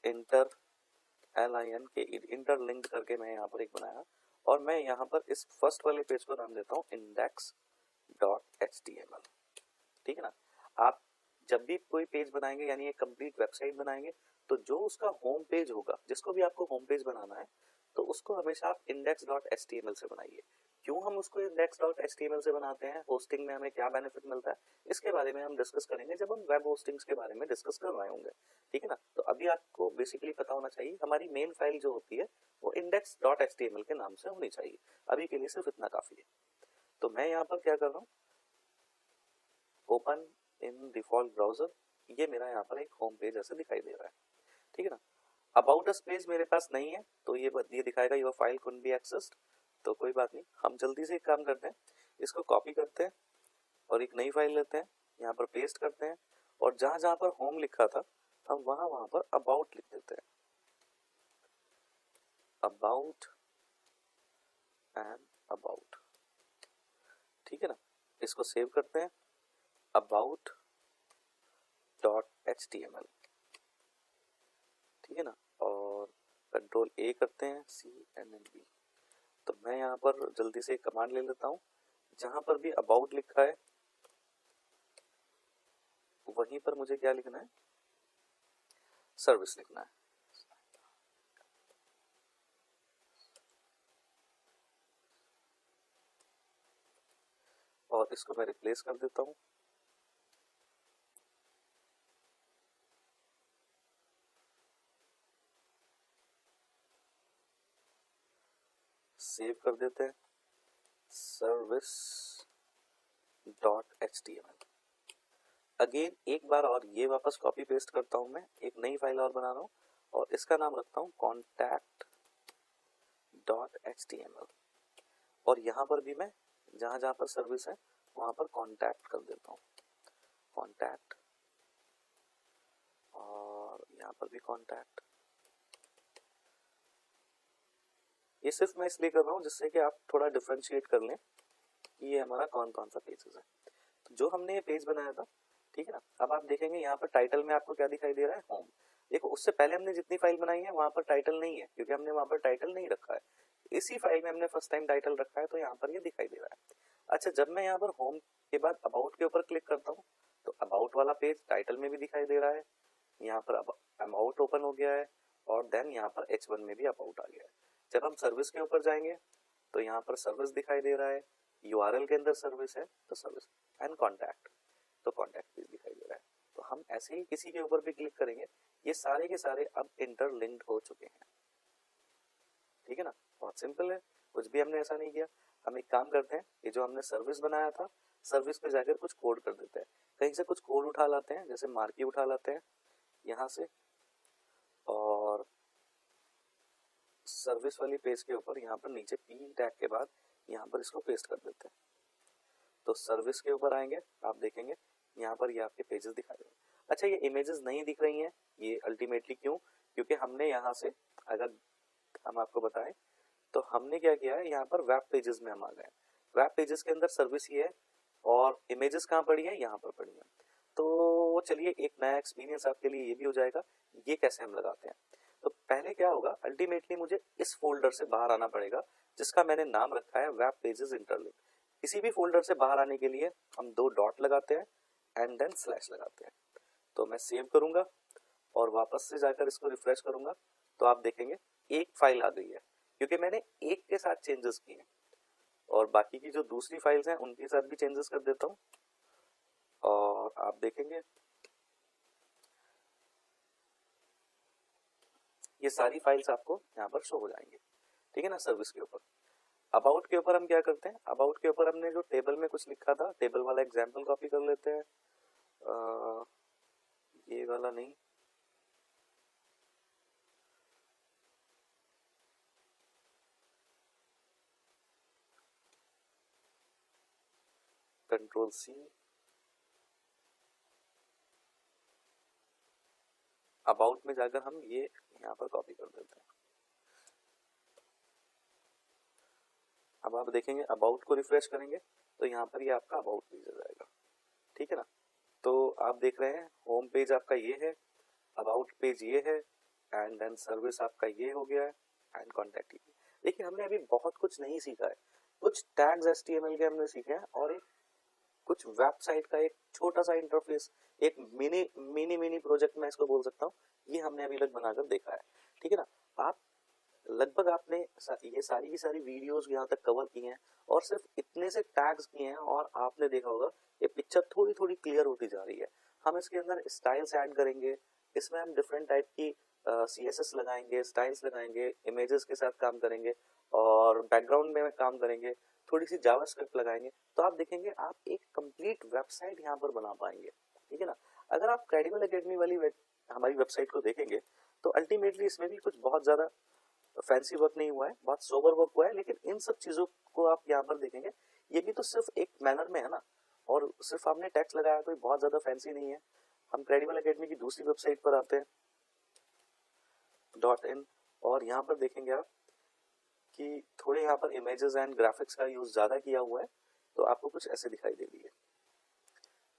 इंटर LIN के इंटरलिंक्ड करके मैं यहाँ पर एक बनाया, और मैं यहाँ पर इस फर्स्ट वाले पेज को नाम देता हूँ index.html, ठीक है ना। आप जब भी कोई पेज बनाएंगे, यानी एक कंप्लीट वेबसाइट बनाएंगे, तो जो उसका होम पेज होगा, जिसको भी आपको होम पेज बनाना है, तो उसको हमेशा आप index.html से बनाइए। क्यों हम उसको index.html से बनाते हैं, होस्टिंग में हमें क्या बेनिफिट मिलता है, इसके बारे में हम डिस्कस करेंगे जब हम वेब होस्टिंग्स के बारे में डिस्कस कर रहे होंगे, ठीक है ना। तो अभी आपको बेसिकली पता होना चाहिए, हमारी मेन फाइल जो होती है वो index.html के नाम से होनी चाहिए। अभी के लिए सिर्फ इतना काफी है। तो मैं यहाँ पर क्या कर रहा हूँ, ओपन इन डिफॉल्ट ब्राउजर, ये मेरा यहाँ पर एक होम पेज ऐसे दिखाई दे रहा है, ठीक है ना। अबाउट अस पेज मेरे पास नहीं है, तो ये दिखाएगा your file could be accessed. तो कोई बात नहीं, हम जल्दी से एक काम करते हैं, इसको कॉपी करते हैं और एक नई फाइल लेते हैं, यहाँ पर पेस्ट करते हैं, और जहां जहां पर होम लिखा था हम वहां वहां पर अबाउट लिख देते हैं, अबाउट एंड अबाउट, ठीक है ना। इसको सेव करते हैं, अबाउट डॉट HTML, ठीक है ना, और कंट्रोल A करते हैं, CNNB। तो मैं यहाँ पर जल्दी से एक कमांड ले लेता हूँ, जहां पर भी अबाउट लिखा है वहीं पर मुझे क्या लिखना है, सर्विस लिखना है। और इसको मैं रिप्लेस कर देता हूँ, सेव कर देते हैं, सर्विस डॉट HTML। अगेन एक बार और ये वापस कॉपी पेस्ट करता हूं, मैं एक नई फाइल और बना रहा हूं, और इसका नाम रखता हूं contact डॉट HTML। और यहाँ पर भी मैं जहां जहां पर सर्विस है वहां पर कॉन्टैक्ट कर देता हूँ, कॉन्टैक्ट, और यहाँ पर भी कॉन्टैक्ट। ये सिर्फ मैं इसलिए कर रहा हूँ जिससे कि आप थोड़ा डिफरेंशिएट कर लें कि ये हमारा कौन कौन सा पेजेस है। तो जो हमने ये पेज बनाया था, ठीक है ना, अब आप देखेंगे यहाँ पर टाइटल में आपको क्या दिखाई दे रहा है, होम। देखो, उससे पहले हमने जितनी फाइल बनाई है वहां पर टाइटल नहीं है, क्योंकि हमने वहां पर टाइटल नहीं रखा है। इसी फाइल में हमने फर्स्ट टाइम टाइटल रखा है, तो यहाँ पर ये दिखाई दे रहा है। अच्छा, जब मैं यहाँ पर होम के बाद अबाउट के ऊपर क्लिक करता हूँ, तो अबाउट वाला पेज टाइटल में भी दिखाई दे रहा है, यहाँ पर अबाउट ओपन हो गया है, और देन यहाँ पर H1 में भी अबाउट आ गया है। जब हम सर्विस के ऊपर जाएंगे तो यहाँ पर सर्विस दिखाई दे रहा है, URL के अंदर सर्विस है तो सर्विस, एंड कॉन्टैक्ट, तो कॉन्टैक्ट पेज दिखाई दे रहा है। तो हम ऐसे ही किसी के ऊपर भी क्लिक करेंगे, ये सारे के सारे अब इंटरलिंक्ड हो चुके हैं, ठीक है ना। बहुत सिंपल है, कुछ भी हमने ऐसा नहीं किया। हम एक काम करते हैं, ये जो हमने सर्विस बनाया था, सर्विस पे जाकर कुछ कोड कर देते हैं, कहीं से कुछ कोड उठा लाते हैं, जैसे मार्की उठा लाते हैं यहाँ से, और सर्विस वाली पेज के ऊपर यहाँ पर नीचे P टैग के बाद यहाँ पर इसको पेस्ट कर देते हैं। तो सर्विस के ऊपर आएंगे, आप देखेंगे यहाँ पर ये आपके पेजेस दिखाई देंगे। अच्छा, ये इमेजेस नहीं दिख रही हैं, ये अल्टीमेटली क्यों, क्योंकि हमने यहाँ से, अगर हम आपको बताएं, तो हमने क्या किया है, यहाँ पर वेब पेजेस में हम आ गए। वेब पेजेस के अंदर सर्विस ही है, और इमेजेस कहाँ पड़ी है, यहाँ पर पड़ी है। तो चलिए, एक नया एक्सपीरियंस आपके लिए ये भी हो जाएगा, ये कैसे हम लगाते हैं। तो पहले क्या होगा, अल्टीमेटली मुझे इस फोल्डर से बाहर आना पड़ेगा, जिसका मैंने नाम रखा है वेब पेजेस इंटरलिंक। किसी भी फोल्डर से बाहर आने के लिए हम 2 डॉट लगाते हैं एंड देन स्लैश लगाते हैं। तो मैं सेव करूंगा और वापस से जाकर इसको रिफ्रेश करूंगा, तो आप देखेंगे एक फाइल आ गई है, क्योंकि मैंने एक के साथ चेंजेस किए हैं, और बाकी की जो दूसरी फाइल्स हैं उनके साथ भी चेंजेस कर देता हूँ, और आप देखेंगे ये सारी फाइल्स आपको यहाँ पर शो हो जाएंगे, ठीक है ना। सर्विस के ऊपर, अबाउट के ऊपर हम क्या करते हैं, अबाउट के ऊपर हमने जो टेबल में कुछ लिखा था, टेबल वाला एग्जाम्पल कॉपी कर लेते हैं, ये वाला नहीं, कंट्रोल C, अबाउट में जाकर हम ये यहाँ पर कॉपी कर देते हैं। अब आप देखेंगे अबाउट को रिफ्रेश करेंगे तो यहाँ पर ये आपका अबाउट पेज आ जाएगा, ठीक है ना। तो आप देख रहे हैं होम पेज आपका ये है, अबाउट पेज ये है, एंड देन सर्विस आपका ये हो गया है, एंड कॉन्टैक्ट ये। देखिए हमने अभी बहुत कुछ नहीं सीखा है, कुछ टैग्स HTML के हमने सीखे हैं और एक कुछ वेबसाइट का एक छोटा सा इंटरफेस, एक मिनी मिनी मिनी प्रोजेक्ट मैं इसको बोल सकता हूँ, ये हमने अभी तक बनाकर देखा है, ठीक है ना। आप लगभग आपने ये सारी की सारी वीडियोस यहाँ तक कवर की हैं और सिर्फ इतने से टैग्स किए हैं और आपने देखा होगा ये पिक्चर थोड़ी थोड़ी क्लियर होती जा रही है। हम इसके अंदर स्टाइल्स ऐड करेंगे, इसमें हम डिफरेंट टाइप की CSS लगाएंगे, स्टाइल्स लगाएंगे, इमेजेस के साथ काम करेंगे और बैकग्राउंड में काम करेंगे, थोड़ी सी जावास्क्रिप्ट लगाएंगे, तो आप देखेंगे आप एक कंप्लीट वेबसाइट यहाँ पर बना पाएंगे, ठीक है ना। अगर आप क्रेडिबल एकेडमी वाली हमारी वेबसाइट को देखेंगे तो अल्टीमेटली इसमें भी कुछ बहुत ज्यादा फैंसी वर्क नहीं हुआ है, बहुत सोबर वर्क हुआ है, लेकिन इन सब चीजों को आप यहाँ पर देखेंगे ये भी तो सिर्फ एक मैनर में है ना, और सिर्फ आपने टेक्स्ट लगाया कोई बहुत ज्यादा फैंसी नहीं है। हम क्रेडिबल एकेडमी की दूसरी वेबसाइट पर आते हैं .in और यहाँ पर देखेंगे आप कि थोड़े यहाँ पर इमेजेस एंड ग्राफिक्स का यूज ज्यादा किया हुआ है, तो आपको कुछ ऐसे दिखाई दे रही है,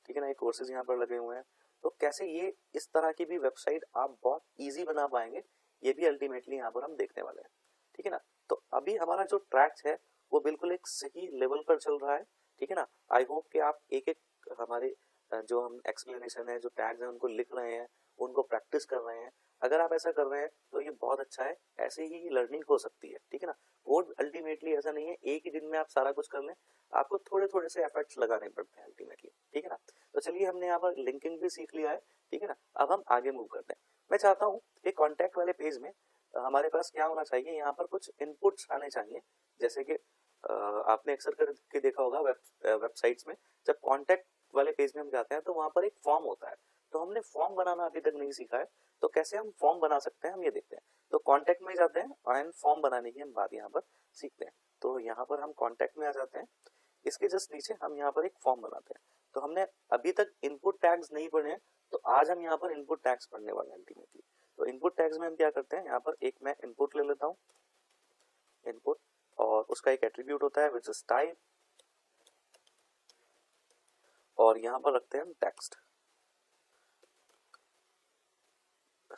ठीक है ना। ये कोर्सेज यहाँ पर लगे हुए हैं, तो कैसे ये इस तरह की भी वेबसाइट आप बहुत इजी बना पाएंगे ये भी अल्टीमेटली यहाँ पर हम देखने वाले हैं, ठीक है ना। तो अभी हमारा जो ट्रैक है वो बिल्कुल एक सही लेवल पर चल रहा है, ठीक है ना। आई होप कि आप एक एक हमारे जो हम एक्सप्लेनेशन है, जो टैग्स हैं उनको लिख रहे हैं, उनको प्रैक्टिस कर रहे हैं। अगर आप ऐसा कर रहे हैं तो ये बहुत अच्छा है, ऐसे ही लर्निंग हो सकती है, ठीक है ना। कोड अल्टीमेटली ऐसा नहीं है एक ही दिन में आप सारा कुछ कर लें, आपको थोड़े थोड़े से एफर्ट्स लगाने पड़ते हैं अल्टीमेटली, ठीक है ना। तो चलिए हमने यहाँ पर लिंकिंग भी सीख लिया है, ठीक है ना। अब हम आगे मूव करते हैं। मैं चाहता हूँ कि कॉन्टैक्ट वाले पेज में हमारे पास क्या होना चाहिए, यहाँ पर कुछ इनपुट्स आने चाहिए, जैसे कि आपने अक्सर करके देखा होगा वेबसाइट्स में जब कॉन्टैक्ट वाले पेज में हम जाते हैं तो वहां पर एक फॉर्म होता है, तो हमने फॉर्म बनाना अभी तक नहीं सीखा है, तो कैसे हम फॉर्म बना सकते हैं हम ये देखते हैं। तो कॉन्टैक्ट में जाते हैं एंड फॉर्म बनाने की हम बात यहाँ पर सीखते हैं। तो यहाँ पर हम कॉन्टैक्ट में आ जाते हैं, इसके जस्ट नीचे हम यहाँ पर एक फॉर्म बनाते हैं। तो हमने अभी तक इनपुट टैग्स नहीं पढ़े हैं, तो आज हम यहाँ पर इनपुट टैग्स पढ़ने वाले हैं अल्टीमेटली। तो इनपुट टैग्स में हम क्या करते हैं, यहाँ पर एक मैं इनपुट ले लेता हूँ, इनपुट, और उसका एक एट्रीब्यूट होता है विच इज टाइप, और यहाँ पर रखते हैं हम टेक्स्ट,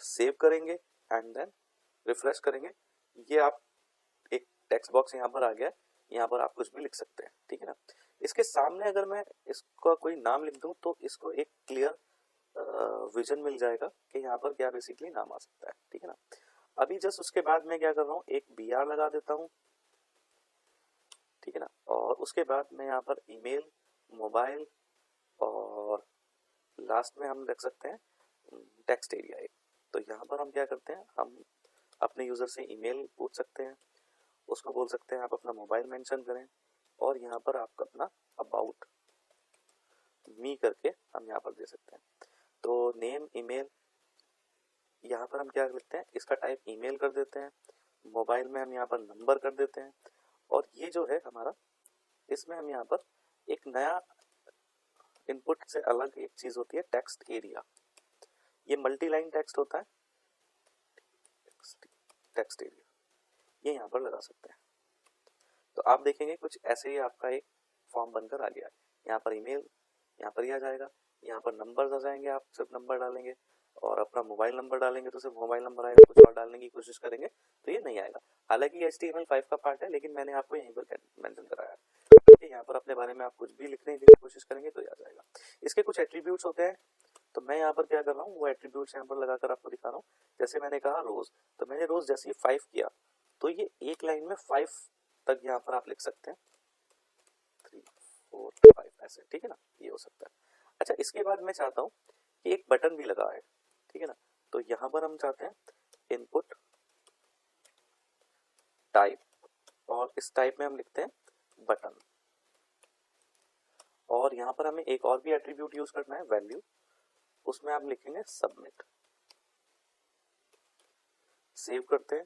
सेव करेंगे एंड देन रिफ्रेश करेंगे। ये आप एक टेक्स्ट बॉक्स यहाँ पर आ गया है, यहाँ पर आप कुछ भी लिख सकते हैं, ठीक है ना। इसके सामने अगर मैं इसका कोई नाम लिख दूं तो इसको एक क्लियर विजन मिल जाएगा कि यहाँ पर क्या बेसिकली नाम आ सकता है, ठीक है ना। अभी जस्ट उसके बाद मैं क्या कर रहा हूँ, एक BR लगा देता हूँ, ठीक है ना। और उसके बाद मैं यहाँ पर ईमेल, मोबाइल, और लास्ट में हम रख सकते हैं टेक्स्ट एरिया एक। तो यहाँ पर हम क्या करते हैं, हम अपने यूजर से ईमेल पूछ सकते हैं, उसको बोल सकते हैं आप अपना मोबाइल मेंशन करें, और यहाँ पर आपका अपना अबाउट मी करके हम यहाँ पर दे सकते हैं। तो नेम, ईमेल, यहाँ पर हम क्या लिखते हैं, इसका टाइप ईमेल कर देते हैं, मोबाइल में हम यहाँ पर नंबर कर देते हैं, और ये जो है हमारा, इसमें हम यहाँ पर एक नया इनपुट से अलग एक चीज होती है टेक्स्ट एरिया। ये मल्टी लाइन टेक्स्ट होता है, टेक्स्ट एरिया ये यहाँ पर लगा सकते हैं। तो आप देखेंगे कुछ ऐसे ही आपका एक फॉर्म बनकर आ गया है। यहाँ पर ईमेल यहाँ पर ही आ जाएगा, यहाँ पर नंबर आ जाएंगे, आप सिर्फ नंबर डालेंगे, और अपना मोबाइल नंबर डालेंगे तो सिर्फ मोबाइल नंबर आएगा, कुछ और डालने की कोशिश करेंगे तो ये नहीं आएगा। हालांकि HTML5 का पार्ट है, लेकिन मैंने आपको यहीं पर मेंशन कराया है। यहाँ पर अपने बारे में आप कुछ भी लिखने की कोशिश करेंगे तो आ जाएगा। इसके कुछ एट्रीब्यूट्स होते हैं, तो मैं यहाँ पर क्या कर रहा हूँ, वो एट्रीब्यूट्स यहाँ पर लगाकर आपको दिखा रहा हूँ। जैसे मैंने कहा रोज, तो मैंने रोज जैसे ही 5 किया तो ये एक लाइन में 5 तक यहाँ पर आप लिख सकते हैं, 3 4 5 ऐसे, ठीक है ना, ये हो सकता है। अच्छा, इसके बाद मैं चाहता हूँ कि एक बटन भी लगा है, ठीक है ना। तो यहाँ पर हम चाहते हैं इनपुट टाइप, और इस टाइप में हम लिखते हैं बटन, और यहाँ पर हमें एक और भी एट्रीब्यूट यूज करना है वैल्यू, उसमें हम लिखेंगे सबमिट। सेव करते हैं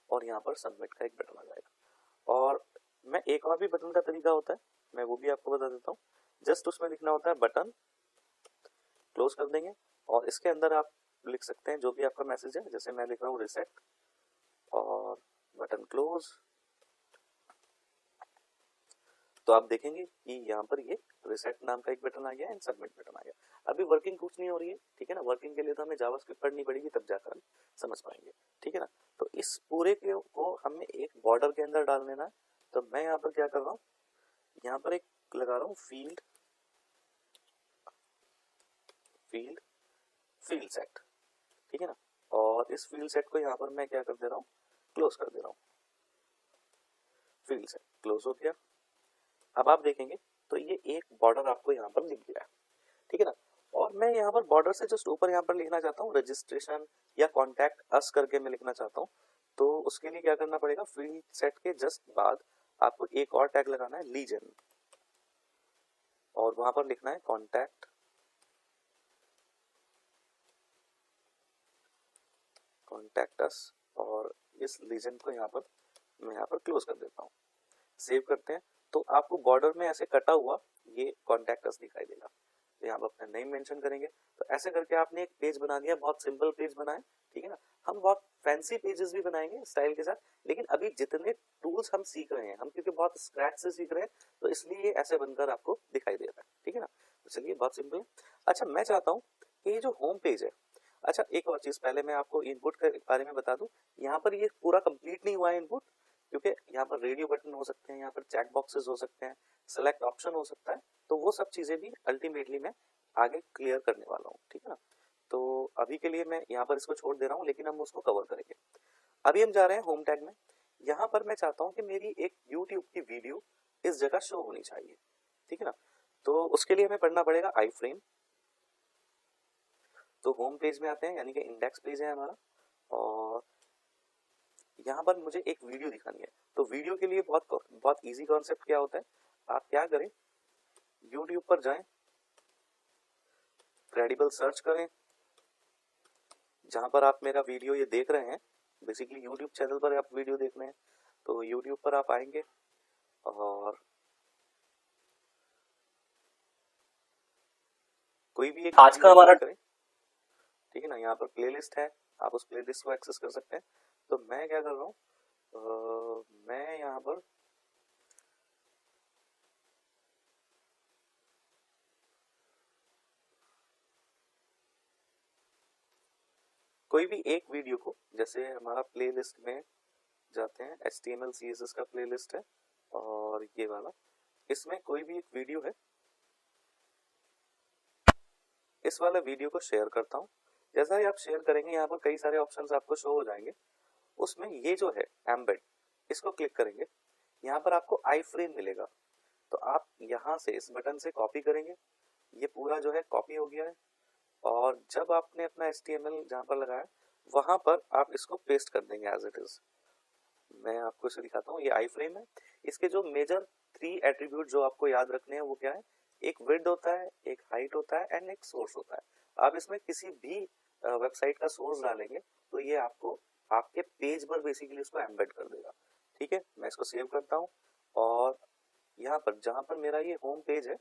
और यहाँ पर सबमिट का एक बटन आ जाएगा। और मैं एक और भी बटन का तरीका होता है, मैं वो भी आपको बता देता हूँ। जस्ट उसमें लिखना होता है बटन, क्लोज कर देंगे, और इसके अंदर आप लिख सकते हैं जो भी आपका मैसेज है, जैसे मैं लिख रहा हूँ रिसेट और बटन क्लोज। तो आप देखेंगे कि यहाँ पर ये रिसेट नाम का एक बटन आ गया एंड सबमिट बटन आ गया। अभी वर्किंग कुछ नहीं हो रही है, ठीक है ना। वर्किंग के लिए तो हमें जावास्क्रिप्ट पढ़नी पड़ेगी, तब जाकर हम समझ पाएंगे, ठीक है ना। तो इस पूरे को हमें एक बॉर्डर के अंदर डाल देना है। तो मैं यहाँ पर क्या कर रहा हूँ, यहाँ पर एक लगा रहा हूँ फील्ड सेट, ठीक है ना। और इस फील्ड सेट को यहाँ पर मैं क्या कर दे रहा हूँ, क्लोज कर दे रहा हूँ। फील्ड सेट क्लोज हो गया। अब आप देखेंगे तो ये एक बॉर्डर आपको यहाँ पर दिख गया है, ठीक है ना। और मैं यहाँ पर बॉर्डर से जस्ट ऊपर यहाँ पर लिखना चाहता हूँ रजिस्ट्रेशन या कॉन्टैक्ट अस करके मैं लिखना चाहता हूँ। तो उसके लिए क्या करना पड़ेगा, फील्ड सेट के जस्ट बाद आपको एक और टैग लगाना है लीजन, और वहां पर लिखना है कॉन्टैक्ट अस, और इस लीजन को यहाँ पर मैं यहाँ पर क्लोज कर देता हूँ। सेव करते हैं तो आपको बॉर्डर में ऐसे कटा हुआ ये कॉन्टैक्ट अस दिखाई देगा। तो यहाँ पर अपना नेम मेंशन करेंगे। तो ऐसे करके आपने एक पेज बना दिया, बहुत सिंपल पेज बनाए, ठीक है ना। हम बहुत फैंसी पेजेस भी बनाएंगे स्टाइल के साथ, लेकिन अभी जितने टूल्स हम सीख रहे हैं, हम क्योंकि बहुत स्क्रैच से सीख रहे हैं, तो इसलिए ऐसे बनकर आपको दिखाई दे रहा है, ठीक है ना। तो चलिए बहुत सिंपल है। अच्छा, मैं चाहता हूँ कि ये जो होम पेज है, अच्छा एक और चीज पहले मैं आपको इनपुट के बारे में बता दूं। यहाँ पर ये पूरा कंप्लीट नहीं हुआ है इनपुट, क्योंकि यहाँ पर रेडियो बटन हो सकते हैं, यहाँ पर चैट बॉक्सेस हो सकते हैं, सेलेक्ट ऑप्शन हो सकता है। तो वो सब चीजें भी अल्टीमेटली मैं आगे क्लियर करने वाला हूँ, ठीक है ना। तो अभी के लिए मैं यहाँ पर इसको छोड़ दे रहा हूँ, लेकिन हम उसको कवर करेंगे। अभी हम जा रहे हैं होम टैग में। यहाँ पर मैं चाहता हूँ कि मेरी एक यूट्यूब की वीडियो इस जगह शो होनी चाहिए, ठीक है ना। तो उसके लिए हमें पढ़ना पड़ेगा आई फ्रेम। तो होम पेज में आते हैं, यानी कि इंडेक्स पेज है हमारा, और यहाँ पर मुझे एक वीडियो दिखानी है। तो वीडियो के लिए बहुत इजी कॉन्सेप्ट क्या होता है, आप क्या करें, यूट्यूब पर जाएं, क्रेडिबल सर्च करें, जहां पर आप मेरा वीडियो ये देख रहे हैं, बेसिकली यूट्यूब चैनल पर आप वीडियो देख रहे हैं। तो यूट्यूब पर आप आएंगे और कोई भी एक आज का हमारा करें, ठीक है ना। यहाँ पर प्लेलिस्ट है, आप उस प्लेलिस्ट को एक्सेस कर सकते हैं। तो मैं क्या कर रहा हूँ, मैं यहाँ पर कोई भी एक वीडियो को, जैसे हमारा प्लेलिस्ट में जाते हैं, HTML CSS का प्लेलिस्ट है और ये वाला, इसमें कोई भी एक वीडियो है, इस वाले वीडियो को शेयर करता हूँ। जैसा ही आप शेयर करेंगे, यहाँ पर कई सारे ऑप्शंस आपको शो हो जाएंगे। उसमें ये जो है एम्बेड, इसको क्लिक करेंगे, यहाँ पर आपको आई फ्रेम मिलेगा। तो आप यहाँ से इस बटन से कॉपी करेंगे, ये पूरा जो है कॉपी हो गया है। और जब आपने अपना HTML जहाँ पर लगाया, वहां पर आप इसको पेस्ट कर देंगे एज इट इज। मैं आपको इसे दिखाता हूँ, ये आई फ्रेम है। इसके जो मेजर 3 एट्रीब्यूट जो आपको याद रखने हैं वो क्या है, एक विड्थ होता है, एक हाइट होता है एंड एक सोर्स होता है। आप इसमें किसी भी वेबसाइट का सोर्स डालेंगे तो ये आपको आपके पेज पर बेसिकली उसको एम्बेड कर देगा, ठीक है। मैं इसको सेव करता हूँ और यहाँ पर जहां पर मेरा ये होम पेज है,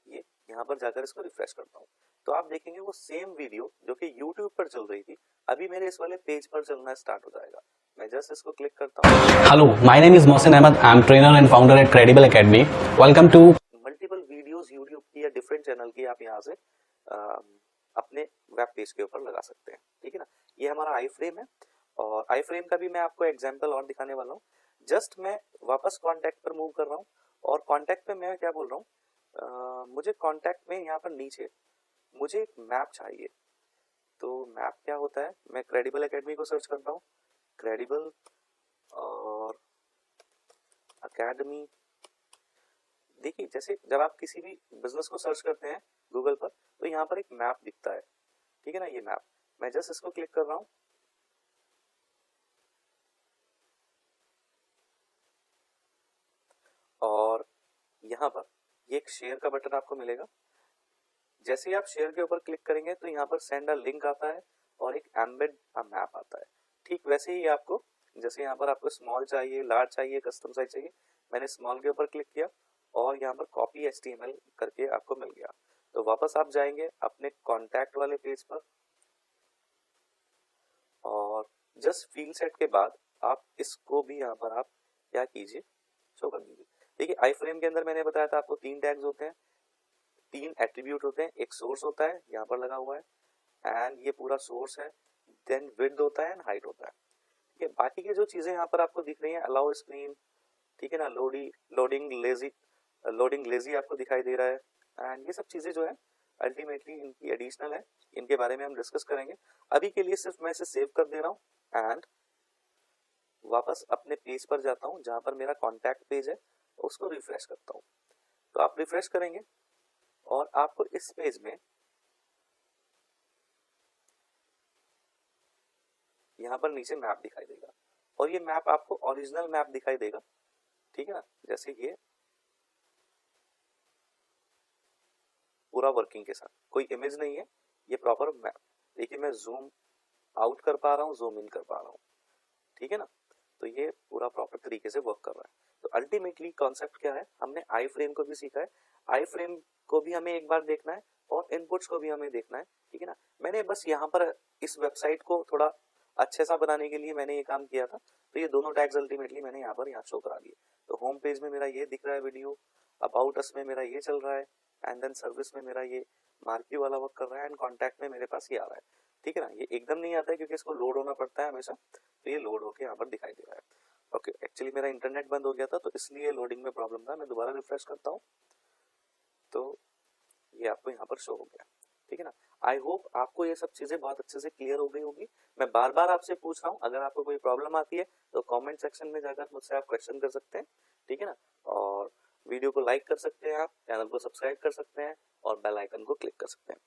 ये यहाँ पर जाकर इसको रिफ्रेश करता हूँ। तो आप देखेंगे वो सेम वीडियो जो कि YouTube पर चल रही थी, अभी मेरे इस वाले पेज पर चलना स्टार्ट हो जाएगा। मैं जस्ट इसको क्लिक करता हूँ। Hello, my name is Mohsin Ahmed. I'm trainer and founder at Credible Academy. Welcome to multiple videos YouTube की या डिफरेंट चैनल की आप यहाँ से अपने वेब पेज के ऊपर लगा सकते हैं, ठीक है ना। ये हमारा आई फ्रेम है, और आई फ्रेम का भी मैं आपको एग्जांपल और दिखाने वाला हूँ। जस्ट मैं वापस कॉन्टैक्ट पर मूव कर रहा हूँ, और कॉन्टैक्ट पे मैं क्या बोल रहा हूँ, मुझे कॉन्टैक्ट में यहाँ पर नीचे मुझे एक मैप चाहिए। तो मैप क्या होता है, मैं क्रेडिबल एकेडमी को सर्च करता हूँ, क्रेडिबल और एकेडमी। देखिए, जैसे जब आप किसी भी बिजनेस को सर्च करते हैं गूगल पर, तो यहाँ पर एक मैप दिखता है, ठीक है ना। ये मैप, मैं जस्ट इसको क्लिक कर रहा हूँ, और यहाँ पर ये एक शेयर का बटन आपको मिलेगा। जैसे ही आप शेयर के ऊपर क्लिक करेंगे तो यहाँ पर सेंड अ लिंक आता है और एक एम्बेड अ मैप आता है। ठीक वैसे ही आपको, जैसे यहाँ पर आपको स्मॉल चाहिए, लार्ज चाहिए, कस्टम साइज चाहिए, मैंने स्मॉल के ऊपर क्लिक किया और यहाँ पर कॉपी HTML करके आपको मिल गया। तो वापस आप जाएंगे अपने कॉन्टैक्ट वाले पेज पर, और जस्ट फील सेट के बाद आप इसको भी यहाँ पर आप क्या कीजिए, शो कर दीजिए। देखिए आई फ्रेम के अंदर मैंने बताया था आपको 3 टैग्स होते हैं, 3 एट्रीब्यूट होते हैं। एक सोर्स होता है, यहाँ पर लगा हुआ है, एंड ये पूरा सोर्स है, देन विड्थ होता है एंड हाइट होता है। ठीक है, बाकी की जो चीजें यहाँ पर आपको दिख रही हैं, अलाउ स्क्रीन, ठीक है ना, लोडिंग लेजी आपको दिखाई दे रहा है, एंड ये सब चीजें जो है अल्टीमेटली इनकी एडिशनल है, इनके बारे में हम डिस्कस करेंगे। अभी के लिए सिर्फ मैं इसे सेव कर दे रहा हूँ एंड वापस अपने पेज पर जाता हूँ जहां पर मेरा कॉन्टैक्ट पेज है, उसको रिफ्रेश करता हूँ। तो आप रिफ्रेश करेंगे और आपको इस पेज में यहाँ पर नीचे मैप दिखाई देगा, और ये मैप आपको ओरिजिनल मैप दिखाई देगा, ठीक है ना, जैसे ये पूरा वर्किंग के साथ, कोई इमेज नहीं है, ये प्रॉपर मैप। देखिए मैं जूम आउट कर पा रहा हूँ, जूम इन कर पा रहा हूँ, ठीक है ना, तो ये पूरा प्रॉपर तरीके से वर्क कर रहा है। तो अल्टीमेटली कॉन्सेप्ट क्या है, हमने आई फ्रेम को भी सीखा है, आई फ्रेम को भी हमें एक बार देखना है और इनपुट्स को भी हमें देखना है, ठीक है ना। मैंने बस यहाँ पर इस वेबसाइट को थोड़ा अच्छे सा बनाने के लिए मैंने ये काम किया था, तो ये दोनों टैग्स अल्टीमेटली मैंने यहाँ शो करा दिए। तो होम पेज में मेरा ये दिख रहा है वीडियो, अबाउट अस में मेरा ये चल रहा है, एंड देन सर्विस में मेरा ये मार्की वाला वर्क कर रहा है, एंड कॉन्टैक्ट में मेरे पास ये आ रहा है, ठीक है ना। ये एकदम नहीं आता है क्योंकि इसको लोड होना पड़ता है हमेशा, तो ये लोड होकर यहाँ पर दिखाई दे रहा है। ओके, एक्चुअली मेरा इंटरनेट बंद हो गया था तो इसलिए लोडिंग में प्रॉब्लम था। मैं दोबारा रिफ्रेश करता हूँ तो ये आपको यहाँ पर शो हो गया, ठीक है ना। आई होप आपको ये सब चीजें बहुत अच्छे से क्लियर हो गई होगी। मैं बार बार आपसे पूछ रहा हूँ, अगर आपको कोई प्रॉब्लम आती है तो कमेंट सेक्शन में जाकर मुझसे आप क्वेश्चन कर सकते हैं, ठीक है ना। और वीडियो को लाइक कर सकते हैं, आप चैनल को सब्सक्राइब कर सकते हैं और बेल आइकन को क्लिक कर सकते हैं।